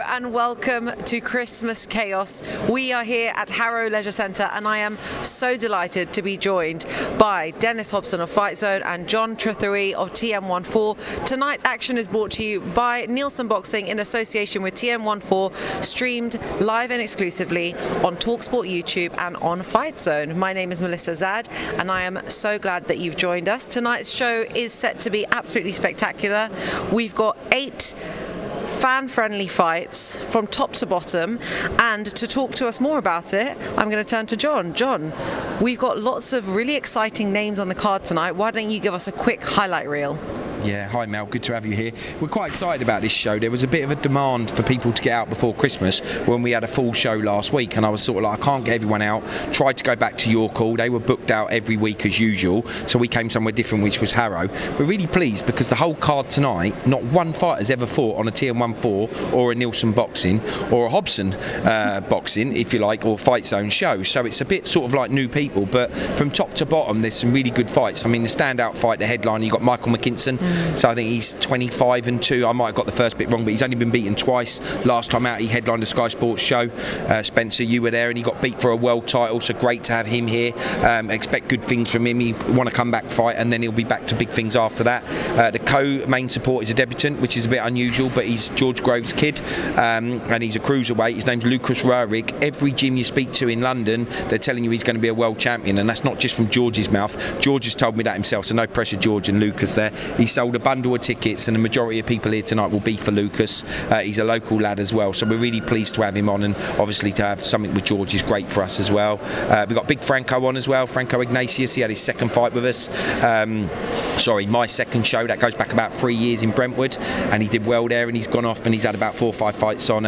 and welcome to Christmas Chaos. We are here at Harrow Leisure Centre and I am so delighted to be joined by Dennis Hobson of Fight Zone and John Trethewey of TM14. Tonight's action is brought to you by Nielsen Boxing in association with TM14, streamed live and exclusively on TalkSport YouTube and on Fight Zone. My name is Melissa Zad and I am so glad that you've joined us. Tonight's show is set to be absolutely spectacular. We've got 8 fan-friendly fights from top to bottom, and to talk to us more about it, I'm going to turn to John. John, we've got lots of really exciting names on the card tonight. Why don't you give us a quick highlight reel? Yeah, hi Mel, good to have you here. We're quite excited about this show. There was a bit of a demand for people to get out before Christmas when we had a full show last week, and I was sort of like, I can't get everyone out. Tried to go back to your call. They were booked out every week as usual, so we came somewhere different, which was Harrow. We're really pleased because the whole card tonight, not one fighter's ever fought on a TM14 or a Nielsen Boxing or a Hobson Boxing, if you like, or Fight Zone show. So it's a bit sort of like new people, but from top to bottom, there's some really good fights. I mean, the standout fight, the headliner, you got Michael McKinson. So I think he's 25-2. I might have got the first bit wrong, but he's only been beaten twice. Last time out, he headlined a Sky Sports show. Spencer, you were there, and he got beat for a world title. So great to have him here. Expect good things from him. He want to come back fight, and then he'll be back to big things after that. The co-main support is a debutant, which is a bit unusual, but he's George Grove's kid, and he's a cruiserweight. His name's Roehrig. Every gym you speak to in London, they're telling you he's going to be a world champion, and that's not just from George's mouth. George has told me that himself, so no pressure, George and Lucas there. He sold a bundle of tickets, and the majority of people here tonight will be for Lucas. He's a local lad as well, so we're really pleased to have him on, and obviously to have something with George is great for us as well. We've got Big Franco on as well, Franco Ignatius. He had his second fight with us. My second show, that goes back about 3 years in Brentwood, and he did well there, and he's gone off and he's had about 4 or 5 fights on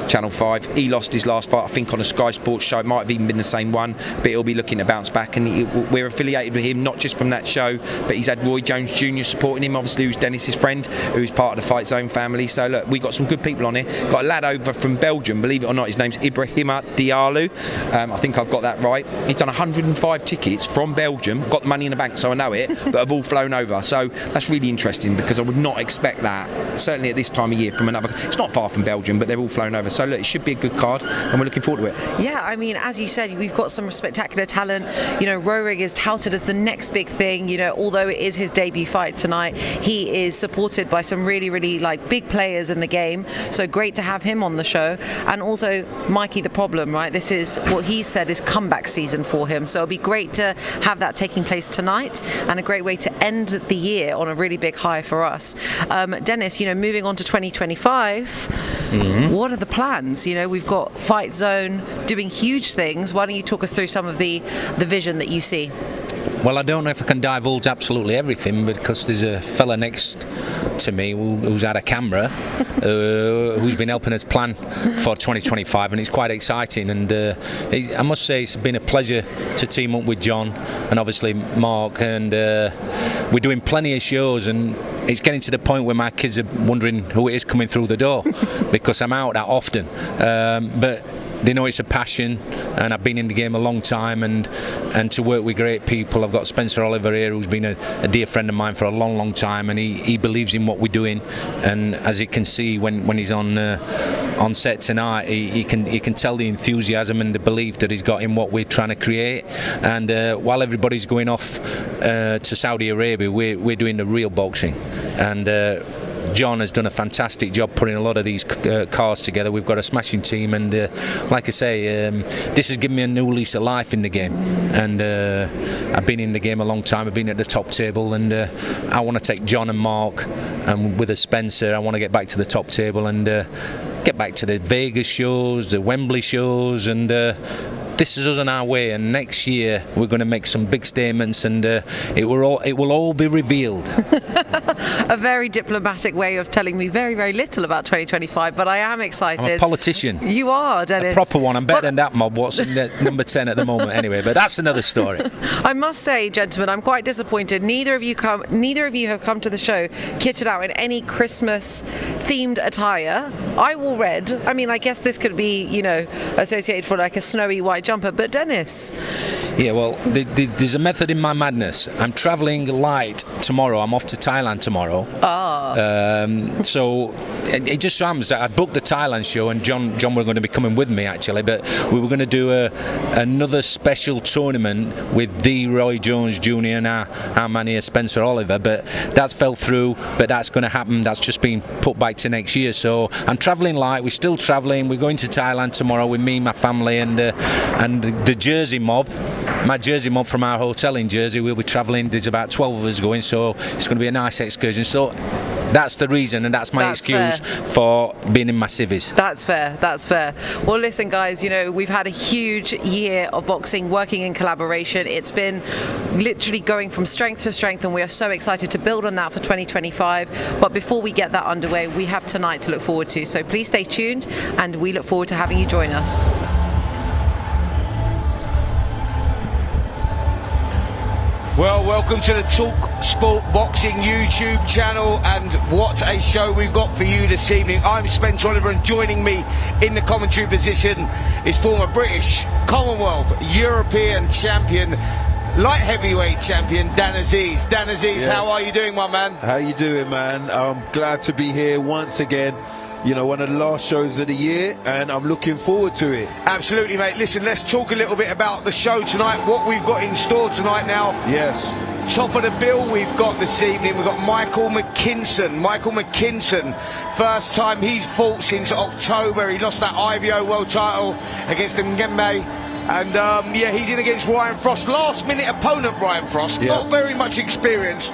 Channel 5. He lost his last fight, I think, on a Sky Sports show. It might have even been the same one, but he'll be looking to bounce back, and we're affiliated with him not just from that show, but he's had Roy Jones Jr. supporting him, obviously, who's Dennis's friend, who's part of the Fight Zone family. So look, we got some good people on here. Got a lad over from Belgium, believe it or not, his name's Ibrahima Diallo. I think I've got that right. He's done 105 tickets from Belgium, got the money in the bank, so I know it, that have all flown over. So that's really interesting, because I would not expect that, certainly at this time of year, from another. It's not far from Belgium, but they're all flown over. So look, it should be a good card, and we're looking forward to it. Yeah, I mean, as you said, we've got some spectacular talent. You know, Roehrig is touted as the next big thing. You know, although it is his debut fight tonight, he is supported by some really like big players in the game, so great to have him on the show. And also Mikey the Problem, right? This is what he said is comeback season for him, so it'll be great to have that taking place tonight, and a great way to end the year on a really big high for us. Dennis, you know, moving on to 2025, what are the plans? You know, we've got Fight Zone doing huge things. Why don't you talk us through some of the vision that you see? Well, I don't know if I can divulge absolutely everything, because there's a fella next to me who's had a camera, who's been helping us plan for 2025, and it's quite exciting. And I must say, it's been a pleasure to team up with John and obviously Mark, and we're doing plenty of shows, and it's getting to the point where my kids are wondering who it is coming through the door because I'm out that often. But they know it's a passion, and I've been in the game a long time, and to work with great people. I've got Spencer Oliver here, who's been a dear friend of mine for a long time, and he believes in what we're doing. And as you can see when he's on set tonight, he can tell the enthusiasm and the belief that he's got in what we're trying to create. And while everybody's going off to Saudi Arabia, we're doing the real boxing. And John has done a fantastic job putting a lot of these cars together. We've got a smashing team, and like I say, this has given me a new lease of life in the game. And I've been in the game a long time. I've been at the top table, and I want to take John and Mark, and with Spencer, I want to get back to the top table and get back to the Vegas shows, the Wembley shows, and this is us on our way. And next year we're going to make some big statements, and it will all be revealed. A very diplomatic way of telling me very little about 2025, but I am excited. I'm a politician. You are, Dennis. A proper one. I'm better than that mob. What's in the number 10 at the moment anyway, but that's another story. I must say, gentlemen, I'm quite disappointed. Neither of you have come to the show kitted out in any Christmas themed attire. I wore red. I mean, I guess this could be, you know, associated for like a snowy white jumper, but Dennis. Yeah, well, there's a method in my madness. I'm travelling light tomorrow. I'm off to Thailand tomorrow. So it just so happens that I'd booked the Thailand show, and John were going to be coming with me actually, but we were going to do another special tournament with the Roy Jones Jr. and our man here, Spencer Oliver, but that's fell through. But that's going to happen. That's just been put back to next year. So I'm travelling light. We're still travelling. We're going to Thailand tomorrow with me, my family, and the Jersey mob. My Jersey mob from our hotel in Jersey. We'll be travelling. There's about 12 of us going, so it's going to be a nice excursion. So that's the reason, and that's my excuse for being in my civvies. That's fair. Well, listen, guys, we've had a huge year of boxing, working in collaboration. It's been literally going from strength to strength, and we are so excited to build on that for 2025. But before we get that underway, we have tonight to look forward to. So please stay tuned, and we look forward to having you join us. Well, welcome to the Talk Sport Boxing YouTube channel, and what a show we've got for you this evening. I'm Spencer Oliver, and joining me in the commentary position is former British, Commonwealth, European champion, light heavyweight champion, Dan Aziz. Dan Aziz, yes. How are you doing, my man? How you doing, man? I'm glad to be here once again. One of the last shows of the year, and I'm looking forward to it. Absolutely, mate. Listen, let's talk a little bit about the show tonight, what we've got in store tonight now. Yes. Top of the bill we've got this evening, we've got Michael McKinson. Michael McKinson, first time he's fought since October. He lost that IBO world title against Ngembe. And he's in against Ryan Frost. Last minute opponent, Ryan Frost. Yeah. Not very much experience.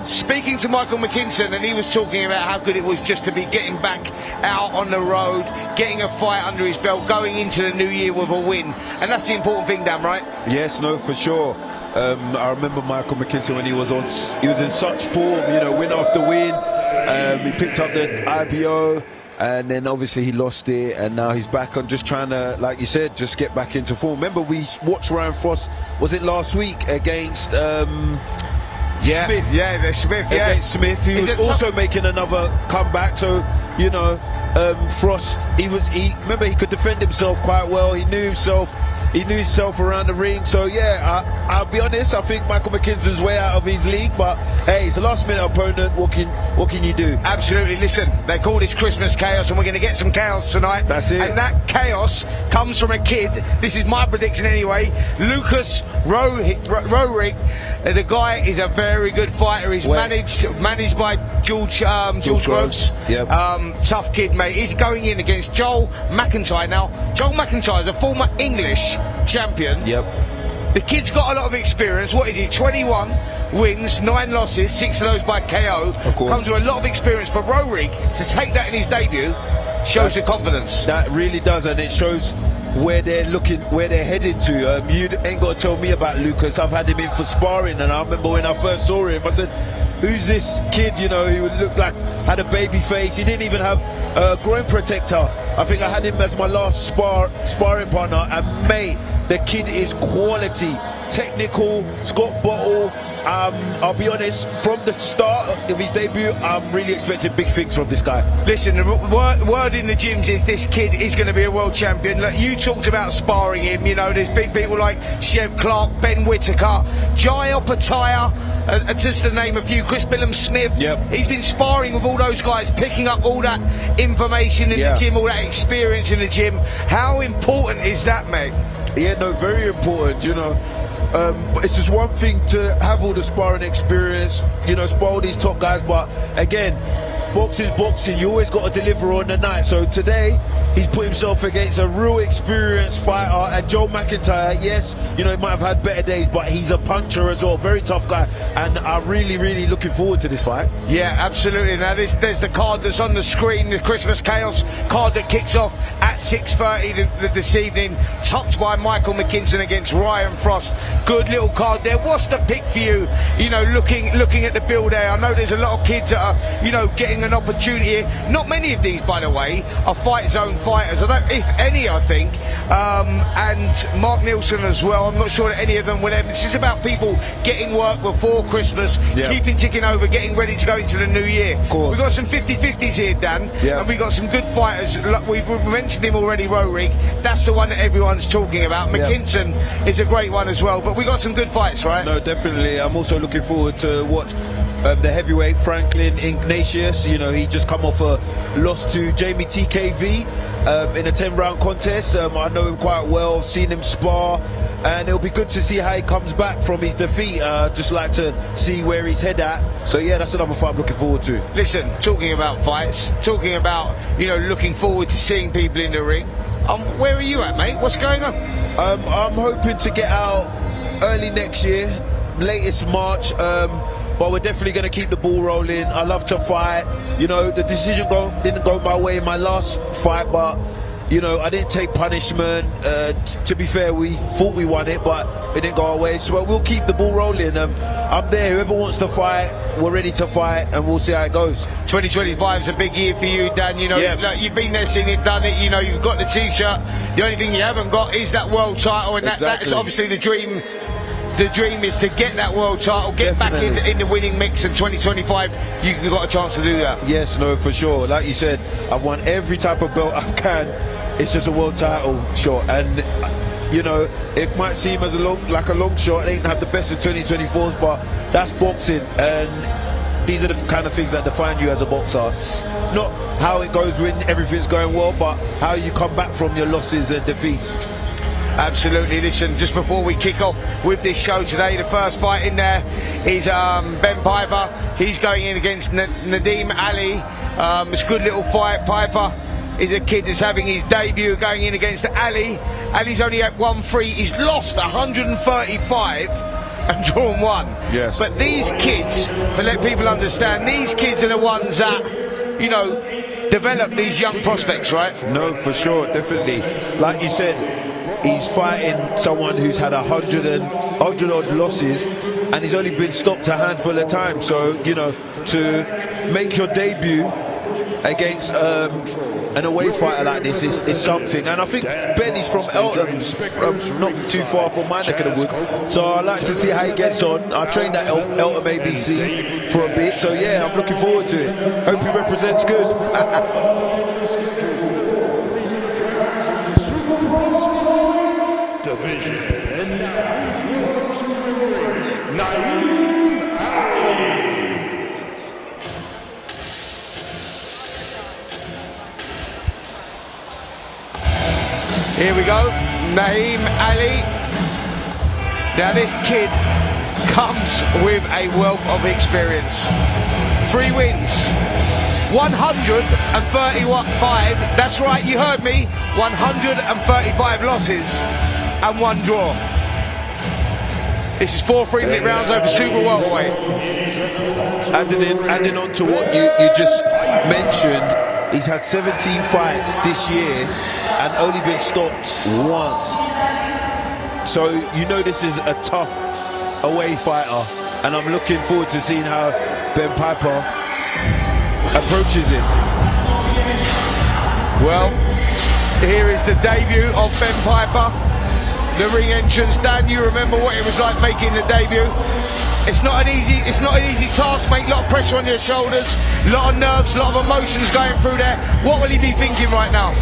Speaking to Michael McKinson, and he was talking about how good it was just to be getting back out on the road, getting a fight under his belt, going into the new year with a win. And that's the important thing, Dan, right? Yes, no, for sure. I remember Michael McKinson when he was in such form, win after win. He picked up the IBO, and then obviously he lost it, and now he's back on just trying to, like you said, just get back into form. Remember, we watched Ryan Frost, was it last week, against Smith. Against Smith, he was also making another comeback. So Frost, remember, he could defend himself quite well. He knew himself around the ring. So I'll be honest, I think Michael McKinson's way out of his league, but hey, it's a last minute opponent. What can you do? Absolutely. Listen, they call this Christmas chaos, and we're going to get some chaos tonight. That's it. And that chaos comes from a kid, this is my prediction anyway, Lucas Roehrig. The guy is a very good fighter. He's managed by George Groves. Yep. Tough kid, mate. He's going in against Joel McIntyre. Now, Joel McIntyre is a former English champion. Yep. The kid's got a lot of experience. What is he? 21 wins, 9 losses, 6 of those by KO. Of course. Comes with a lot of experience. For Roehrig to take that in his debut shows the confidence. That really does, and it shows where they're headed to. You ain't got to tell me about Lucas. I've had him in for sparring, and I remember when I first saw him, I said, who's this kid, he would look like, had a baby face. He didn't even have a groin protector. I think I had him as my last sparring partner, and mate, the kid is quality, technical, Scott Bottle. I'll be honest, from the start of his debut, I'm really expecting big things from this guy. Listen, the word in the gyms is this kid is going to be a world champion. Look, you talked about sparring him, there's big people like Chev Clark, Ben Whittaker, Jai Opataya, just to name a few, Chris Billum-Smith. Yep. He's been sparring with all those guys, picking up all that information in the gym, all that experience in the gym. How important is that, mate? Yeah, no, very important, it's just one thing to have all the sparring experience, spar all these top guys, but again, boxing's boxing. You always got to deliver on the night. So today, he's put himself against a real experienced fighter. And Joel McIntyre, yes, he might have had better days, but he's a puncher as well. Very tough guy. And I'm really, really looking forward to this fight. Yeah, absolutely. Now, there's the card that's on the screen, the Christmas Chaos card that kicks off at 6:30 this evening, topped by Michael McKinson against Ryan Frost. Good little card there. What's the pick for you? Looking at the bill there, I know there's a lot of kids that are, getting an opportunity here. Not many of these, by the way, are Fight Zone fighters. If any, I think. And Mark Nielsen as well. I'm not sure that any of them will ever. This is about people getting work before Christmas, keeping ticking over, getting ready to go into the new year. Of course. We've got some 50-50s here, Dan. And we've got some good fighters. We've mentioned him already, Roehrig. That's the one that everyone's talking about. McKinson is a great one as well. But we got some good fights, right? No, definitely. I'm also looking forward to watch the heavyweight Franklin Ignatius. You know, he just come off a loss to Jamie TKV in a 10-round contest. I know him quite well, seen him spar, and it'll be good to see how he comes back from his defeat. Just like to see where he's head at. So yeah, that's another fight I'm looking forward to. Listen, talking about fights, talking about, you know, looking forward to seeing people in the ring. Where are you at, mate? What's going on? I'm hoping to get out early next year, latest March. But we're definitely going to keep the ball rolling. I love to fight. You know, the decision didn't go my way in my last fight, but you know, I didn't take punishment. To be fair, we thought we won it, but it didn't go our way. So we'll keep the ball rolling. I'm there. Whoever wants to fight, we're ready to fight, and we'll see how it goes. 2025 is a big year for you, Dan. You know, you've been there, seen it, done it. You know, you've got the T-shirt. The only thing you haven't got is that world title, and that's obviously the dream. The dream is to get that world title, get back in the winning mix, and 2025 you've got a chance to do that. Yes, no, for sure. Like you said, I've won every type of belt I can. It's just a world title shot, and you know, it might seem as like a long shot. They ain't have the best of 2024s, but that's boxing, and these are the kind of things that define you as a boxer. It's not how it goes when everything's going well, but how you come back from your losses and defeats. Absolutely. Listen, just before we kick off with this show today, the first fight in there is Ben Piper. He's going in against Naeem Ali. It's a good little fight. Piper is a kid that's having his debut, going in against Ali. Ali's only at 1-3. He's lost 135 and drawn 1. Yes. But these kids, to let people understand, these kids are the ones that, you know, develop these young prospects, right? No, for sure, definitely. Like you said, he's fighting someone who's had 100 odd losses, and he's only been stopped a handful of times. So, you know, to make your debut against an away fighter like this is something. And I think Ben is from Eltham, not too far from my neck of the wood. So I like to see how he gets on. I trained at Eltham ABC for a bit, so yeah, I'm looking forward to it. Hope he represents good. Division. And now he's welcome to the ring, Naeem Ali. Here we go, Naeem Ali. Now this kid comes with a wealth of experience. 3 wins, 135, that's right, you heard me, 135 losses. And 1 draw. This is 4 3-minute rounds over Super Welterweight. Adding on to what you just mentioned, he's had 17 fights this year and only been stopped once. So you know this is a tough away fighter, and I'm looking forward to seeing how Ben Piper approaches him. Well, here is the debut of Ben Piper. The ring entrance. Dan, you remember what it was like making the debut. It's not an easy task, mate. A lot of pressure on your shoulders, a lot of nerves, a lot of emotions going through there. What will he be thinking right now?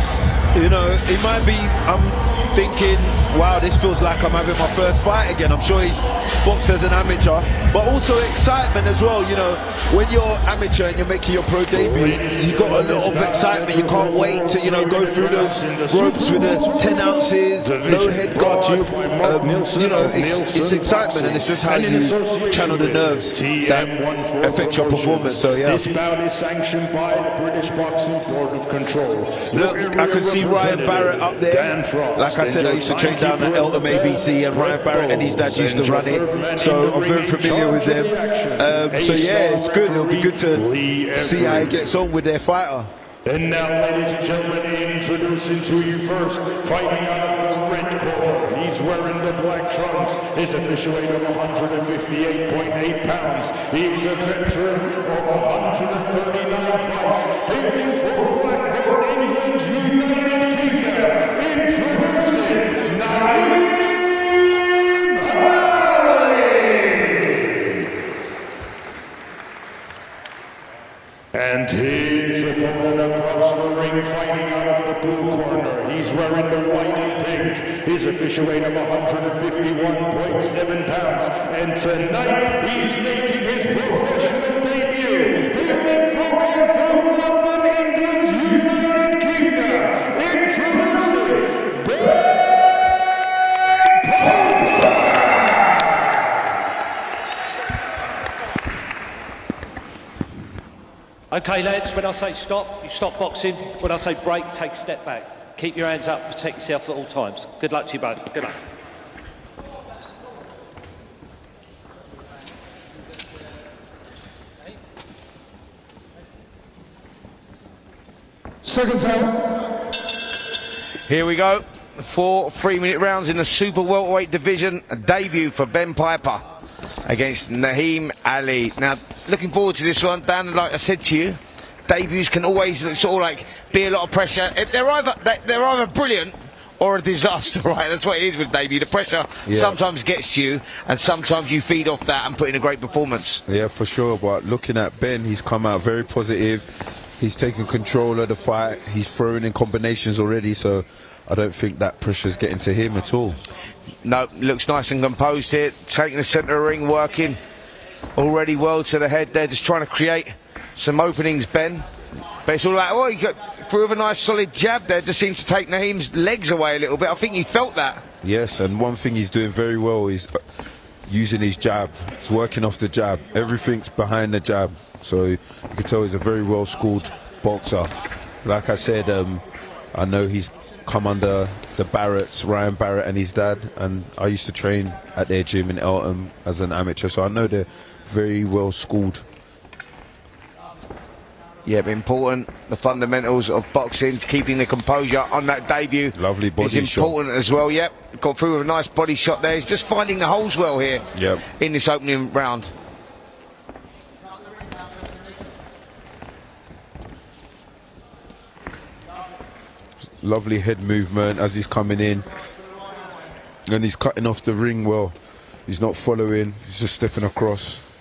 You know, he might be thinking, wow, this feels like I'm having my first fight again. I'm sure he's boxed as an amateur, but also excitement as well. You know, when you're amateur and you're making your pro debut, you've got a lot of excitement. You can't wait to, you know, go through those ropes with the 10 ounces, no head guard. You know, it's excitement, and it's just how you channel the nerves that affect your performance. So yeah. This bout is sanctioned by the British Boxing Board of Control. Look, I can see Ryan Barrett up there. Like I said, I used to train down at Eltham ABC, and Ryan Barrett and his dad used to run it, so I'm very familiar with them. So yeah, it's good. It'll be good to see how he gets on with their fighter. And now, ladies and gentlemen, introducing to you first, fighting out of the red corner. He's wearing the black trunks. His official weight of 158.8 pounds. He's a veteran of 139 fights. Hailing from Blackburn, England, United Kingdom. Introducing Naeem Ali. And his opponent across the ring, fighting out of the blue corner. He's wearing the white and pink. His official weight of 151.7 pounds. And tonight, he's making his professional Okay, lads, when I say stop, you stop boxing. When I say break, take a step back. Keep your hands up, protect yourself at all times. Good luck to you both. Good luck. Second time. Here we go. 4 3-minute rounds in the super welterweight division. A debut for Ben Piper against Naeem Ali. Now, looking forward to this one, Dan. Like I said to you, debuts can always sort of like be a lot of pressure. If they're either brilliant or a disaster, right? That's what it is with debut. The pressure sometimes gets to you, and sometimes you feed off that and put in a great performance. Yeah, for sure. But looking at Ben, he's come out very positive. He's taken control of the fight. He's throwing in combinations already, so I don't think that pressure's getting to him at all. No, looks nice and composed here. Taking the centre of the ring, working already well to the head there, just trying to create some openings, Ben. But it's all like, oh, he got through with a nice solid jab there. Just seems to take Naeem's legs away a little bit. I think he felt that. Yes, and one thing he's doing very well is using his jab. He's working off the jab. Everything's behind the jab. So you can tell he's a very well-schooled boxer. Like I said, I know he's come under the Barretts, Ryan Barrett and his dad, and I used to train at their gym in Eltham as an amateur, so I know they're very well-schooled. Yeah, but important, the fundamentals of boxing, keeping the composure on that debut. Lovely body shot. Is important as well, yep. Got through with a nice body shot there. He's just finding the holes well here in this opening round. Lovely head movement as he's coming in, and he's cutting off the ring well. He's not following, he's just stepping across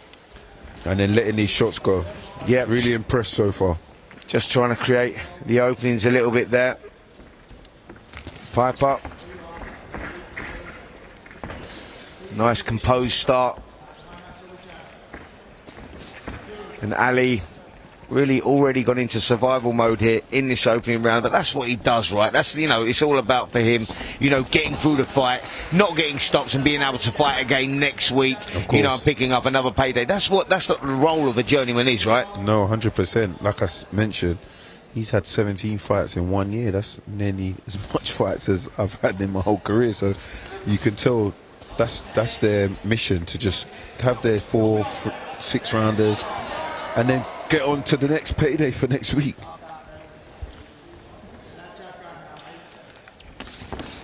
and then letting these shots go. Yeah, really impressed so far. Just trying to create the openings a little bit there. Pipe up. Nice composed start. And Ali really already gone into survival mode here in this opening round, but that's what he does, right? That's, you know, it's all about for him, you know, getting through the fight, not getting stopped and being able to fight again next week, you know, and picking up another payday. That's what the role of a journeyman is, right? No, 100%. Like I mentioned, he's had 17 fights in 1 year. That's nearly as much fights as I've had in my whole career, so you can tell that's their mission, to just have their 4, 6 rounders and then get on to the next payday for next week.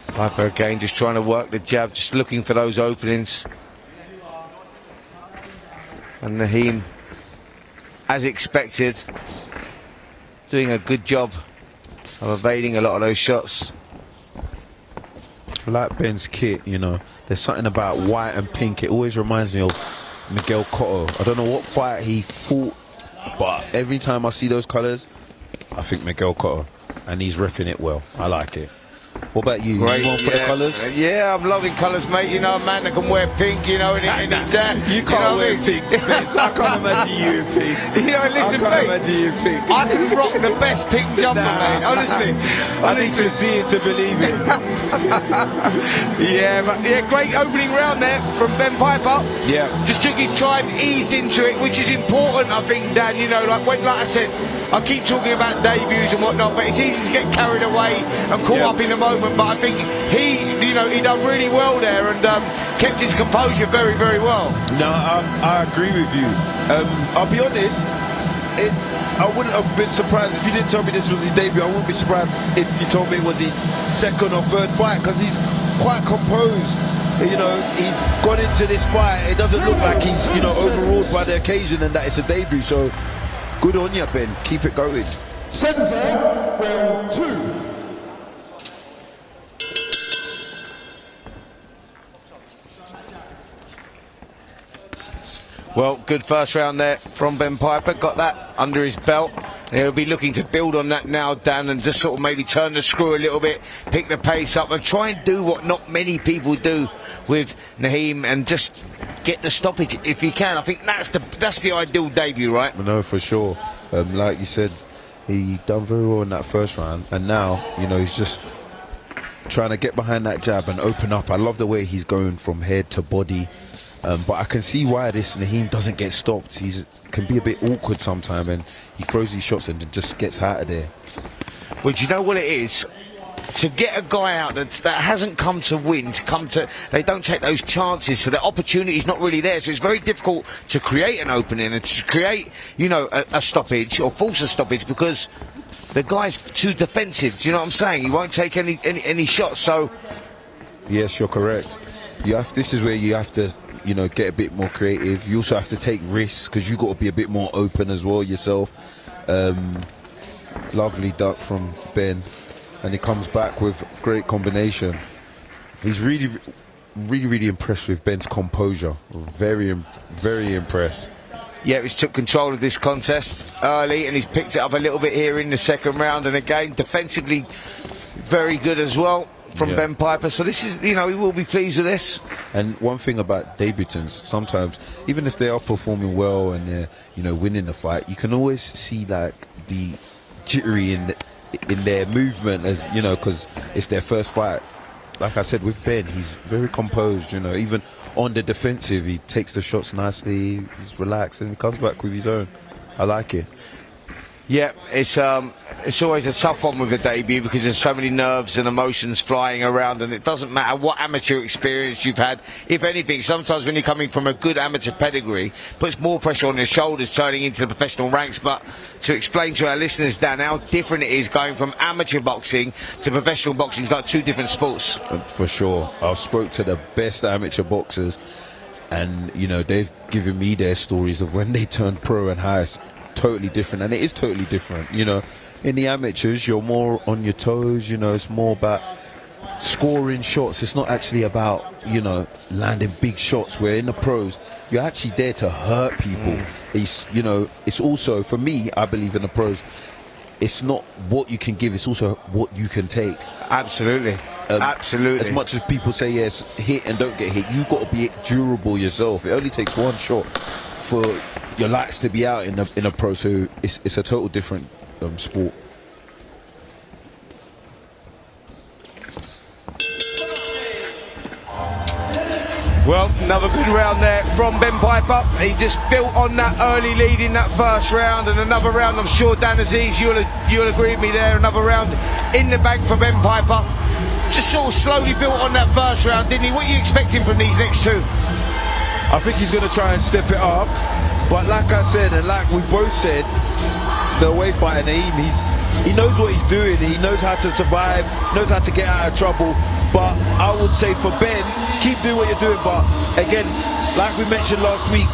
Piper again just trying to work the jab, just looking for those openings. And Naeem, as expected, doing a good job of evading a lot of those shots. I like Ben's kit, you know. There's something about white and pink. It always reminds me of Miguel Cotto. I don't know what fight he fought, but every time I see those colours, I think Miguel Cotto, and he's riffing it well. I like it. What about you? Great, you want for the colours? Yeah, I'm loving colours, mate. You know, a man that can wear pink, you know, and he's that. You can't wear pink, Spence. I can't imagine you in pink. You know, listen, I can't imagine you in pink. I can rock the best pink jumper, mate. Honestly. I need to see it to believe it. Yeah, great opening round there from Ben Piper. Yeah. Just took his time, eased into it, which is important, I think, Dan. You know, like I said, I keep talking about debuts and whatnot, but it's easy to get carried away and caught up in the moment. But I think he done really well there and kept his composure very, very well. No, I agree with you. I'll be honest, I wouldn't have been surprised if you didn't tell me this was his debut. I wouldn't be surprised if you told me it was his second or third fight, because he's quite composed. You know, he's gone into this fight. It doesn't look like he's, you know, overruled by the occasion and that it's a debut. So good on you, Ben. Keep it going. Second time, round 2. Well, good first round there from Ben Piper. Got that under his belt. And he'll be looking to build on that now, Dan, and just sort of maybe turn the screw a little bit, pick the pace up, and try and do what not many people do with Naeem, and just get the stoppage if he can. I think that's the ideal debut, right? No, for sure. Like you said, he done very well in that first round, and now, you know, he's just trying to get behind that jab and open up. I love the way he's going from head to body But I can see why this Naeem doesn't get stopped. He can be a bit awkward sometimes, and he throws these shots and just gets out of there. Well, do you know what it is? To get a guy out that hasn't come to win, they don't take those chances, so the opportunity's not really there. So it's very difficult to create an opening and to create, you know, a stoppage or force a stoppage, because the guy's too defensive. Do you know what I'm saying? He won't take any shots. So yes, you're correct. This is where you have to, you know, get a bit more creative. You also have to take risks, because you got to be a bit more open as well yourself. Lovely duck from Ben, and he comes back with great combination. He's really impressed with Ben's composure. Very impressed. yeah, he's took control of this contest early, and he's picked it up a little bit here in the second round, and again defensively very good as well from Ben Piper. So this is, you know, he will be pleased with this. And one thing about debutants, sometimes even if they are performing well and they're, you know, winning the fight, you can always see like the jittery in their movement, as you know, because it's their first fight. Like I said, with Ben, he's very composed, you know, even on the defensive, he takes the shots nicely, he's relaxed, and he comes back with his own. I like it. Yeah, it's always a tough one with a debut, because there's so many nerves and emotions flying around, and it doesn't matter what amateur experience you've had. If anything, sometimes when you're coming from a good amateur pedigree, puts more pressure on your shoulders turning into the professional ranks. But to explain to our listeners, Dan, how different it is going from amateur boxing to professional boxing, it's like two different sports. For sure. I spoke to the best amateur boxers, and you know, they've given me their stories of when they turned pro and how it's totally different. And it is totally different, you know. In the amateurs, you're more on your toes, you know, it's more about scoring shots. It's not actually about, you know, landing big shots, where in the pros you're actually there to hurt people. It's, you know, it's also, for me, I believe in the pros, it's not what you can give, it's also what you can take. Absolutely. Absolutely. As much as people say yes, hit and don't get hit, you've got to be durable yourself. It only takes one shot for your lights to be out in a pro, so it's a total different sport. Well, another good round there from Ben Piper. He just built on that early lead in that first round, and another round, I'm sure, Dan Aziz, you'll agree with me there, another round in the bank for Ben Piper. Just sort of slowly built on that first round, didn't he? What are you expecting from these next two? I think he's going to try and step it up, but like I said, and like we both said, the away fighter Naeem, he knows what he's doing, he knows how to survive, knows how to get out of trouble. But I would say for Ben, keep doing what you're doing, but again, like we mentioned last week,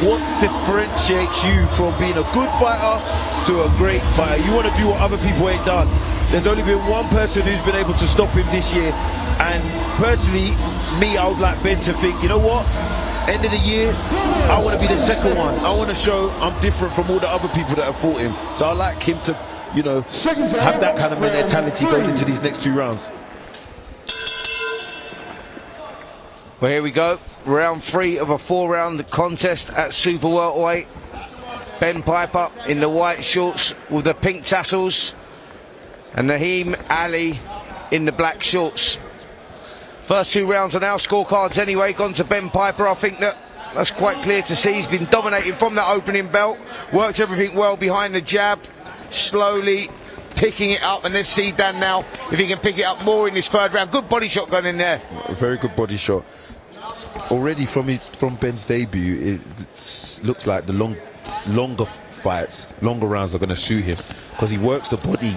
what differentiates you from being a good fighter to a great fighter? You want to do what other people ain't done. There's only been one person who's been able to stop him this year, and personally, me, I would like Ben to think, you know what, end of the year, I want to be the second one. I want to show I'm different from all the other people that have fought him. So I like him to, you know, have that kind of mentality going into these next two rounds. Well, here we go, round 3 of a 4-round contest at Super Welterweight. Ben Piper in the white shorts with the pink tassels, and Naeem Ali in the black shorts. First 2 rounds on our scorecards anyway, gone to Ben Piper. I think that's quite clear to see. He's been dominating from that opening belt, worked everything well behind the jab, slowly picking it up, and let's see Dan now if he can pick it up more in this third round. Good body shot going in there. A very good body shot. Already from Ben's debut, it looks like the longer fights, longer rounds are going to suit him, because he works the body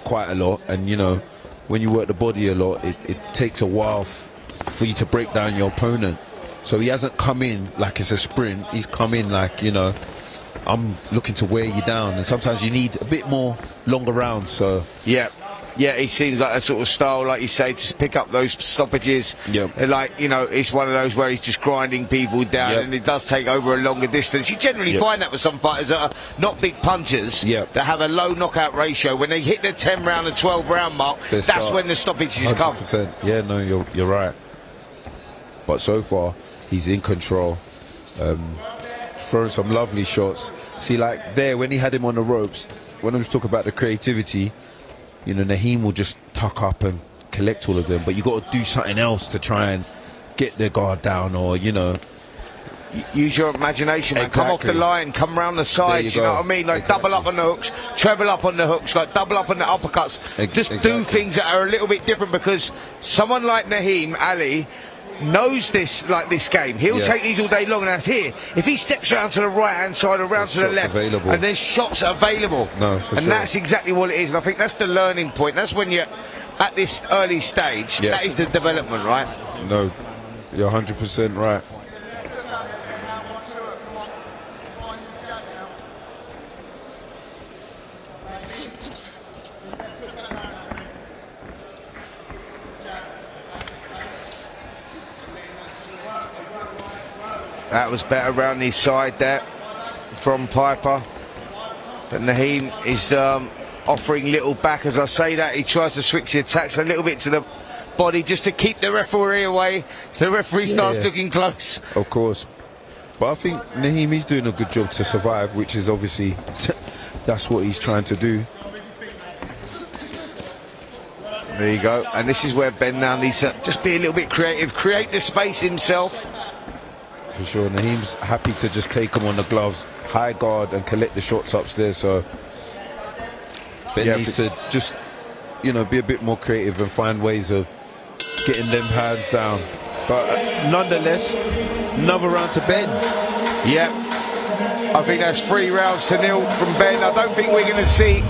quite a lot, and you know, when you work the body a lot, it takes a while for you to break down your opponent. So he hasn't come in like it's a sprint, he's come in like, you know, I'm looking to wear you down, and sometimes you need a bit more longer rounds. So yeah, he seems like that sort of style, like you say, to pick up those stoppages. And like, you know, it's one of those where he's just grinding people down, and it does take over a longer distance. You generally find that with some fighters that are not big punchers, that have a low knockout ratio. When they hit the 10 round and 12 round mark, that's when the stoppages 100%. come. Yeah, no, you're right. But so far, he's in control, throwing some lovely shots. See, like there, when he had him on the ropes, when I was talking about the creativity, you know, Naeem will just tuck up and collect all of them, but you got to do something else to try and get their guard down, or, you know, use your imagination, man. Come off the line, come round the sides, you know what I mean? Like double up on the hooks, treble up on the hooks, like double up on the uppercuts. Just do things that are a little bit different, because someone like Naeem Ali knows this, like this game. He'll take these all day long, and that's here. If he steps around to the right hand side or around to the left, and there's shots available, and that's exactly what it is. And I think that's the learning point. That's when you're at this early stage. That is the development, right? No, you're 100% right. That was better around the side there from Piper. But Naeem is offering little back. As I say that, he tries to switch the attacks a little bit to the body just to keep the referee away. So the referee starts looking close. Of course. But I think Naeem is doing a good job to survive, which is obviously, that's what he's trying to do. There you go. And this is where Ben now needs to just be a little bit creative, create the space himself. For sure, Naeem's happy to just take him on the gloves, high guard, and collect the shots upstairs. So Ben needs to just, you know, be a bit more creative and find ways of getting them hands down. But nonetheless, another round to Ben. Yeah, I think that's 3 rounds to 0 from Ben. I don't think we're going to see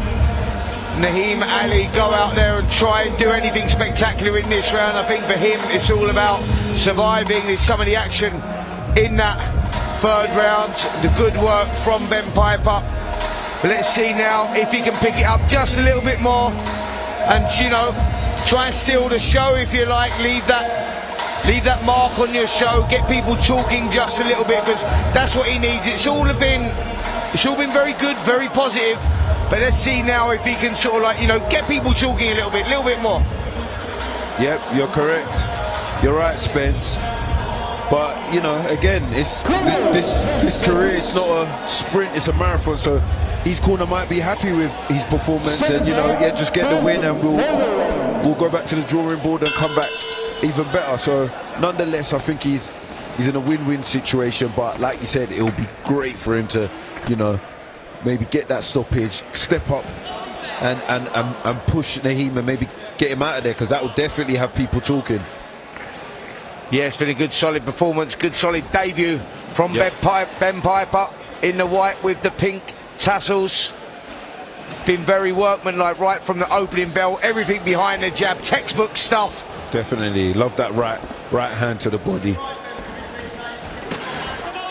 Naeem Ali go out there and try and do anything spectacular in this round. I think for him, it's all about surviving. There's some of the action in that 3rd round, the good work from Ben Piper. Let's see now if he can pick it up just a little bit more and, you know, try and steal the show, if you like. Leave that mark on your show, get people talking just a little bit, because that's what he needs. It's all been very good, very positive, but let's see now if he can sort of, like, you know, get people talking a little bit more. Yep, you're correct. You're right, Spence. But, you know, again, it's this career, it's not a sprint, it's a marathon. So his corner might be happy with his performance and, you know, just get the win, and we'll go back to the drawing board and come back even better. So nonetheless, I think he's in a win-win situation. But like you said, it will be great for him to, you know, maybe get that stoppage, step up and push Naeem and maybe get him out of there, because that will definitely have people talking. Yeah, it's been a good solid performance, good solid debut from Ben Piper in the white with the pink tassels. Been very workmanlike right from the opening bell, everything behind the jab, textbook stuff. Definitely, love that right hand to the body.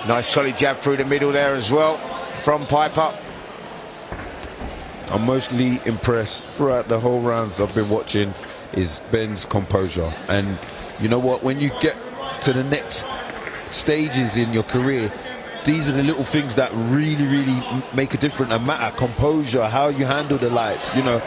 Nice solid jab through the middle there as well from Piper. I'm mostly impressed throughout the whole rounds I've been watching is Ben's composure. And you know what, when you get to the next stages in your career, these are the little things that really make a difference and matter. Composure, how you handle the lights, you know.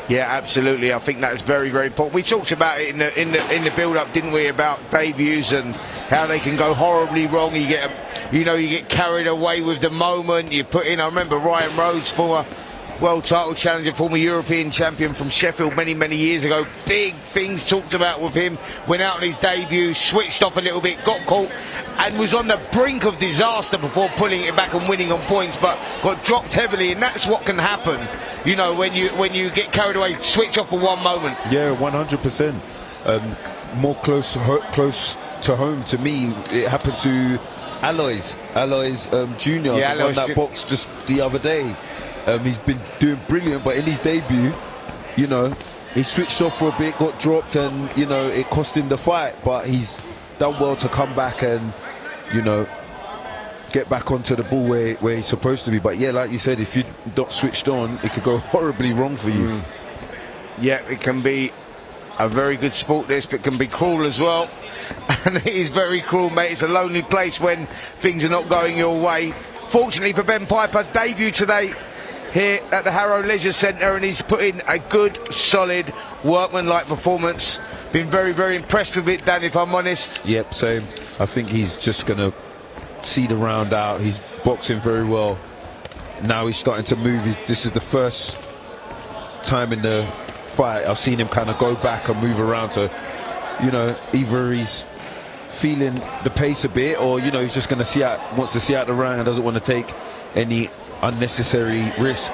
Yeah, absolutely. I think that's very important. We talked about it in the build-up, didn't we, about debuts and how they can go horribly wrong. You get carried away with the moment. You put in, I remember Ryan Rhodes, former world title challenger, former European champion from Sheffield many years ago. Big things talked about with him. Went out on his debut, switched off a little bit, got caught, and was on the brink of disaster before pulling it back and winning on points, but got dropped heavily. And that's what can happen, you know, when you get carried away, switch off for one moment. Yeah, 100%. More close to home to me, it happened to Alois Junior. Yeah, won that box just the other day. He's been doing brilliant, but in his debut, you know, he switched off for a bit, got dropped, and, you know, it cost him the fight. But he's done well to come back and, you know, get back onto the ball where he's supposed to be. But yeah, like you said, if you're not switched on, it could go horribly wrong for you. Yeah, it can be a very good sport, this, but it can be cruel as well. And it is very cruel, mate. It's a lonely place when things are not going your way. Fortunately for Ben Piper, debut today here at the Harrow Leisure Centre, and he's put in a good, solid, workmanlike performance. Been very impressed with it, Dan, if I'm honest. Yep, same. I think he's just going to see the round out. He's boxing very well. Now he's starting to move. This is the first time in the fight I've seen him kind of go back and move around. So, you know, either he's feeling the pace a bit, or you know, he's just going to wants to see out the round and doesn't want to take any unnecessary risk?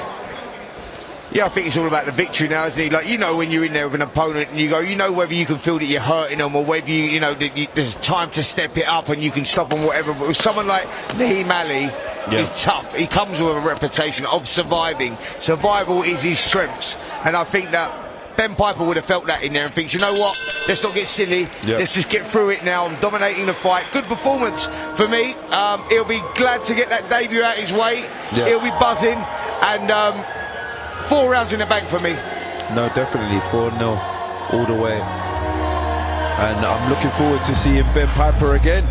Yeah, I think it's all about the victory now, isn't it? Like, you know, when you're in there with an opponent and you go, you know, whether you can feel that you're hurting them or whether you know, there's time to step it up and you can stop them, whatever. But with someone like Naeem Ali, is tough. He comes with a reputation of surviving. Survival is his strengths, and I think that Ben Piper would have felt that in there and thinks, you know what, let's not get silly, let's just get through it now. I'm dominating the fight. Good performance for me. He'll be glad to get that debut out his way. He'll be buzzing, and 4 rounds in the bank for me. No, definitely 4-0 all the way, and I'm looking forward to seeing Ben Piper again.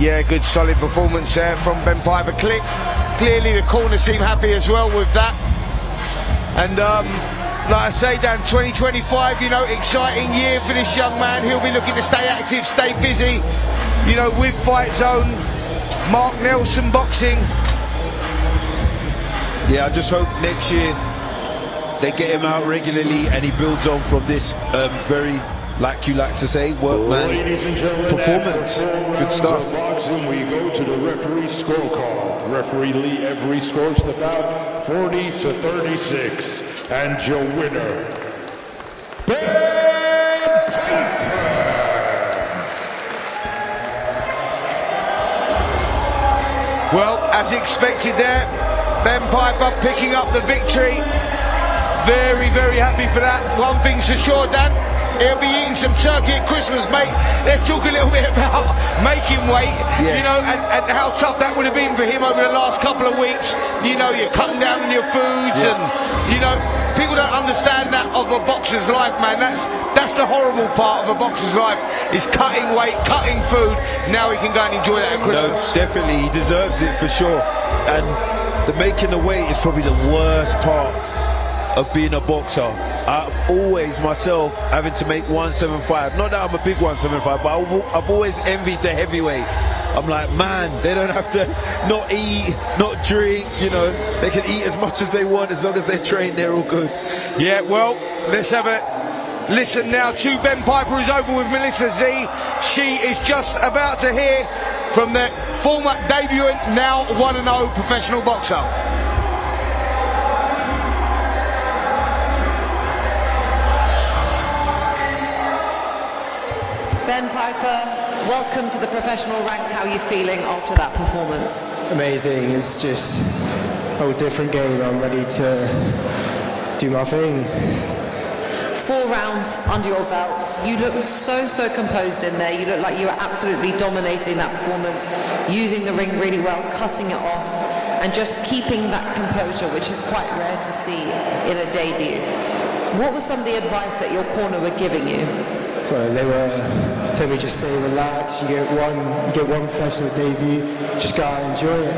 Yeah, good solid performance there from Ben Piper. Clearly the corner seem happy as well with that. And like I say, Dan, 2025, you know, exciting year for this young man. He'll be looking to stay active, stay busy, you know, with Fight Zone, Mark Nelson Boxing. Yeah, I just hope next year they get him out regularly and he builds on from this very, like you like to say, workman performance. Good stuff. Boxing, we go to the referee scorecard. Referee Lee Every scores the bout 40-36, and your winner, Ben Piper. Well, as expected there, Ben Piper picking up the victory. Very, very happy for that. One thing's for sure, Dan, he'll be eating some turkey at Christmas, mate. Let's talk a little bit about making weight, you know, and how tough that would have been for him over the last couple of weeks. You know, you're cutting down on your foods, and, you know, people don't understand that of a boxer's life, man. That's the horrible part of a boxer's life, is cutting weight, cutting food. Now he can go and enjoy that at Christmas. No, definitely, he deserves it for sure. And the making the weight is probably the worst part of being a boxer. I've always myself having to make 175. Not that I'm a big 175, but I've always envied the heavyweights. I'm like, man, they don't have to not eat, not drink, you know, they can eat as much as they want as long as they're trained, they're all good. Yeah, well, let's have a listen now to Ben Piper, who's over with Melissa Z. She is just about to hear from the former debutant, now 1-0 professional boxer. Ben Piper, welcome to the professional ranks. How are you feeling after that performance? Amazing. It's just a whole different game. I'm ready to do my thing. 4 rounds under your belt. You look so composed in there. You look like you were absolutely dominating that performance, using the ring really well, cutting it off, and just keeping that composure, which is quite rare to see in a debut. What was some of the advice that your corner were giving you? Well, they were telling me just stay relaxed. You get one professional debut. Just go out and enjoy it.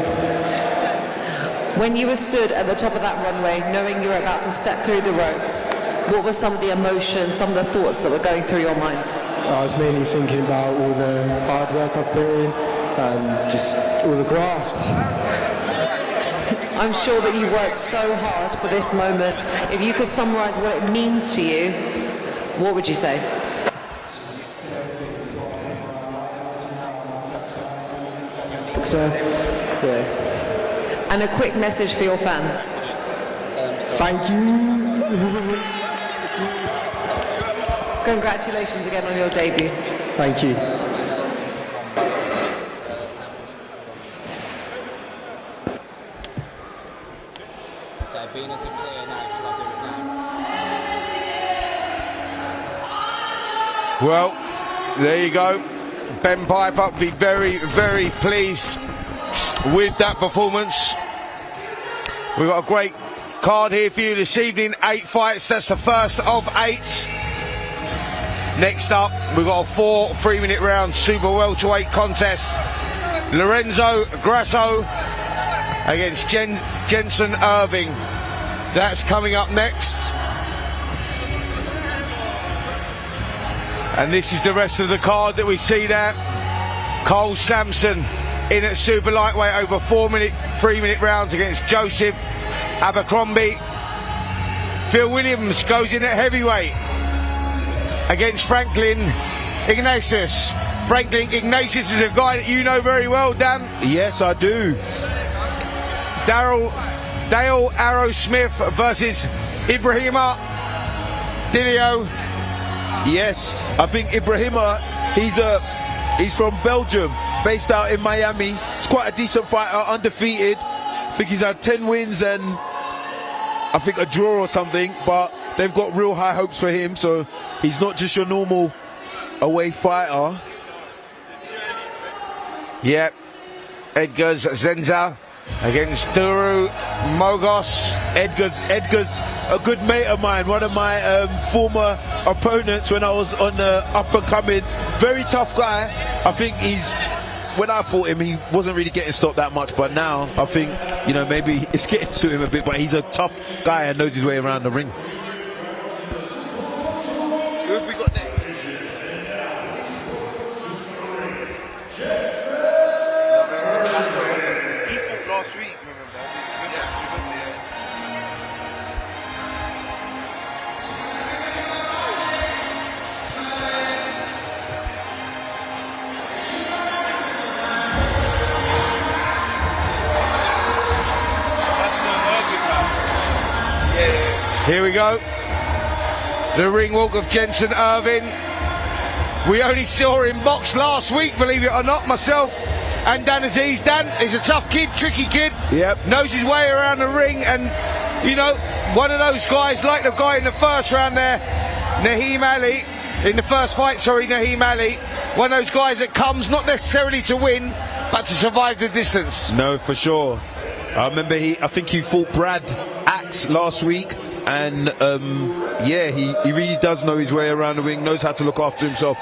When you were stood at the top of that runway, knowing you were about to step through the ropes, what were some of the emotions, some of the thoughts that were going through your mind? I was mainly thinking about all the hard work I've put in and just all the graft. I'm sure that you worked so hard for this moment. If you could summarise what it means to you, what would you say? Yeah. And a quick message for your fans. Thank you. Congratulations again on your debut. Thank you. Well, there you go. Ben Piper will be very, very pleased with that performance. We've got a great card here for you this evening. 8 fights, that's the first of 8. Next up, we've got a 4 3-minute round super welterweight contest. Lorenzo Grasso against Jensen Irving. That's coming up next. And this is the rest of the card that we see there. Karl Sampson in at super lightweight over 3-minute rounds against Joseph Abercrombie. Phil Williams goes in at heavyweight. against Franklin Ignatius. Franklin Ignatius is a guy that you know very well, Dan. Yes, I do. Dale Arrowsmith versus Ibrahima Diallo. Yes, I think Ibrahima, he's from Belgium, based out in Miami. He's quite a decent fighter, undefeated. I think he's had 10 wins and I think a draw or something, but they've got real high hopes for him, so he's not just your normal away fighter. Yep, Edgars Zenza against Doru Mogos. Edgars, a good mate of mine, one of my former opponents when I was on the up and coming. Very tough guy. I think when I fought him, he wasn't really getting stopped that much, but now I think, you know, maybe it's getting to him a bit, but he's a tough guy and knows his way around the ring. Who have we got next? He fought last week, remember? Here we go. The ring walk of Jensen, Irving. We only saw him box last week, believe it or not, myself and Dan Aziz. Dan is a tough kid, tricky kid. Yep. Knows his way around the ring, and you know, one of those guys, like the guy in the first round there, Naeem Ali, in the first fight, Naeem Ali, one of those guys that comes not necessarily to win, but to survive the distance. No, for sure. I remember I think he fought Brad Axe last week, and yeah, he really does know his way around the ring, knows how to look after himself.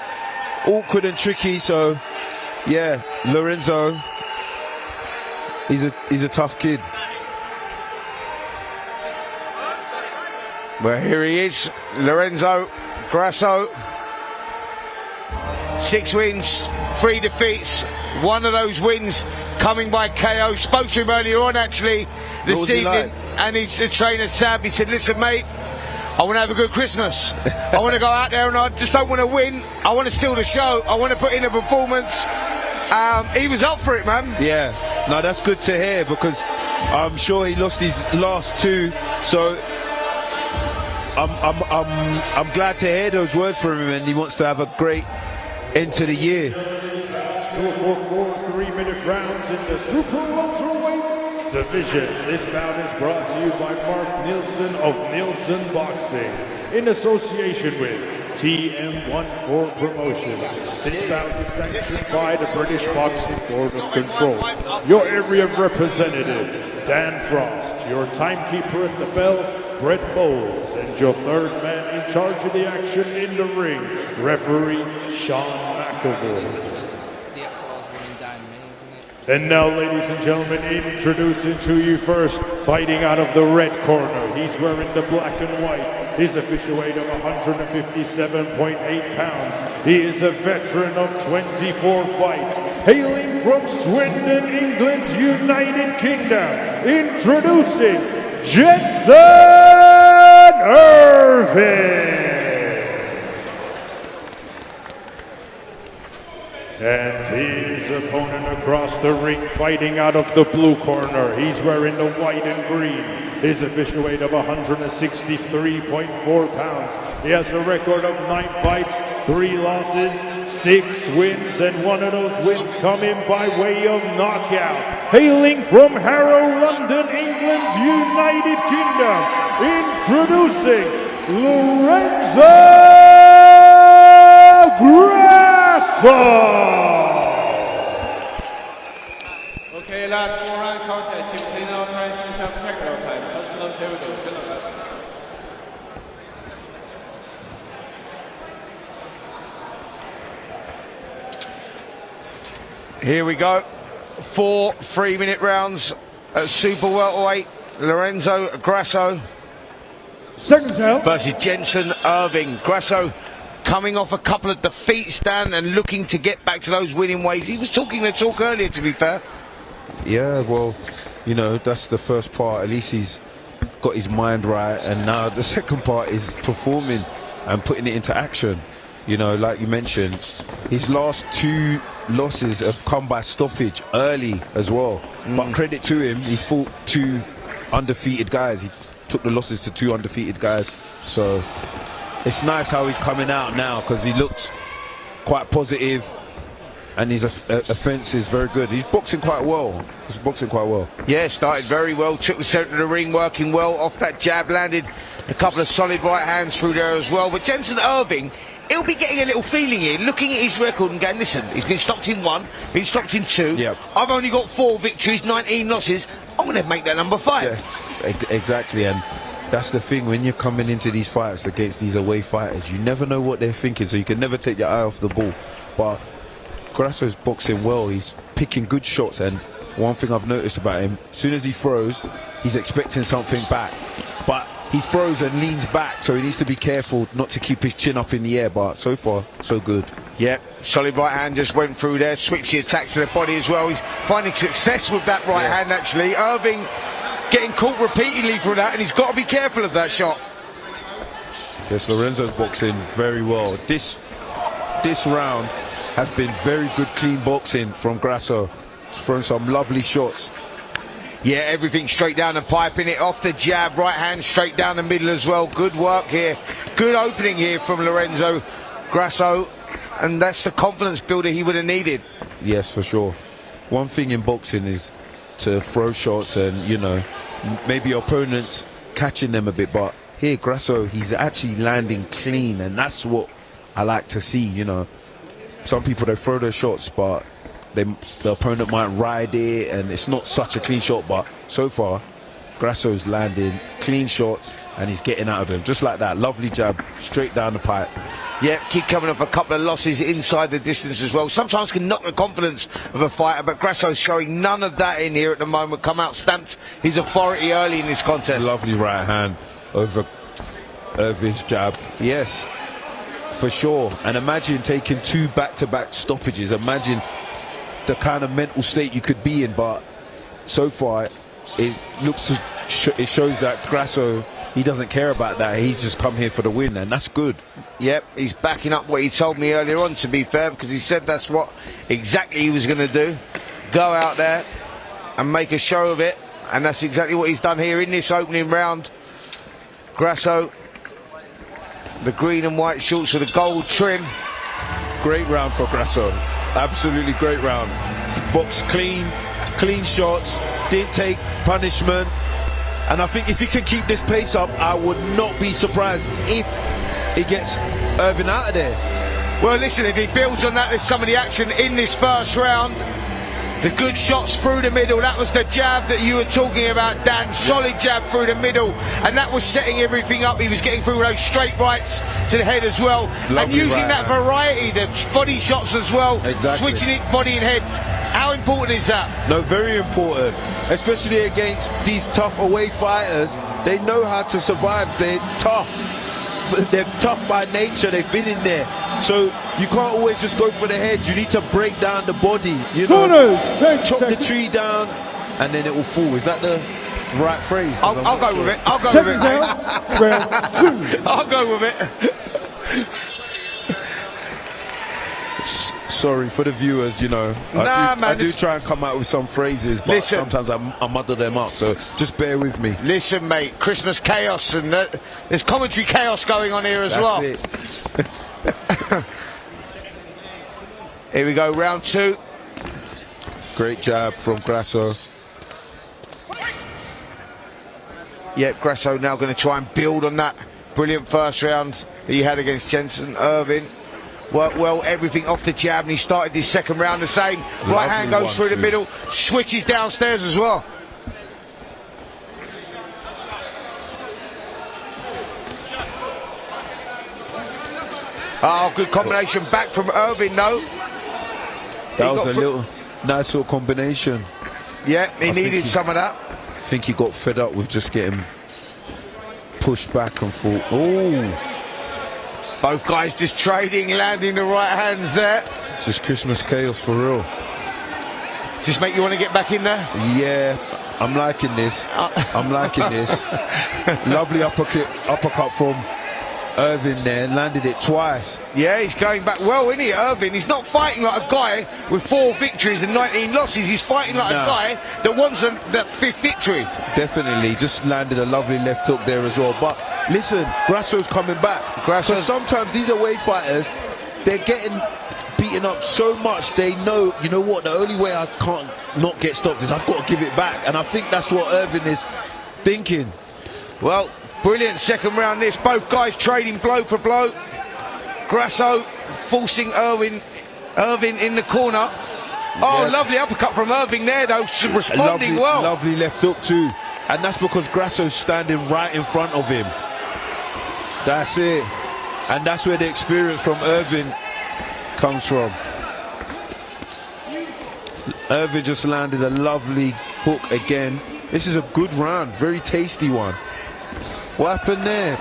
Awkward and tricky, so yeah, Lorenzo, he's a tough kid. Well, here he is, Lorenzo Grasso. 6 wins, 3 defeats. One of those wins coming by KO. Spoke to him earlier on actually this evening, and the trainer Sam, he said, listen mate, I want to have a good Christmas. I want to go out there and I just don't want to win. I want to steal the show. I want to put in a performance. He was up for it, man. Yeah, no, that's good to hear, because I'm sure he lost his last 2, so I'm glad to hear those words from him, and he wants to have a great end to the year. 4 3-minute rounds in the Super Welterweight division. This bout is brought to you by Mark Nielsen of Nielsen Boxing in association with TM14 Promotions. This bout is sanctioned by the British Boxing Board of Control. Your area representative, Dan Frost. Your timekeeper at the bell, Brett Bowles. And your third man in charge of the action in the ring, referee Sean McIntyre. And now, ladies and gentlemen, introducing to you first, fighting out of the red corner. He's wearing the black and white. His official weight of 157.8 pounds. He is a veteran of 24 fights. Hailing from Swindon, England, United Kingdom. Introducing Jensen Irving. And his opponent across the ring, fighting out of the blue corner. He's wearing the white and green. His official weight of 163.4 pounds. He has a record of 9 fights, 3 losses, 6 wins, and one of those wins coming by way of knockout. Hailing from Harrow, London, England, United Kingdom, introducing Lorenzo Grasso. Okay, lads, 4-round contest. Keep it clean all times, keep yourself protected all times. Touch gloves, here we go. Good luck, lads. Here we go. 4 3-minute rounds at Super Welterweight. Lorenzo Grasso versus Jensen Irving. Grasso coming off a couple of defeats, Dan, and looking to get back to those winning ways. He was talking the talk earlier, to be fair. Yeah, well, you know, that's the first part. At least he's got his mind right, and now the second part is performing and putting it into action. You know, like you mentioned, his last 2 losses have come by stoppage early as well. But credit to him, he's fought 2 undefeated guys. He took the losses to 2 undefeated guys. So it's nice how he's coming out now, because he looks quite positive and his offense is very good. He's boxing quite well. Yeah, started very well, took the centre of the ring, working well off that jab, landed a couple of solid right hands through there as well. But Jensen Irving, he'll be getting a little feeling here, looking at his record and going, listen, he's been stopped in 1, been stopped in 2. Yep. I've only got 4 victories, 19 losses. I'm going to make that number 5. Yeah, exactly. And that's the thing, when you're coming into these fights against these away fighters, you never know what they're thinking, so you can never take your eye off the ball. But Grasso's boxing well, he's picking good shots, and one thing I've noticed about him, as soon as he throws, he's expecting something back. But he throws and leans back, so he needs to be careful not to keep his chin up in the air. But so far, so good. Yep, solid right hand just went through there, switched the attacks to the body as well. He's finding success with that right hand, actually. Irving getting caught repeatedly for that, and he's got to be careful of that shot. Yes, Lorenzo's boxing very well. This round has been very good, clean boxing from Grasso. He's thrown some lovely shots. Yeah, everything straight down the pipe, in it off the jab, right hand straight down the middle as well. Good work here, good opening here from Lorenzo Grasso, and that's the confidence builder he would have needed. Yes, for sure. One thing in boxing is to throw shots and, you know, maybe your opponents catching them a bit, but here Grasso, he's actually landing clean, and that's what I like to see. You know, some people, they throw their shots, but the opponent might ride it and it's not such a clean shot. But so far Grasso's landing clean shots and he's getting out of them just like that. Lovely jab straight down the pipe. Yeah, keep coming off a couple of losses inside the distance as well. Sometimes can knock the confidence of a fighter, but Grasso's showing none of that in here at the moment. Come out, stamped his authority early in this contest. Lovely right hand over Irving's jab. Yes, for sure. And imagine taking 2 back-to-back stoppages. Imagine the kind of mental state you could be in. But so far it looks to it shows that Grasso, he doesn't care about that. He's just come here for the win, and that's good. Yep, he's backing up what he told me earlier on, to be fair, because he said that's what exactly he was going to do. Go out there and make a show of it, and that's exactly what he's done here in this opening round. Grasso, the green and white shorts with a gold trim. Great round for Grasso. Absolutely great round. Box clean shots, didn't take punishment. And I think if he can keep this pace up, I would not be surprised if he gets Irving out of there. Well, listen, if he builds on that, there's some of the action in this first round. The good shots through the middle, that was the jab that you were talking about, Dan. Solid jab through the middle, and that was setting everything up. He was getting through those straight rights to the head as well. Lovely, and using right that hand. variety, the body shots as well. Exactly. Switching it body and head. How important is that? No, very important, especially against these tough away fighters. They know how to survive. They're tough. They're tough by nature. They've been in there. So you can't always just go for the head. You need to break down the body. You know, chop the tree down, and then it will fall. Is that the right phrase? I'll go with it. I'll go with it. Round 2. I'll go with it. Sorry for the viewers, you know. I do try and come out with some phrases, but sometimes I muddle them up, so just bear with me. Listen, mate, Christmas chaos, and there's commentary chaos going on here as well. That's it. Here we go, round 2. Great jab from Grasso. Yeah, Grasso now going to try and build on that brilliant first round that he had against Jensen. Irving worked well, everything off the jab, and he started this second round the same. Right hand goes through the middle, switches downstairs as well. Oh, good combination back from Irving, though. That was a little nice little combination. Yeah, he needed some of that. I think he got fed up with just getting pushed back and thought, oh. Both guys just trading, landing the right hands there. Just Christmas chaos for real. Does this make you want to get back in there? Yeah, I'm liking this. I'm liking this. Lovely uppercut from Irving there, landed it twice. Yeah, he's going back well, isn't he, Irving? He's not fighting like a guy with 4 victories and 19 losses. He's fighting like a guy that wants that 5th victory. Definitely, just landed a lovely left hook there as well. But listen, Grasso's coming back. Because sometimes these away fighters, they're getting beaten up so much, they know, you know what, the only way I can't not get stopped is I've got to give it back. And I think that's what Irving is thinking. Well, brilliant second round this. Both guys trading blow for blow. Grasso forcing Irving in the corner. Oh, lovely uppercut from Irving there, though, responding well. Lovely left hook too. And that's because Grasso's standing right in front of him. That's it. And that's where the experience from Irving comes from. Irving just landed a lovely hook again. This is a good round, very tasty one. What happened there,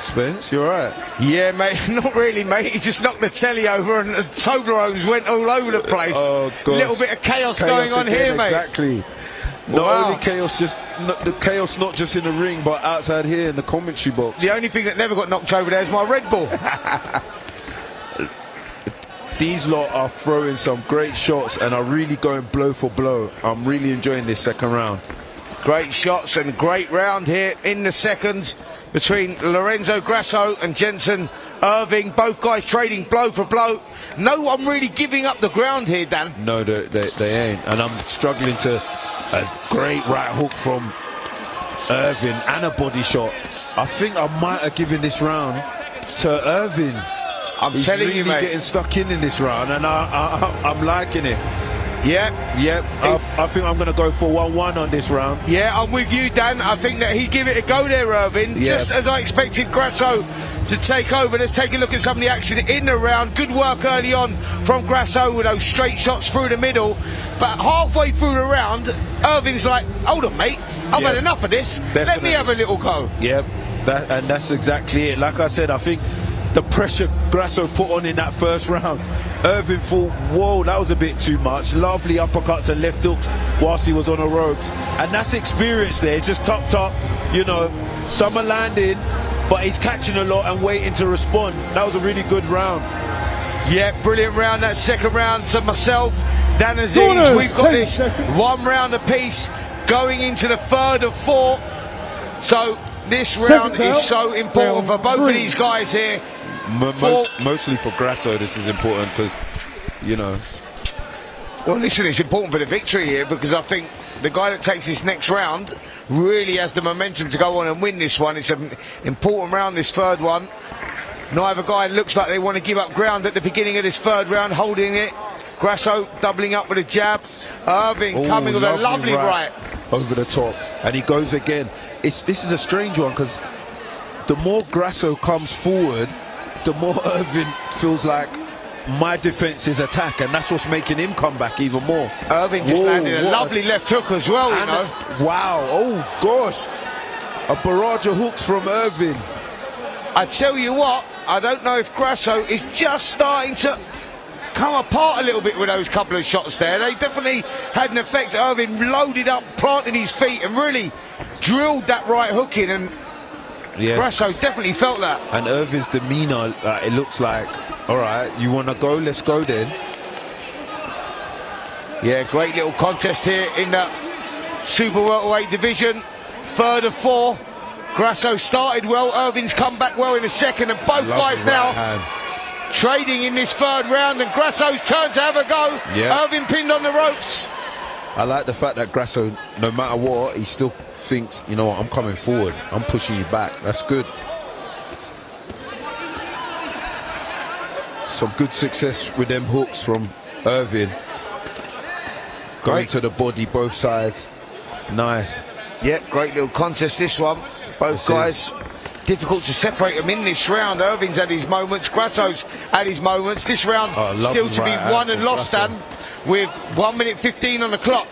Spence? You alright? Yeah, mate, not really, mate. He just knocked the telly over and the Toblerones went all over the place. Oh, God. A little bit of chaos going on again, here, mate. Exactly. Not only chaos, the chaos not just in the ring, but outside here in the commentary box. The only thing that never got knocked over there is my Red Bull. These lot are throwing some great shots and are really going blow for blow. I'm really enjoying this second round. Great shots and great round here in the second between Lorenzo, Grasso and Jensen, Irving. Both guys trading blow for blow. No one really giving up the ground here, Dan. No, they ain't. And I'm struggling to... A great right hook from Irving and a body shot. I think I might have given this round to Irving. He's telling really you, mate. Getting stuck in this round, and I'm liking it. Yep. I think I'm going to go for 1-1 on this round. Yeah, I'm with you, Dan. I think that he'd give it a go there, Irving. Just as I expected Grasso to take over. Let's take a look at some of the action in the round. Good work early on from Grasso with those straight shots through the middle. But halfway through the round, Irving's like, hold on, mate. I've had enough of this. Definitely. Let me have a little go. Yep, and that's exactly it. Like I said, I think the pressure Grasso put on in that first round, Irving thought, whoa, that was a bit too much. Lovely uppercuts and left hooks whilst he was on the ropes. And that's experience there. It's just top, you know, some are landing, but he's catching a lot and waiting to respond. That was a really good round. Yeah, brilliant round, that second round. So myself, Dan Aziz, we've got this 1 round apiece going into the third of 4. So this round is so important for both of these guys here. Mostly for Grasso, this is important because, you know. Well, listen, it's important for the victory here because I think the guy that takes this next round really has the momentum to go on and win this one. It's an important round, this third one. Neither guy looks like they want to give up ground at the beginning of this third round, holding it. Grasso doubling up with a jab. Irving coming with a lovely right. Over the top. And he goes again. This is a strange one because the more Grasso comes forward, the more Irving feels like my defense is attack, and that's what's making him come back even more. Irving just landed a lovely left hook as well, you know. Wow, oh gosh. A barrage of hooks from Irving. I tell you what, I don't know if Grasso is just starting to come apart a little bit with those couple of shots there. They definitely had an effect. Irving loaded up, planted his feet and really drilled that right hook in, and Grasso definitely felt that. And Irving's demeanour, it looks like, all right, you want to go? Let's go then. Yeah, great little contest here in the super welterweight division. Third of 4. Grasso started well. Irving's come back well in the second, and both guys now trading in this third round, and Grasso's turn to have a go. Irving pinned on the ropes. I like the fact that Grasso, no matter what, he still thinks, you know what, I'm coming forward, I'm pushing you back. That's good. Some good success with them hooks from Irving. Going to the body, both sides. Nice. Yeah, great little contest this one. Both guys, difficult to separate them in this round. Irving's had his moments, Grasso's had his moments. This round still to be won and lost, Dan, with 1 minute 15 on the clock.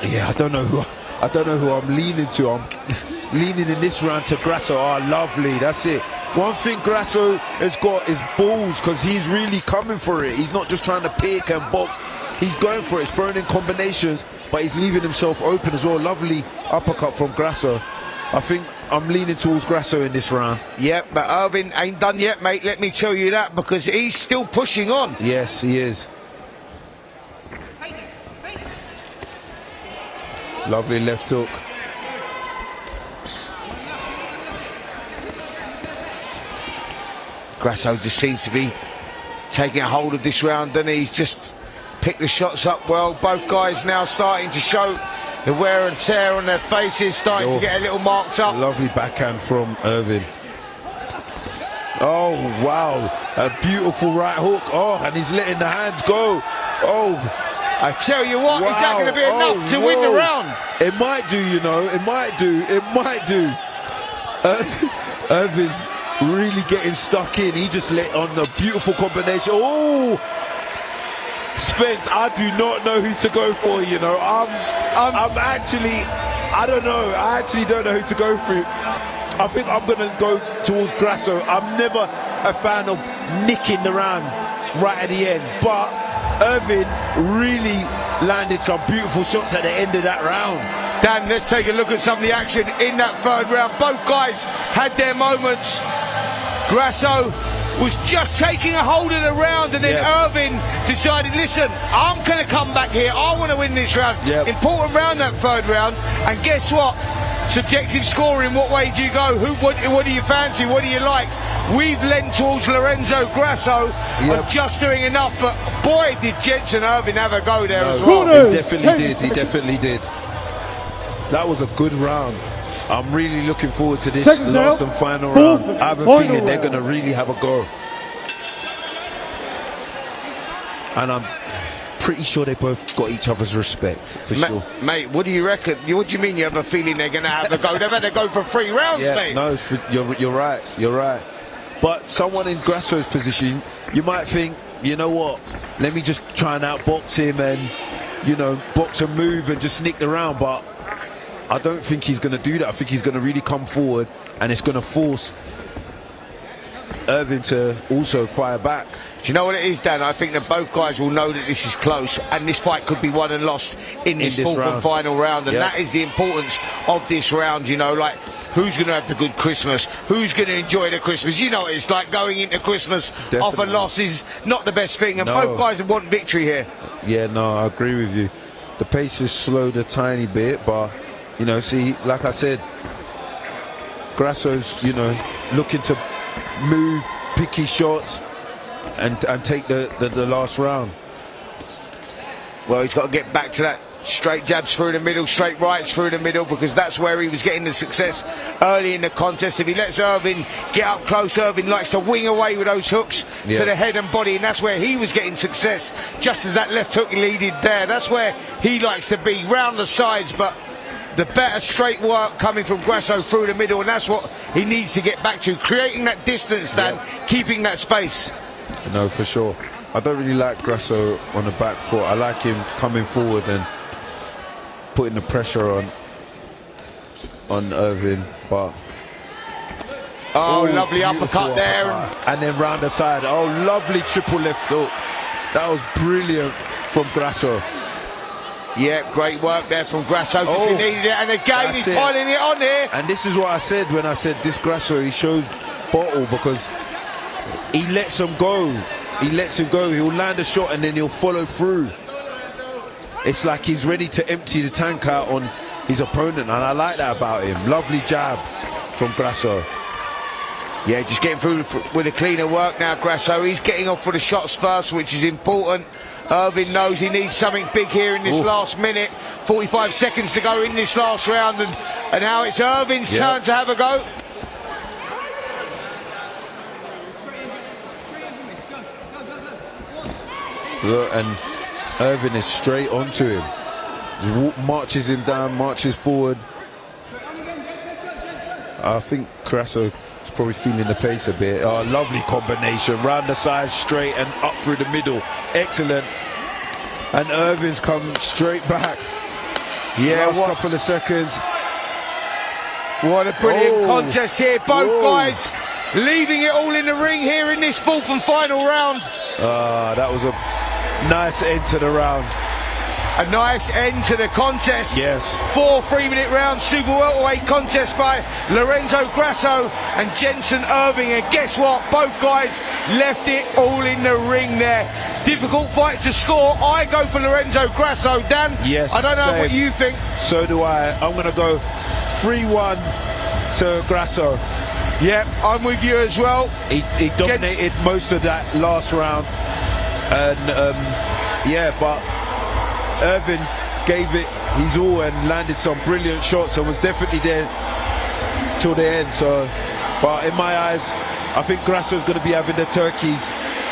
Yeah, I don't know who I'm leaning to. I'm leaning in this round to Grasso. Oh, lovely, that's it. One thing Grasso has got is balls, because he's really coming for it. He's not just trying to pick and box. He's going for it. He's throwing in combinations, but he's leaving himself open as well. Lovely uppercut from Grasso. I think I'm leaning towards Grasso in this round. Yep, but Irving ain't done yet, mate. Let me tell you that, because he's still pushing on. Yes, he is. Lovely left hook. Grasso just seems to be taking a hold of this round, and he's just picked the shots up well. Both guys now starting to show the wear and tear on their faces, starting to get a little marked up. Lovely backhand from Irving. Oh, wow. A beautiful right hook. Oh, and he's letting the hands go. Oh. I tell you what, is that going to be enough to win the round? It might do, you know. It might do. It might do. Irving's really getting stuck in. He just let on the beautiful combination. Oh, Spence, I do not know who to go for, you know. I'm actually, I don't know. I actually don't know who to go for. I think I'm going to go towards Grasso. I'm never a fan of nicking the round right at the end, but Irving really landed some beautiful shots at the end of that round. Dan, let's take a look at some of the action in that third round. Both guys had their moments. Grasso was just taking a hold of the round, and then Irving decided, listen, I'm going to come back here. I want to win this round. Important round, that third round. And guess what? Subjective scoring, what way do you go? What do you fancy? What do you like? We've lent towards Lorenzo Grasso of just doing enough, but boy, did Jensen Irving have a go there as well. He definitely did. He definitely did. That was a good round. I'm really looking forward to this last and final round. I have a feeling they're going to really have a go. And I'm pretty sure they both got each other's respect, for sure. Mate, what do you reckon? What do you mean you have a feeling they're going to have a go? They've had to go for 3 rounds, mate. No, you're right. You're right. But someone in Grasso's position, you might think, you know what, let me just try and outbox him and, you know, box and move and just sneak the round. But I don't think he's going to do that. I think he's going to really come forward, and it's going to force Irving to also fire back. Do you know what it is, Dan? I think that both guys will know that this is close, and this fight could be won and lost in this fourth and final round, and that is the importance of this round, you know, like, who's going to have the good Christmas? Who's going to enjoy the Christmas? You know, it's like going into Christmas off a loss is not the best thing, and both guys want victory here. Yeah, no, I agree with you. The pace has slowed a tiny bit, but, you know, see, like I said, Grasso's, you know, looking to move, pick his shots, and take the last round. Well, he's got to get back to that straight jabs through the middle, straight rights through the middle, because that's where he was getting the success early in the contest. If he lets Irving get up close, Irving likes to wing away with those hooks to the head and body, and that's where he was getting success, just as that left hook leaded there. That's where he likes to be, round the sides, but the better straight work coming from Grasso through the middle, and that's what he needs to get back to, creating that distance, Dan, keeping that space. No, for sure. I don't really like Grasso on the back foot. I like him coming forward and putting the pressure on Irving, but lovely uppercut there, and then round the side. Oh, lovely triple left hook. That was brilliant from Grasso. Yeah, great work there from Grasso, because he needed it, and again he's piling it on here. And this is what I said when I said this Grasso, he shows bottle, because he lets him go. He lets him go. He'll land a shot and then he'll follow through. It's like he's ready to empty the tank out on his opponent, and I like that about him. Lovely jab from Grasso. Yeah, just getting through with a cleaner work now, Grasso. He's getting off for the shots first, which is important. Irving knows he needs something big here in this last minute. 45 seconds to go in this last round, and now it's Irving's turn to have a go. Look, and Irving is straight onto him. He marches him down, marches forward. I think Grasso is probably feeling the pace a bit. Oh, lovely combination, round the side, straight and up through the middle. Excellent. And Irving's come straight back. Yeah, last couple of seconds. What a brilliant contest here. Both guys leaving it all in the ring here in this fourth and final round. That was a nice end to the round. A nice end to the contest. Yes. 4 3-minute rounds, super welterweight contest by Lorenzo, Grasso and Jensen, Irving. And guess what? Both guys left it all in the ring there. Difficult fight to score. I go for Lorenzo, Grasso. Dan, yes, I don't know same. what you think. So do I. I'm going to go 3-1 to Grasso. Yeah, I'm with you as well. He dominated most of that last round. And yeah, but Irving gave it his all and landed some brilliant shots and was definitely there till the end. So, but in my eyes, I think Grasso's going to be having the turkeys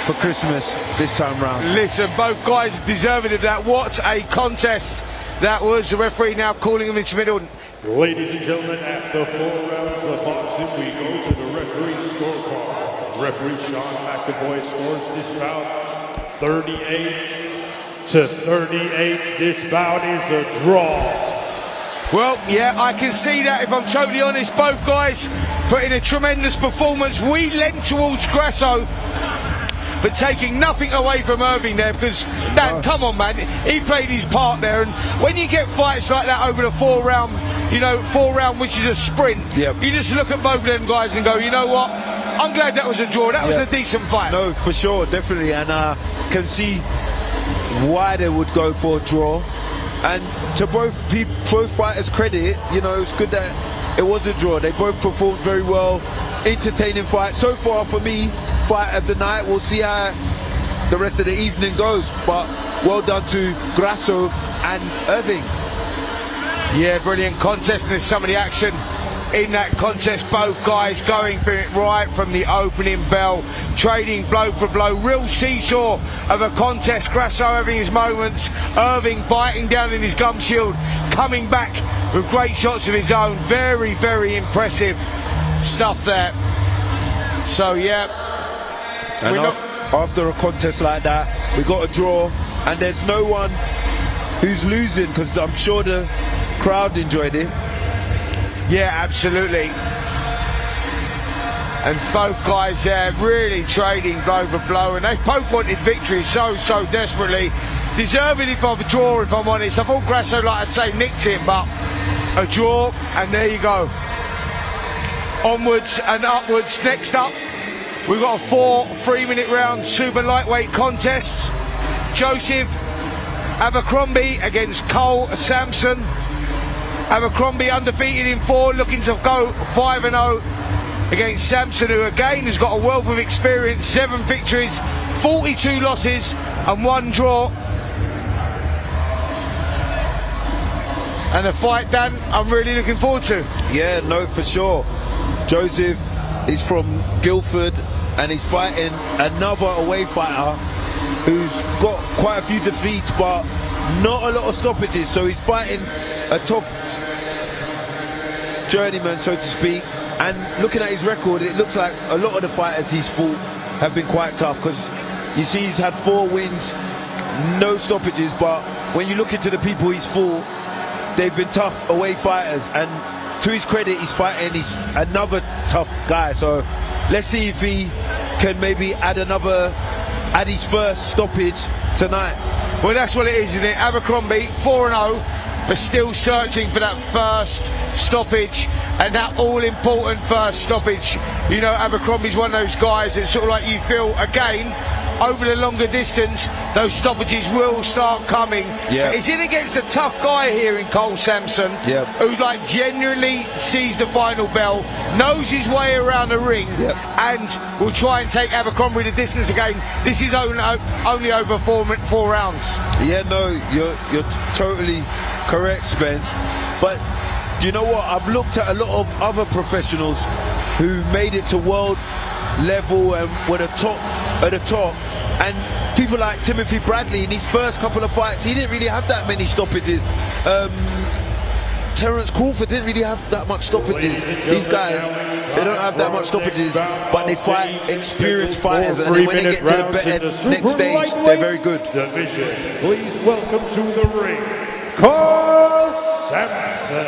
for Christmas this time round. Listen, both guys deserving of that. What a contest that was. The referee now calling them into middle. Ladies and gentlemen, after 4 rounds of boxing, we go to the referee's scorecard. Referee Sean McAvoy scores this bout 38-38. This bout is a draw. Well, yeah, I can see that. If I'm totally honest, both guys put in a tremendous performance. We lent towards Grasso, but taking nothing away from Irving there, because Dan, come on, man, he played his part there. And when you get fights like that over the 4 round, you know, 4 round, which is a sprint, yep, you just look at both of them guys and go, you know what? I'm glad that was a draw. That was a decent fight. No, for sure, definitely, and I can see why they would go for a draw. And to both fighters' credit, you know, it's good that it was a draw. They both performed very well, entertaining fight. So far for me, fight of the night. We'll see how the rest of the evening goes. But well done to Grasso and Irving. Yeah, brilliant contest, and there's some of the action in that contest. Both guys going for it right from the opening bell, trading blow for blow. Real seesaw of a contest. Grasso having his moments, Irving biting down in his gum shield, coming back with great shots of his own. Very, very impressive stuff there. So yeah, and after a contest like that, we got a draw, and there's no one who's losing, because I'm sure the crowd enjoyed it. Yeah, absolutely. And both guys there really trading blow for blow, and they both wanted victory so desperately. Deserving it of a draw, if I'm honest. I thought Grasso, like I say, nicked it, but a draw, and there you go. Onwards and upwards. Next up, we've got a 4 3-minute round super lightweight contest. Joseph Abercrombie against Karl Sampson. Abercrombie undefeated in 4, looking to go 5-0 against Sampson, who again has got a wealth of experience. 7 victories, 42 losses and 1 draw. And a fight, Dan, I'm really looking forward to. Yeah, no, for sure. Joseph is from Guildford and he's fighting another away fighter who's got quite a few defeats but not a lot of stoppages, so he's fighting a tough journeyman, so to speak. And looking at his record, it looks like a lot of the fighters he's fought have been quite tough, because you see he's had 4 wins, no stoppages, but when you look into the people he's fought, they've been tough away fighters, and to his credit, he's fighting another tough guy. So let's see if he can maybe add his first stoppage tonight. Well, that's what it is, isn't it? Abercrombie 4-0, but still searching for that first stoppage, and that all-important first stoppage. You know, Abercrombie's one of those guys that sort of like, you feel again over the longer distance, those stoppages will start coming. Yeah. He's in against a tough guy here in Karl Sampson, yeah, who like genuinely sees the final bell, knows his way around the ring, yeah, and will try and take Abercrombie the distance again. This is only over 4 rounds. Yeah, no, you're totally correct, Spence. But do you know what? I've looked at a lot of other professionals who made it to world level and were at the top, and people like Timothy Bradley in his first couple of fights, he didn't really have that many stoppages. Terence Crawford didn't really have that much stoppages. These guys, they don't have that much stoppages, but they fight experienced fighters, and when they get to the better next stage, they're very good. Division. Please welcome to the ring, Karl Sampson.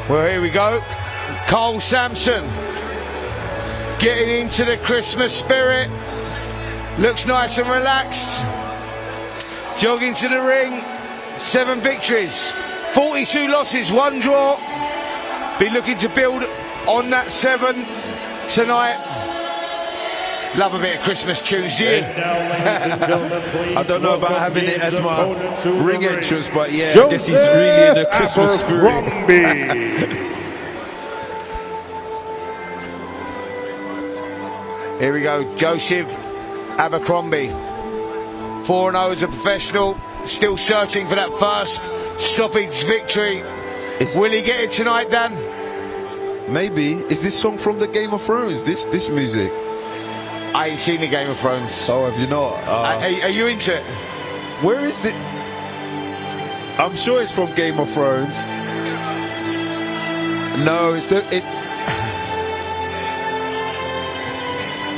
Well, here we go. Karl Sampson getting into the Christmas spirit. Looks nice and relaxed. jogging to the ring, 7 victories, 42 losses, 1 draw. Be looking to build on that 7 tonight. Love a bit of Christmas tunes, do you? I don't know about having it as my ring entrance, but yeah, this is really in the Christmas spirit. Here we go, Joseph Abercrombie. 4-0 as a professional, still searching for that first stoppage victory. Will he get it tonight, Dan? Maybe. Is this song from the Game of Thrones? This music? I ain't seen the Game of Thrones. Oh, have you not? Are you into it? Where is it? I'm sure it's from Game of Thrones. No, it's the...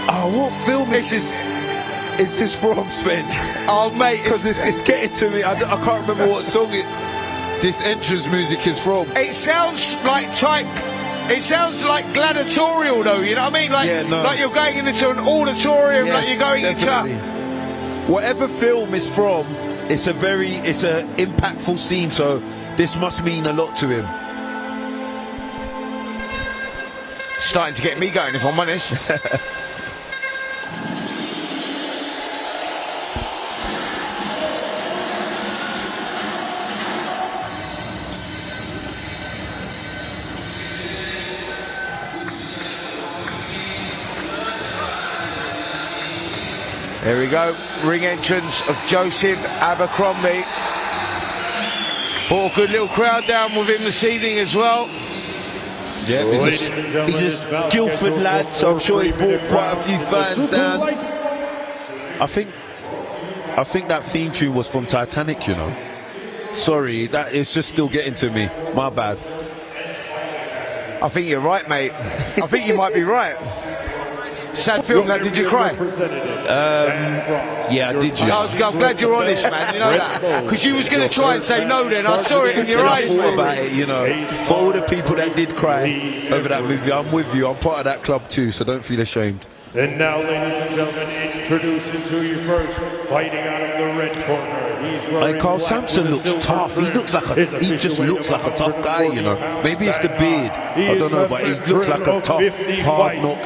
Oh, what film is this? Is this from, Spence? Oh, mate. Because it's getting to me. I can't remember what song this entrance music is from. It sounds like It sounds like gladiatorial, though. You know what I mean? Like, like you're going into an auditorium, yes, like you're going definitely. into. Whatever film it's from, it's a impactful scene. So this must mean a lot to him. Starting to get me going, if I'm honest. Here we go, ring entrance of Joseph Abercrombie. Brought a good little crowd down with him this evening as well. Yeah, he's a Guildford lad, so I'm sure he brought quite a few fans down. I think that theme tune was from Titanic, you know. Sorry, that is just still getting to me. My bad. I think you're right, mate. I think you might be right. Sad film, that. Did you cry? Yeah, I did. I'm glad you're honest, man. You know that, because you was going to try and say no. Then I saw it in your eyes. I thought about it, you know. For all the people that did cry over that movie, I'm with you. I'm part of that club too, so don't feel ashamed. And now, ladies and gentlemen, introducing to you first, fighting out of the red corner. Like Karl Sampson looks tough. He just looks like a tough guy, you know. Maybe it's the beard. I don't know, but he looks like a tough, hard-knock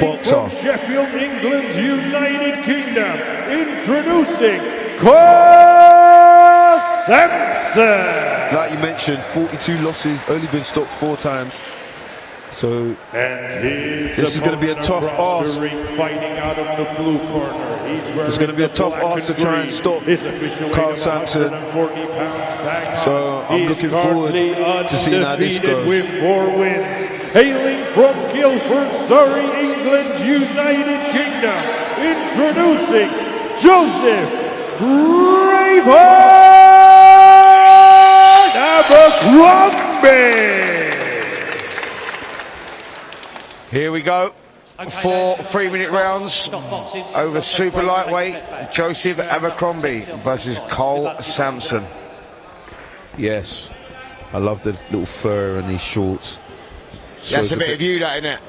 boxer. From Sheffield, England, United Kingdom, introducing Karl Sampson. Like you mentioned, 42 losses, only been stopped 4 times. So this is going to be a tough ask. Fighting out of the blue corner. It's going to be a tough ask to try and stop Karl Sampson. So I'm looking forward to seeing how this goes. With 4 wins, hailing from Guildford, Surrey, England, United Kingdom, introducing Joseph Braveheart Abercrombie. Here we go. 4 3-minute rounds over super lightweight. Joseph Abercrombie versus Karl Sampson. Yes, I love the little fur and these shorts. That's a bit of you, that, isn't it?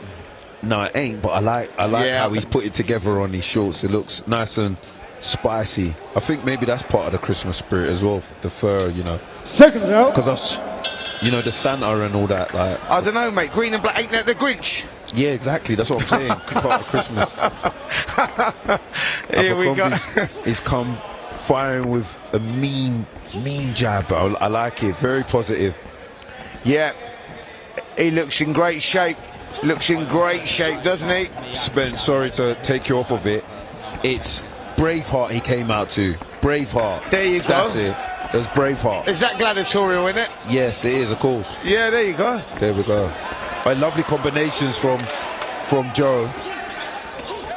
No, it ain't. But I like how he's put it together on these shorts. It looks nice and spicy. I think maybe that's part of the Christmas spirit as well. The fur, you know. Second out. Because you know, the Santa and all that. Like, I don't know, mate. Green and black, ain't that the Grinch? Yeah, exactly. That's what I'm saying. Part of Christmas. Here we go. He's come firing with a mean jab. I like it. Very positive. Yeah, he looks in great shape. Looks in great shape, doesn't he? Spence, sorry to take you off of it. It's Braveheart he came out to. Braveheart. There you go. That's it. There's Braveheart. Is that gladiatorial, isn't it? Yes, it is, of course. Yeah, there you go. There we go. Lovely combinations from Joe.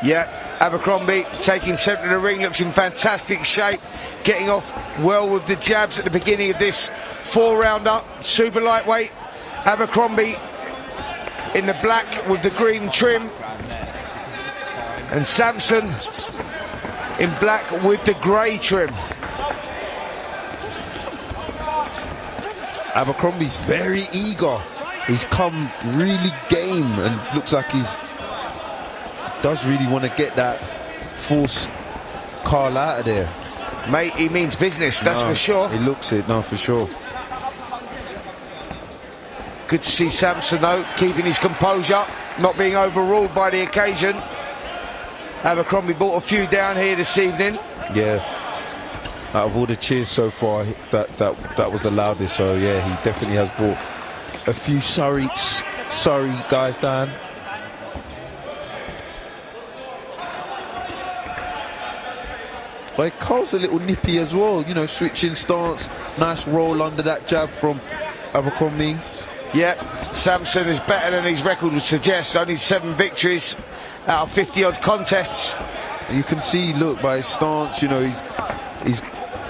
Yeah, Abercrombie taking center of the ring, looks in fantastic shape, getting off well with the jabs at the beginning of this 4-rounder. Super lightweight, Abercrombie in the black with the green trim, and Sampson in black with the grey trim. Abercrombie's very eager. He's come really game and looks like does really want to get that, force Karl out of there. Mate, he means business, that's for sure. He looks it, no, for sure. Good to see Sampson, though, keeping his composure, not being overruled by the occasion. Abercrombie brought a few down here this evening. Yeah. Out of all the cheers so far, that was the loudest. So yeah, he definitely has brought a few sorry guys down. But Karl's a little nippy as well, you know, switching stance, nice roll under that jab from Abercrombie. Yep, Sampson is better than his record would suggest. Only 7 victories out of 50-odd contests. You can see, look, by his stance, you know, he's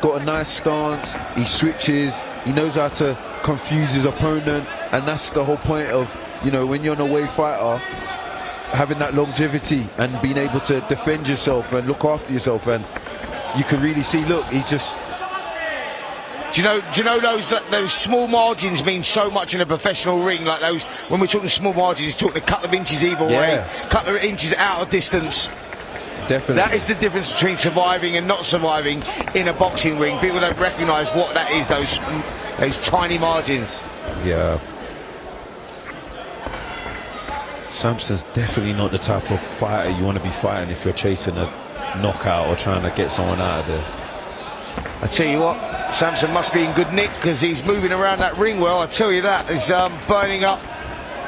got a nice stance, he switches, he knows how to confuse his opponent, and that's the whole point of, you know, when you're an away fighter, having that longevity and being able to defend yourself and look after yourself. And you can really see, look, he just... Do you know those small margins mean so much in a professional ring? Like those, when we're talking small margins, you're talking a couple of inches either way, a couple of inches out of distance. Definitely. That is the difference between surviving and not surviving in a boxing ring. People don't recognise what that is, those tiny margins. Yeah. Sampson's definitely not the type of fighter you want to be fighting if you're chasing a knockout or trying to get someone out of there. I tell you what, Sampson must be in good nick because he's moving around that ring well. I tell you that, he's burning up